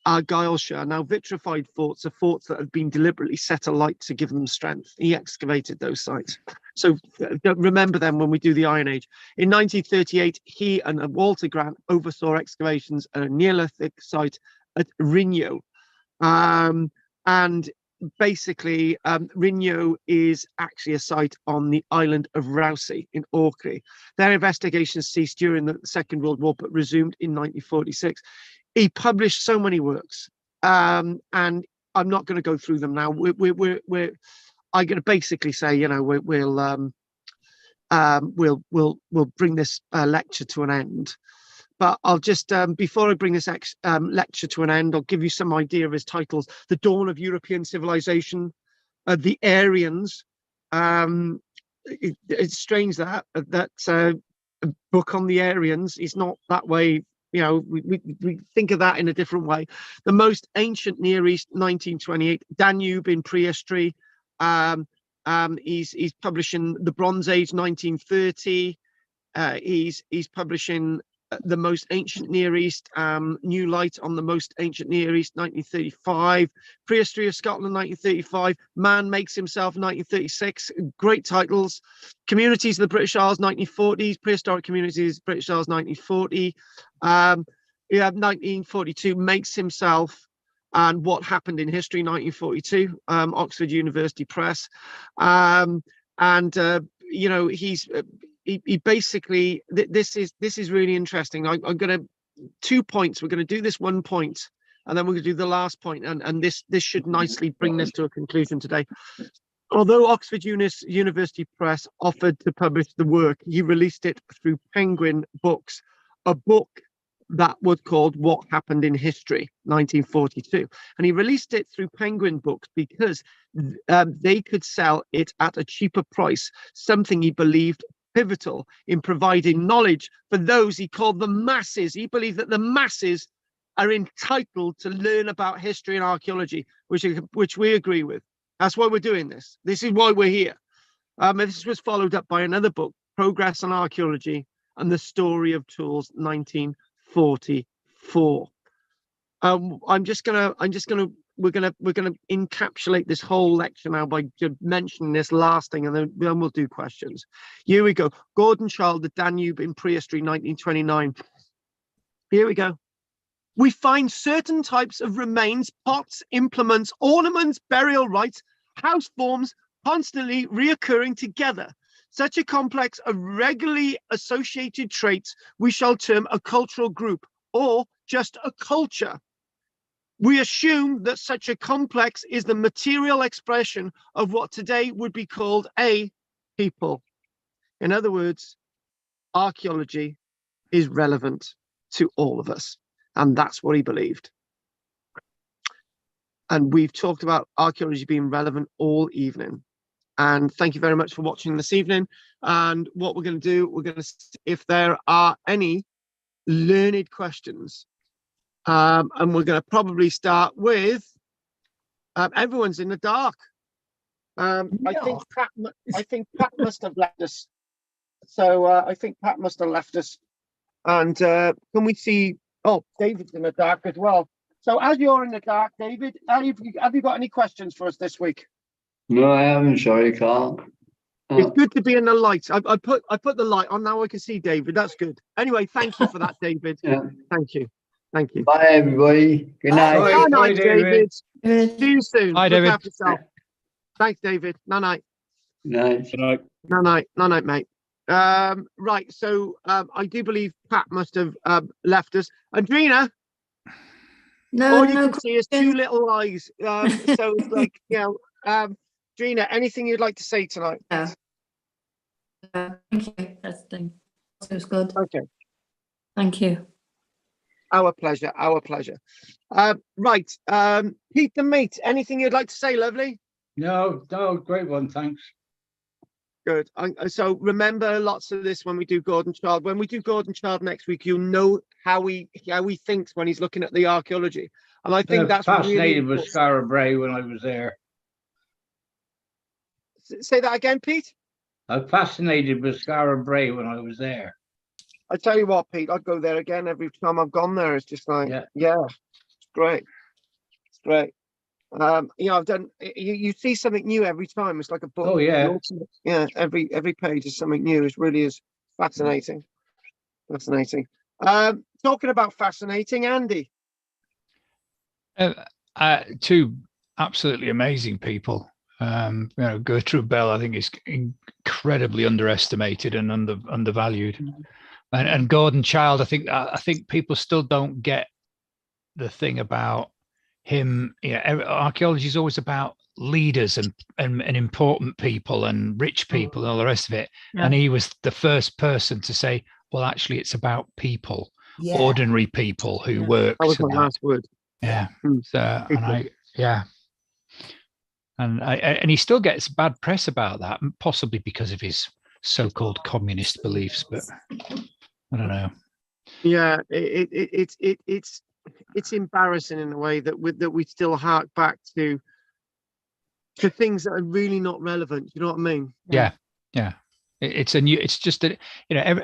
Argyllshire. Now, vitrified forts are forts that have been deliberately set alight to give them strength. He excavated those sites. So remember them when we do the Iron Age. In 1938, he and Walter Grant oversaw excavations at a Neolithic site at Rinio. And basically, Rinio is actually a site on the island of Rousey in Orkney. Their investigations ceased during the Second World War, but resumed in 1946. He published so many works, and I'm not going to go through them now. I'm going to basically say, you know, we'll bring this lecture to an end. But I'll just, before I bring this lecture to an end, I'll give you some idea of his titles: The Dawn of European Civilization, The Aryans. It's strange that a book on the Aryans is not that way. You know, we think of that in a different way. The Most Ancient Near East, 1928. Danube in Prehistory. He's publishing The Bronze Age, 1930. He's publishing The Most Ancient Near East, New Light on the Most Ancient Near East, 1935. Prehistory of Scotland, 1935. Man Makes Himself, 1936. Great titles. Communities of the British Isles, 1940s. Prehistoric Communities of the British Isles, 1940. 1942, Makes Himself and What Happened in History, 1942. Oxford University Press. You know, he basically, this is really interesting. I'm going to 2 points. We're going to do this 1 point, and then we're going to do the last point, and this should nicely bring this to a conclusion today. Although Oxford University Press offered to publish the work, he released it through Penguin Books, a book that was called What Happened in History, 1942. And he released it through Penguin Books because they could sell it at a cheaper price, something he believed pivotal in providing knowledge for those he called the masses. He believed that the masses are entitled to learn about history and archaeology, which we agree with. That's why we're doing this. This is why we're here. This was followed up by another book, Progress on Archaeology and the Story of Tools, 1944. We're gonna encapsulate this whole lecture now by just mentioning this last thing, and then we'll do questions. Here we go. Gordon Child, The Danube in Prehistory, 1929. Here we go. We find certain types of remains, pots, implements, ornaments, burial rites, house forms constantly reoccurring together. Such a complex of regularly associated traits we shall term a cultural group, or just a culture. We assume that such a complex is the material expression of what today would be called a people. In other words, archaeology is relevant to all of us. And that's what he believed. And we've talked about archaeology being relevant all evening. And thank you very much for watching this evening. And what we're going to do, we're going to see if there are any learned questions. And we're going to probably start with everyone's in the dark. I think Pat must have left us. So I think Pat must have left us. And can we see? Oh, David's in the dark as well. So as you're in the dark, David, have you got any questions for us this week? No, I haven't. Sorry, Carl. It's good to be in the light. I put the light on now. I can see David. That's good. Anyway, thank you for that, David. Yeah. Thank you. Thank you. Bye, everybody. Good Bye. night. Night, Bye, David. David. See you soon. Bye, Look David. after yourself. Thanks, David. Night. Good night. Good night. Night, mate. Right. So I do believe Pat must have left us. Andrina, No, all you no can see is two questions. little eyes. So it's like, Andrina, anything you'd like to say tonight? No. Thank you. That's the thing. It was good. Okay. Thank you. Our pleasure. Right. Pete the mate, anything you'd like to say, lovely? No, great one, thanks. Good. So remember lots of this when we do Gordon Child. When we do Gordon Child next week, you'll know how he thinks when he's looking at the archaeology. And I think that's really fascinated with important. Skara Brae when I was there. Say that again, Pete. I'm fascinated with Skara Brae when I was there. I tell you what, Pete, I'd go there again every time I've gone there. It's just like, yeah, it's great. It's great. I've done. You see something new every time. It's like a book. Oh yeah. Yeah. Every page is something new. It really is fascinating. Fascinating. Talking about fascinating, Andy. Two absolutely amazing people. Gertrude Bell, I think, is incredibly underestimated and undervalued. And Gordon Child, I think people still don't get the thing about him. Archaeology is always about leaders and important people and rich people and all the rest of it. Yeah. And he was the first person to say, well, actually, it's about people, Yeah. ordinary people who worked. That was my and last word. Yeah. Mm. So, and he still gets bad press about that, possibly because of his so-called communist beliefs, but I don't know. Yeah, it's embarrassing in a way that we still hark back to things that are really not relevant. You know what I mean? Yeah. It's just that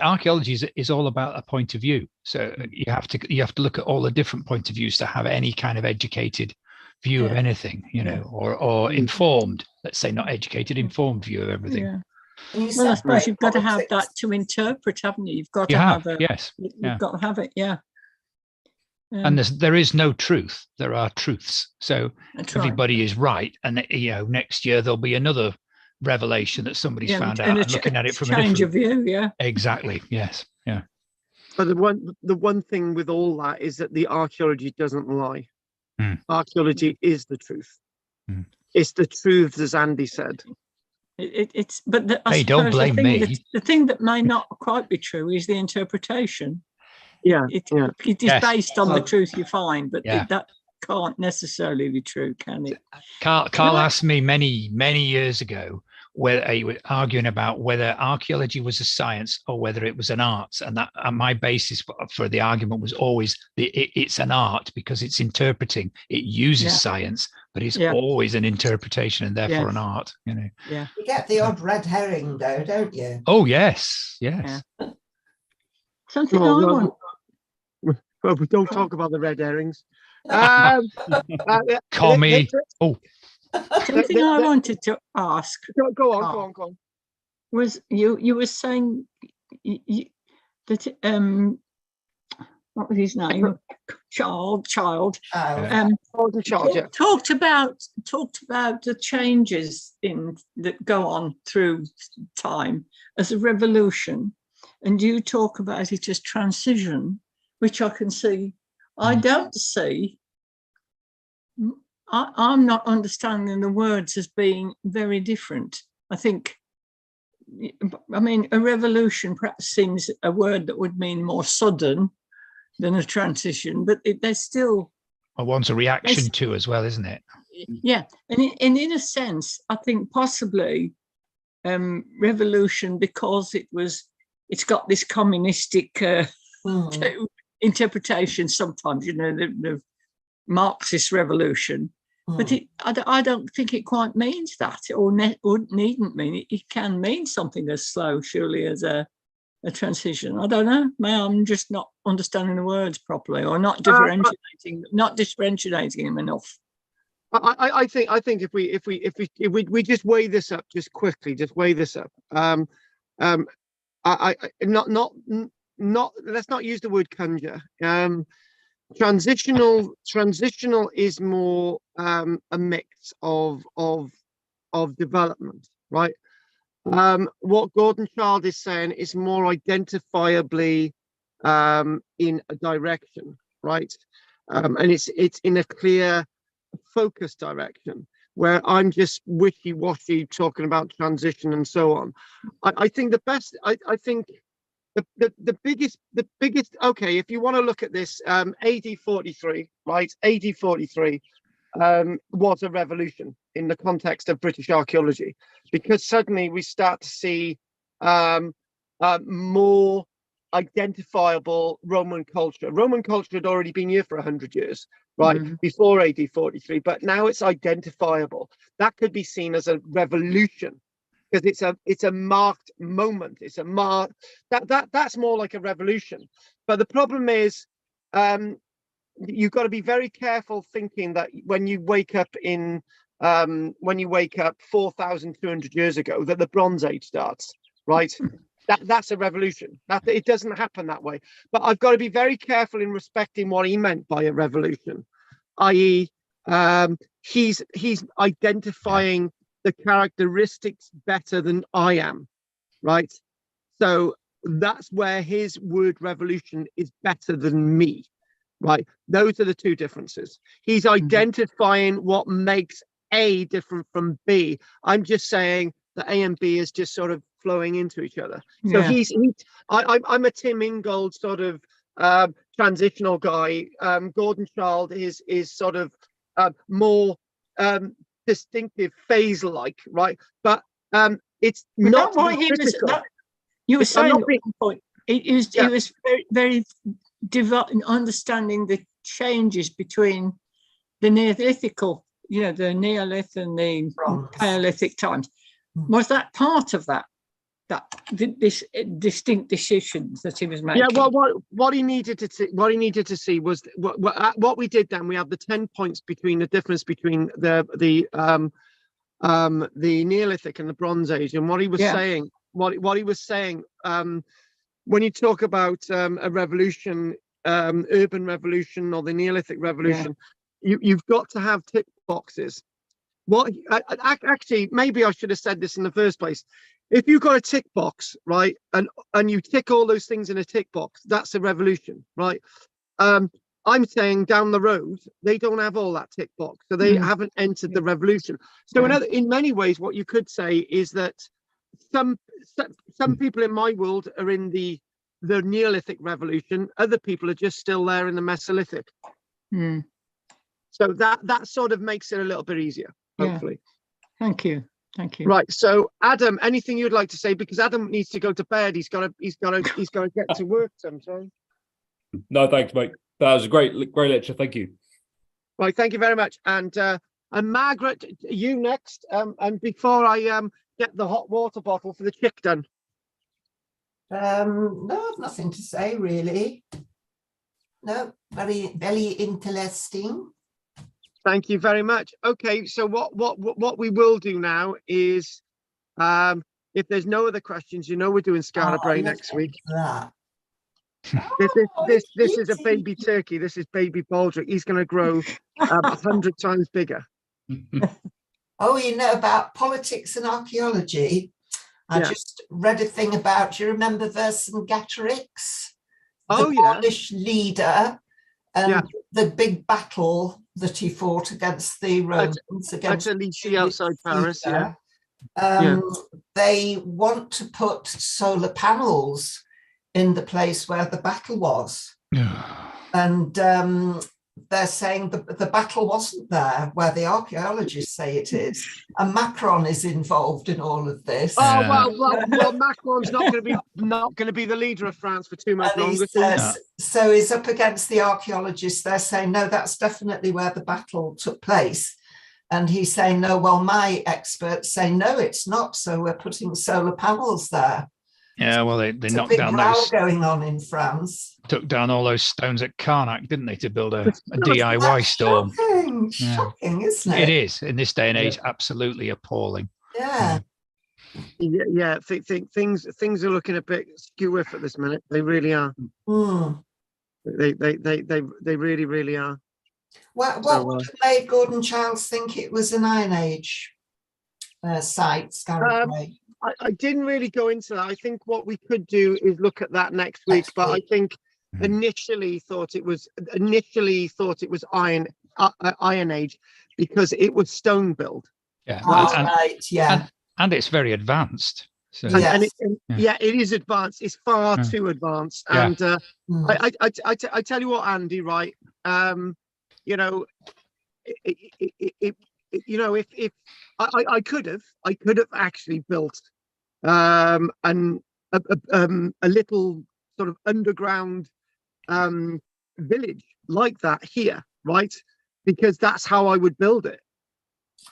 archaeology is all about a point of view. So you have to look at all the different points of views to have any kind of educated view of anything, or informed. Let's say not educated, informed view of everything. Yeah. And you Well, I suppose separate you've got to have politics. that to interpret, haven't you? You've got You to have, have yes. You've got to have it, yeah. And there is no truth. There are truths. So That's right. everybody is right. And next year there'll be another revelation that somebody's found out and looking at it from a change different of view, yeah. Exactly. Yes. Yeah. But the one thing with all that is that the archaeology doesn't lie. Archaeology is the truth. It's the truth, as Andy said. Hey, don't blame me. The thing that may not quite be true is the interpretation. Yeah. It is based on the truth you find, but Yeah. that can't necessarily be true, can it? Carl asked me many, many years ago whether he was arguing about whether archaeology was a science or whether it was an art, and that my basis for the argument was always it's an art because it's interpreting. It uses science, but it's always an interpretation and therefore an art. Yeah. You get the odd red herring, though, don't you? Oh yes. Yeah. Something I want. Well, we don't talk about the red herrings. Commie. Something I wanted to ask. Go on. Was you were saying that what was his name? Child. Child, yeah. Talked about the changes that go on through time as a revolution, and you talk about it as transition, which I can see. I don't see. I'm not understanding the words as being very different. I mean, a revolution perhaps seems a word that would mean more sudden than a transition, but there's still. Well, one's a reaction to as well, isn't it? Yeah, and in a sense, I think possibly revolution, because it's got this communistic interpretation sometimes, the Marxist revolution. But I don't think it quite means that, or needn't mean it. It can mean something as slow, surely, as a transition. I don't know. I'm just not understanding the words properly, or not differentiating them enough. I think if we just weigh this up just quickly, just weigh this up. I not let's not use the word conjure. Transitional is more a mix of development, right? What Gordon Child is saying is more identifiably in a direction, right? And it's in a clear focus direction, where I'm just wishy-washy talking about transition and so on. I think the best, I think the biggest, okay, if you want to look at this, AD 43, right? AD 43 was a revolution in the context of British archaeology, because suddenly we start to see more identifiable Roman culture. Roman culture had already been here for 100 years, right, before AD 43, but now it's identifiable. That could be seen as a revolution, because it's a marked moment. It's a that's more like a revolution. But the problem is, you've got to be very careful thinking that when you wake up 4,200 years ago, that the Bronze Age starts, right? That's a revolution. It doesn't happen that way. But I've got to be very careful in respecting what he meant by a revolution, i.e., he's identifying the characteristics better than I am, right? So that's where his word revolution is better than me, right? Those are the two differences. He's identifying what makes A different from B. I'm just saying that A and B is just sort of flowing into each other. So I'm a Tim Ingold sort of transitional guy. Gordon Child is sort of more distinctive phase-like, right? But it's not critical. You were saying at one point, it was very, very understanding the changes between the Neolithical, the Neolith and the Paleolithic times. Was that part of that this distinct decisions that he was making? Yeah, well, what he needed to see was what we did then. We had the 10 points between the difference between the Neolithic and the Bronze Age, and what he was saying, what he was saying, when you talk about a revolution, urban revolution or the Neolithic revolution, you've got to have tick boxes. Actually, maybe I should have said this in the first place. If you've got a tick box, right, and you tick all those things in a tick box, that's a revolution, right? I'm saying down the road, they don't have all that tick box, so they haven't entered the revolution. So in many ways, what you could say is that some people in my world are in the Neolithic revolution. Other people are just still there in the Mesolithic. So that sort of makes it a little bit easier, hopefully. Thank you. Right. So Adam, anything you'd like to say? Because Adam needs to go to bed. He's got to get to work sometime. No, thanks, mate. That was a great lecture. Thank you. Right. Thank you very much. And Margaret, you next. And before I get the hot water bottle for the chick done. No, I've nothing to say really. No, very, very interesting. Thank you very much. Okay, so what we will do now is, if there's no other questions, we're doing Skara Brae next week. This is a baby turkey. This is baby Baldric. He's going to grow 100 times bigger. Oh, about politics and archaeology. I just read a thing about, do you remember Vercingetorix? The Polish leader and the big battle that he fought against the Romans. Against Italy outside Paris, They want to put solar panels in the place where the battle was. And they're saying the battle wasn't there where the archaeologists say it is. And Macron is involved in all of this. Oh well, Macron's not going to be the leader of France for too much longer. So he's up against the archaeologists. They're saying no, that's definitely where the battle took place. And he's saying no. Well, my experts say no, it's not. So we're putting solar panels there. Yeah, well, they It's a knocked big down row those, going on in France. took down all those stones at Karnak, didn't they, to build a DIY That's store? shocking, Yeah. shocking, isn't It it? is in this day and age, Yeah. absolutely appalling. Yeah. Yeah, things are looking a bit skew at this minute. They really are. Mm. They really, really are. What So, would have made Gordon Childs think it was an Iron Age site, Scarab Bay? I didn't really go into that. I think what we could do is look at that next week. Next But I week. think Mhm. initially thought it was Iron Age because it was stone built. Yeah, Oh, and, right, yeah. and it's very advanced. So And, Yes. yeah, it is advanced. It's far Yeah. too advanced. Yeah. And Mm. I tell you what, Andy, right? You know, you know, if I could have actually built a little sort of underground village like that here, right? Because that's how I would build it.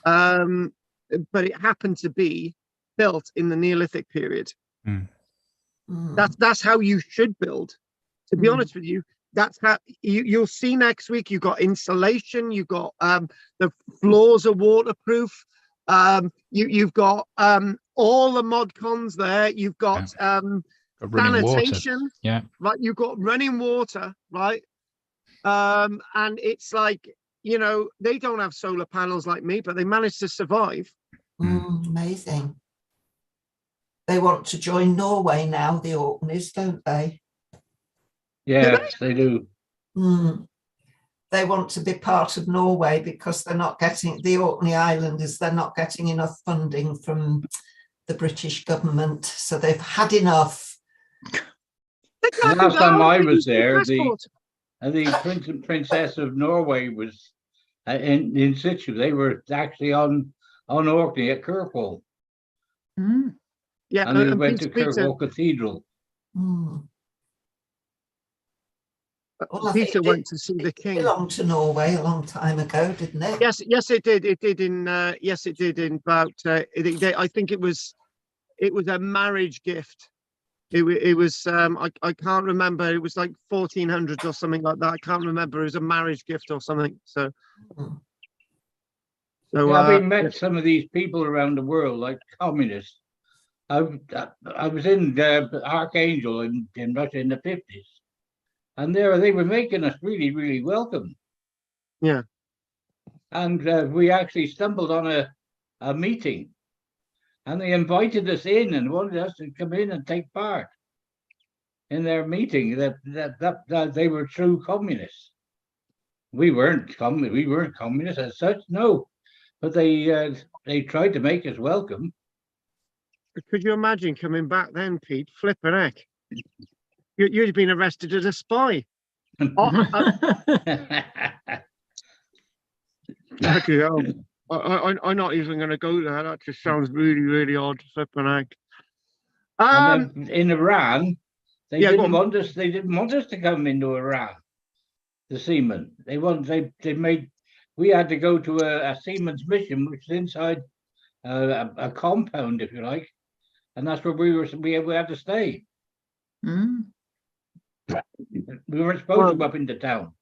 But it happened to be built in the Neolithic period. Mm. That's how you should build. To be Mm. honest with you, that's how you'll see next week. You've got insulation. You've got the floors are waterproof. You've got all the mod cons there. You've got running water. sanitation. Yeah. Right. You've got running water. Right. And it's like, you know, they don't have solar panels like me, but they managed to survive. Amazing. They want to join Norway now, the Orkneys, don't they? Yes, they do. Mm. They want to be part of Norway because they're not getting, the Orkney Islanders, they're not getting enough funding from the British government. So they've had enough. The last time I was there, Passport. the Prince and Princess of Norway was in situ. They were actually on Orkney at Kirkwall, Mm. Yeah, and they and went to Peter, Kirkwall Cathedral. Mm. Well, I Peter think went to see the it king. belonged to Norway a long time ago, didn't it? Yes, it did. It did in yes, it did in about. I think it was a marriage gift. It was I can't remember. It was like 1400s or something like that. I can't remember. It was a marriage gift or something. So. Mm. So Having met some of these people around the world, like communists, I was in Archangel in Russia in the 50s, and they were making us really, really welcome. Yeah. And we actually stumbled on a meeting, and they invited us in and wanted us to come in and take part in their meeting. That they were true communists. We weren't communists as such, no. But they tried to make us welcome. Could you imagine coming back then, Pete? Flippin' heck. You'd have been arrested as a spy. Actually, I'm not even going to go there. That just sounds really, really odd. Flippin' heck. And then in Iran, they Yeah, go didn't on. want us. They didn't want us to come into Iran. The seamen. They made. We had to go to a seaman's mission, which is inside a compound, if you like, and that's where we had to stay. Mm. We weren't supposed to go up into town.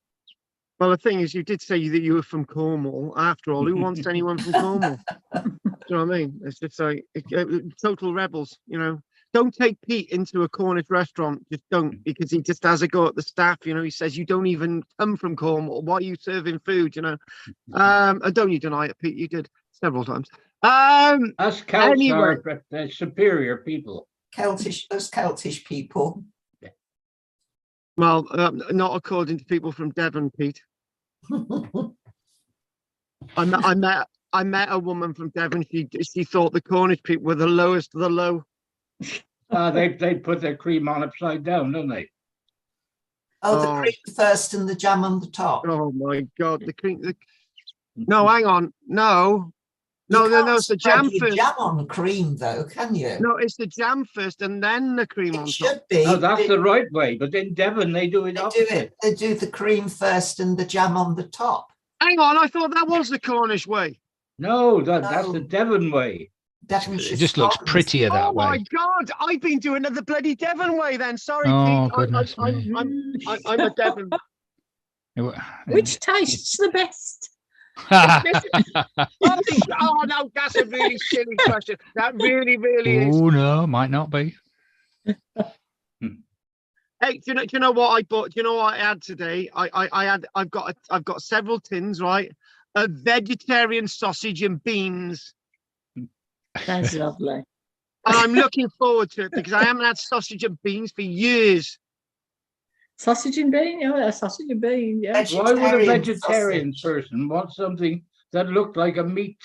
Well, the thing is, you did say that you were from Cornwall. After all, who wants anyone from Cornwall? Do you know what I mean? It's just like total rebels, you know. Don't take Pete into a Cornish restaurant. Just don't, because he just has a go at the staff. You know, he says, you don't even come from Cornwall. Why are you serving food? You know, and don't you deny it, Pete? You did several times. Us Celts Anyway. are superior people. Those Celtish people. Well, not according to people from Devon, Pete. I met a woman from Devon. She thought the Cornish people were the lowest of the low. They put their cream on upside down, don't they? Oh, the cream first and the jam on the top. Oh my God, the cream. No, hang on. No, You can't it's the spread jam your first. jam on cream, though, can you? No, it's the jam first and then the cream on It top. should be. Oh, that's the right way. But in Devon, they do it opposite. They do the cream first and the jam on the top. Hang on, I thought that was the Cornish way. No, that's the Devon way. Devonshire It just looks scones. prettier that Oh my way. God! I've been doing it the bloody Devon way then. Sorry, Oh, Pete. goodness me. I'm a Devon. Which tastes the best? Oh no, that's a really silly question. That really, really is. Oh no, might not be. Hey, do you know what I bought? Do you know what I had today? I've got several tins, right? Of vegetarian sausage and beans. That's lovely. And I'm looking forward to it because I haven't had sausage and beans for years. Sausage and bean, yeah, sausage and bean, yeah. Why would a vegetarian sausage. person want something that looked like a meat?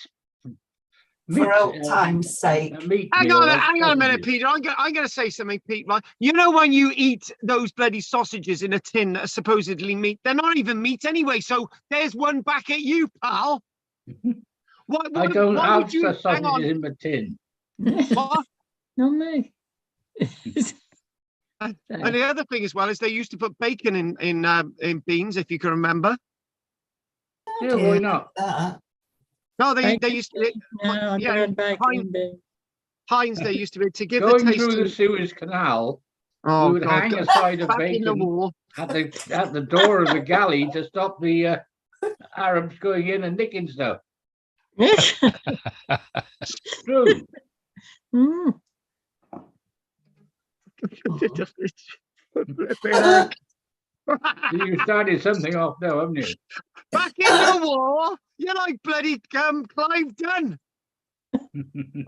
For old time's sake. A meat Hang meal, on, like hang on a minute, sausages. Peter. I'm going to say something, Pete. Right? You know when you eat those bloody sausages in a tin that are supposedly meat, they're not even meat anyway. So there's one back at you, pal. I don't why have would you? the Hang on. sausages in my tin. What? Not me. And the other thing as well is they used to put bacon in beans, if you can remember. Yeah, why not? No, they Bacon? used to. No, I yeah, don't bacon and bean. Heinz, they used to be to give the Going taste. through the to- Suez Canal, oh we would God! hang a side of Back in the bacon wall. at the door of the galley to stop the Arabs going in and nicking stuff. Yes. True. Mm. You started something off now, haven't you? Back in the war, you're like bloody Clive Dunn.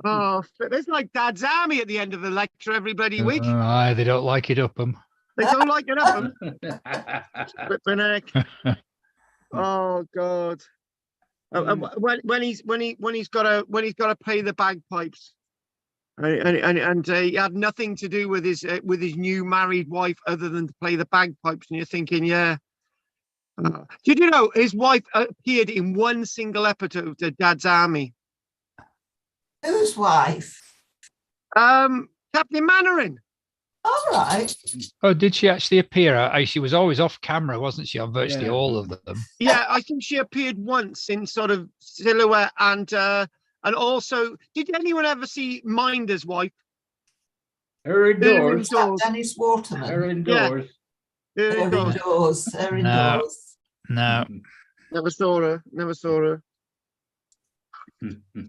Oh, there's like Dad's Army at the end of the lecture every bloody week. Aye, they don't like it up them. They don't like it up 'em. Flipping heck. Oh God. When he's got to play the bagpipes, and he had nothing to do with his new married wife other than to play the bagpipes, and you're thinking, yeah. Did you know his wife appeared in one single episode of Dad's Army? Whose wife? Captain Mainwaring. All right. Oh, did she actually appear? She was always off camera, wasn't she, on virtually Yeah. all of them? Yeah, I think she appeared once in sort of silhouette, and also, did anyone ever see Minder's wife? Her indoors. Is that Dennis Waterman? Her indoors. Her indoors. Her No. indoors. No. Never saw her.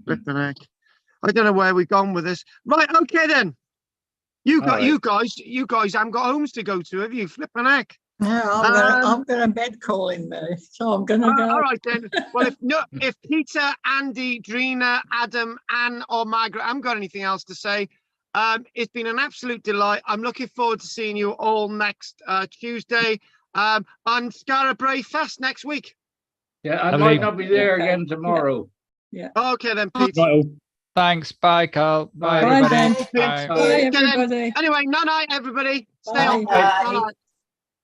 Flipping heck. I don't know where we've gone with this. Right, okay then. You guys haven't got homes to go to, have you? Flipping heck. No, I've got a bed calling me, so I'm going to go. All right then. Well, if Peter, Andy, Drina, Adam, Anne, or Margaret haven't got anything else to say, it's been an absolute delight. I'm looking forward to seeing you all next Tuesday on Skara Brae Fest next week. Yeah, I I might believe- not be there again tomorrow. Okay then, Pete. Thanks. Bye, Carl. Bye, Bye, everybody. Ben. Bye. Bye, Okay, then. everybody. Anyway, night, everybody. Stay Bye. on. Bye.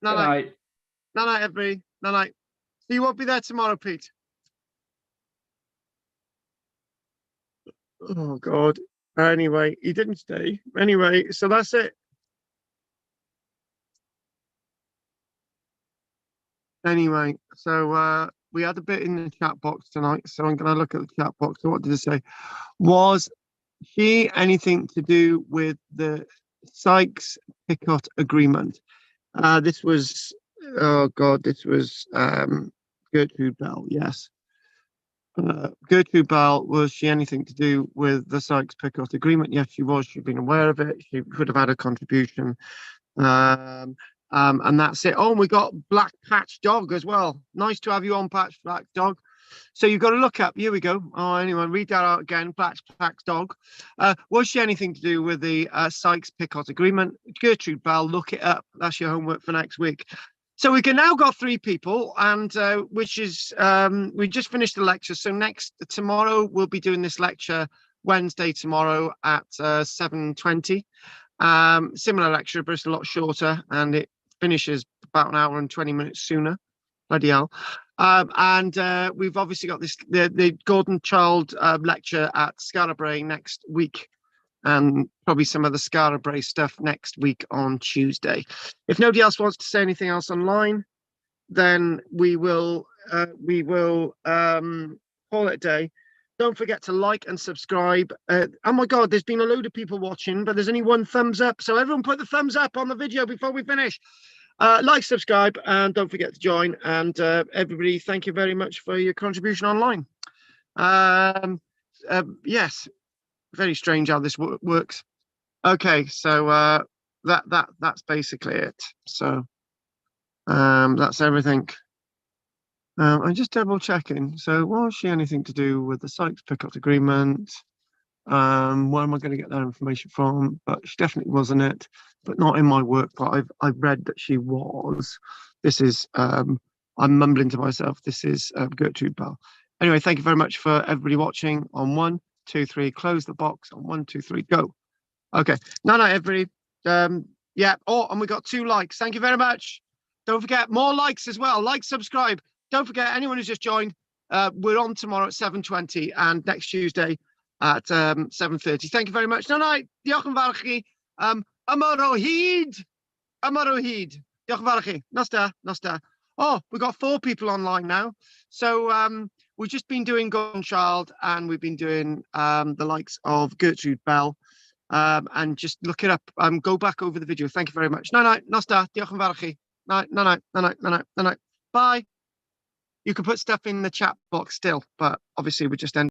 Night, Good night. everybody. Night. So you won't be there tomorrow, Pete. Oh God. Anyway, he didn't stay. Anyway, so that's it. Anyway, so we had a bit in the chat box tonight, so I'm going to look at the chat box. So what did it say? Was she anything to do with the Sykes-Picot agreement? This was, oh God, this was Gertrude Bell, yes. Gertrude Bell, was she anything to do with the Sykes-Picot agreement? Yes, she was. She'd been aware of it. She could have had a contribution. And that's it. Oh, and we got Black Patch Dog as well. Nice to have you on, Patch Black Dog. So you've got to look up. Here we go. Oh, anyway, read that out again. Black Patch Dog. Was she anything to do with the Sykes-Picot agreement? Gertrude Bell, look it up. That's your homework for next week. So we can now got 3 people, and which is we just finished the lecture. So tomorrow we'll be doing this lecture Wednesday tomorrow at 7:20. Similar lecture, but it's a lot shorter, and it finishes about an hour and 20 minutes sooner. Bloody hell. And we've obviously got the Gordon Child lecture at Skara Brae next week, and probably some of the Skara Brae stuff next week on Tuesday. If nobody else wants to say anything else online, then we will call it a day. Don't forget to like and subscribe. Oh my God, there's been a load of people watching, but there's only one thumbs up. So everyone put the thumbs up on the video before we finish. Like, subscribe, and don't forget to join. And everybody, thank you very much for your contribution online. Yes, very strange how this works. Okay, so that's basically it. So that's everything. I'm just double checking. So was she anything to do with the Sykes Picot agreement? Where am I going to get that information from? But she definitely wasn't it, but not in my work. But I've read that she was. This is I'm mumbling to myself. This is Gertrude Bell. Anyway, thank you very much for everybody watching. On 1, 2, 3, close the box. On 1, 2, 3, go. Okay, no, everybody. Yeah. Oh, and we got 2 likes. Thank you very much. Don't forget more likes as well. Like, subscribe. Don't forget, anyone who's just joined, we're on tomorrow at 7:20 and next Tuesday at 7:30. Thank you very much. Diolch yn fawr chi. Ymarohyd. Diolch yn fawr chi. Nos da. Oh, we've got 4 people online now. So we've just been doing Golden Child, and we've been doing the likes of Gertrude Bell. And just look it up. Go back over the video. Thank you very much. Nos da. Diolch yn fawr chi. Bye. You can put stuff in the chat box still, but obviously we're just ending.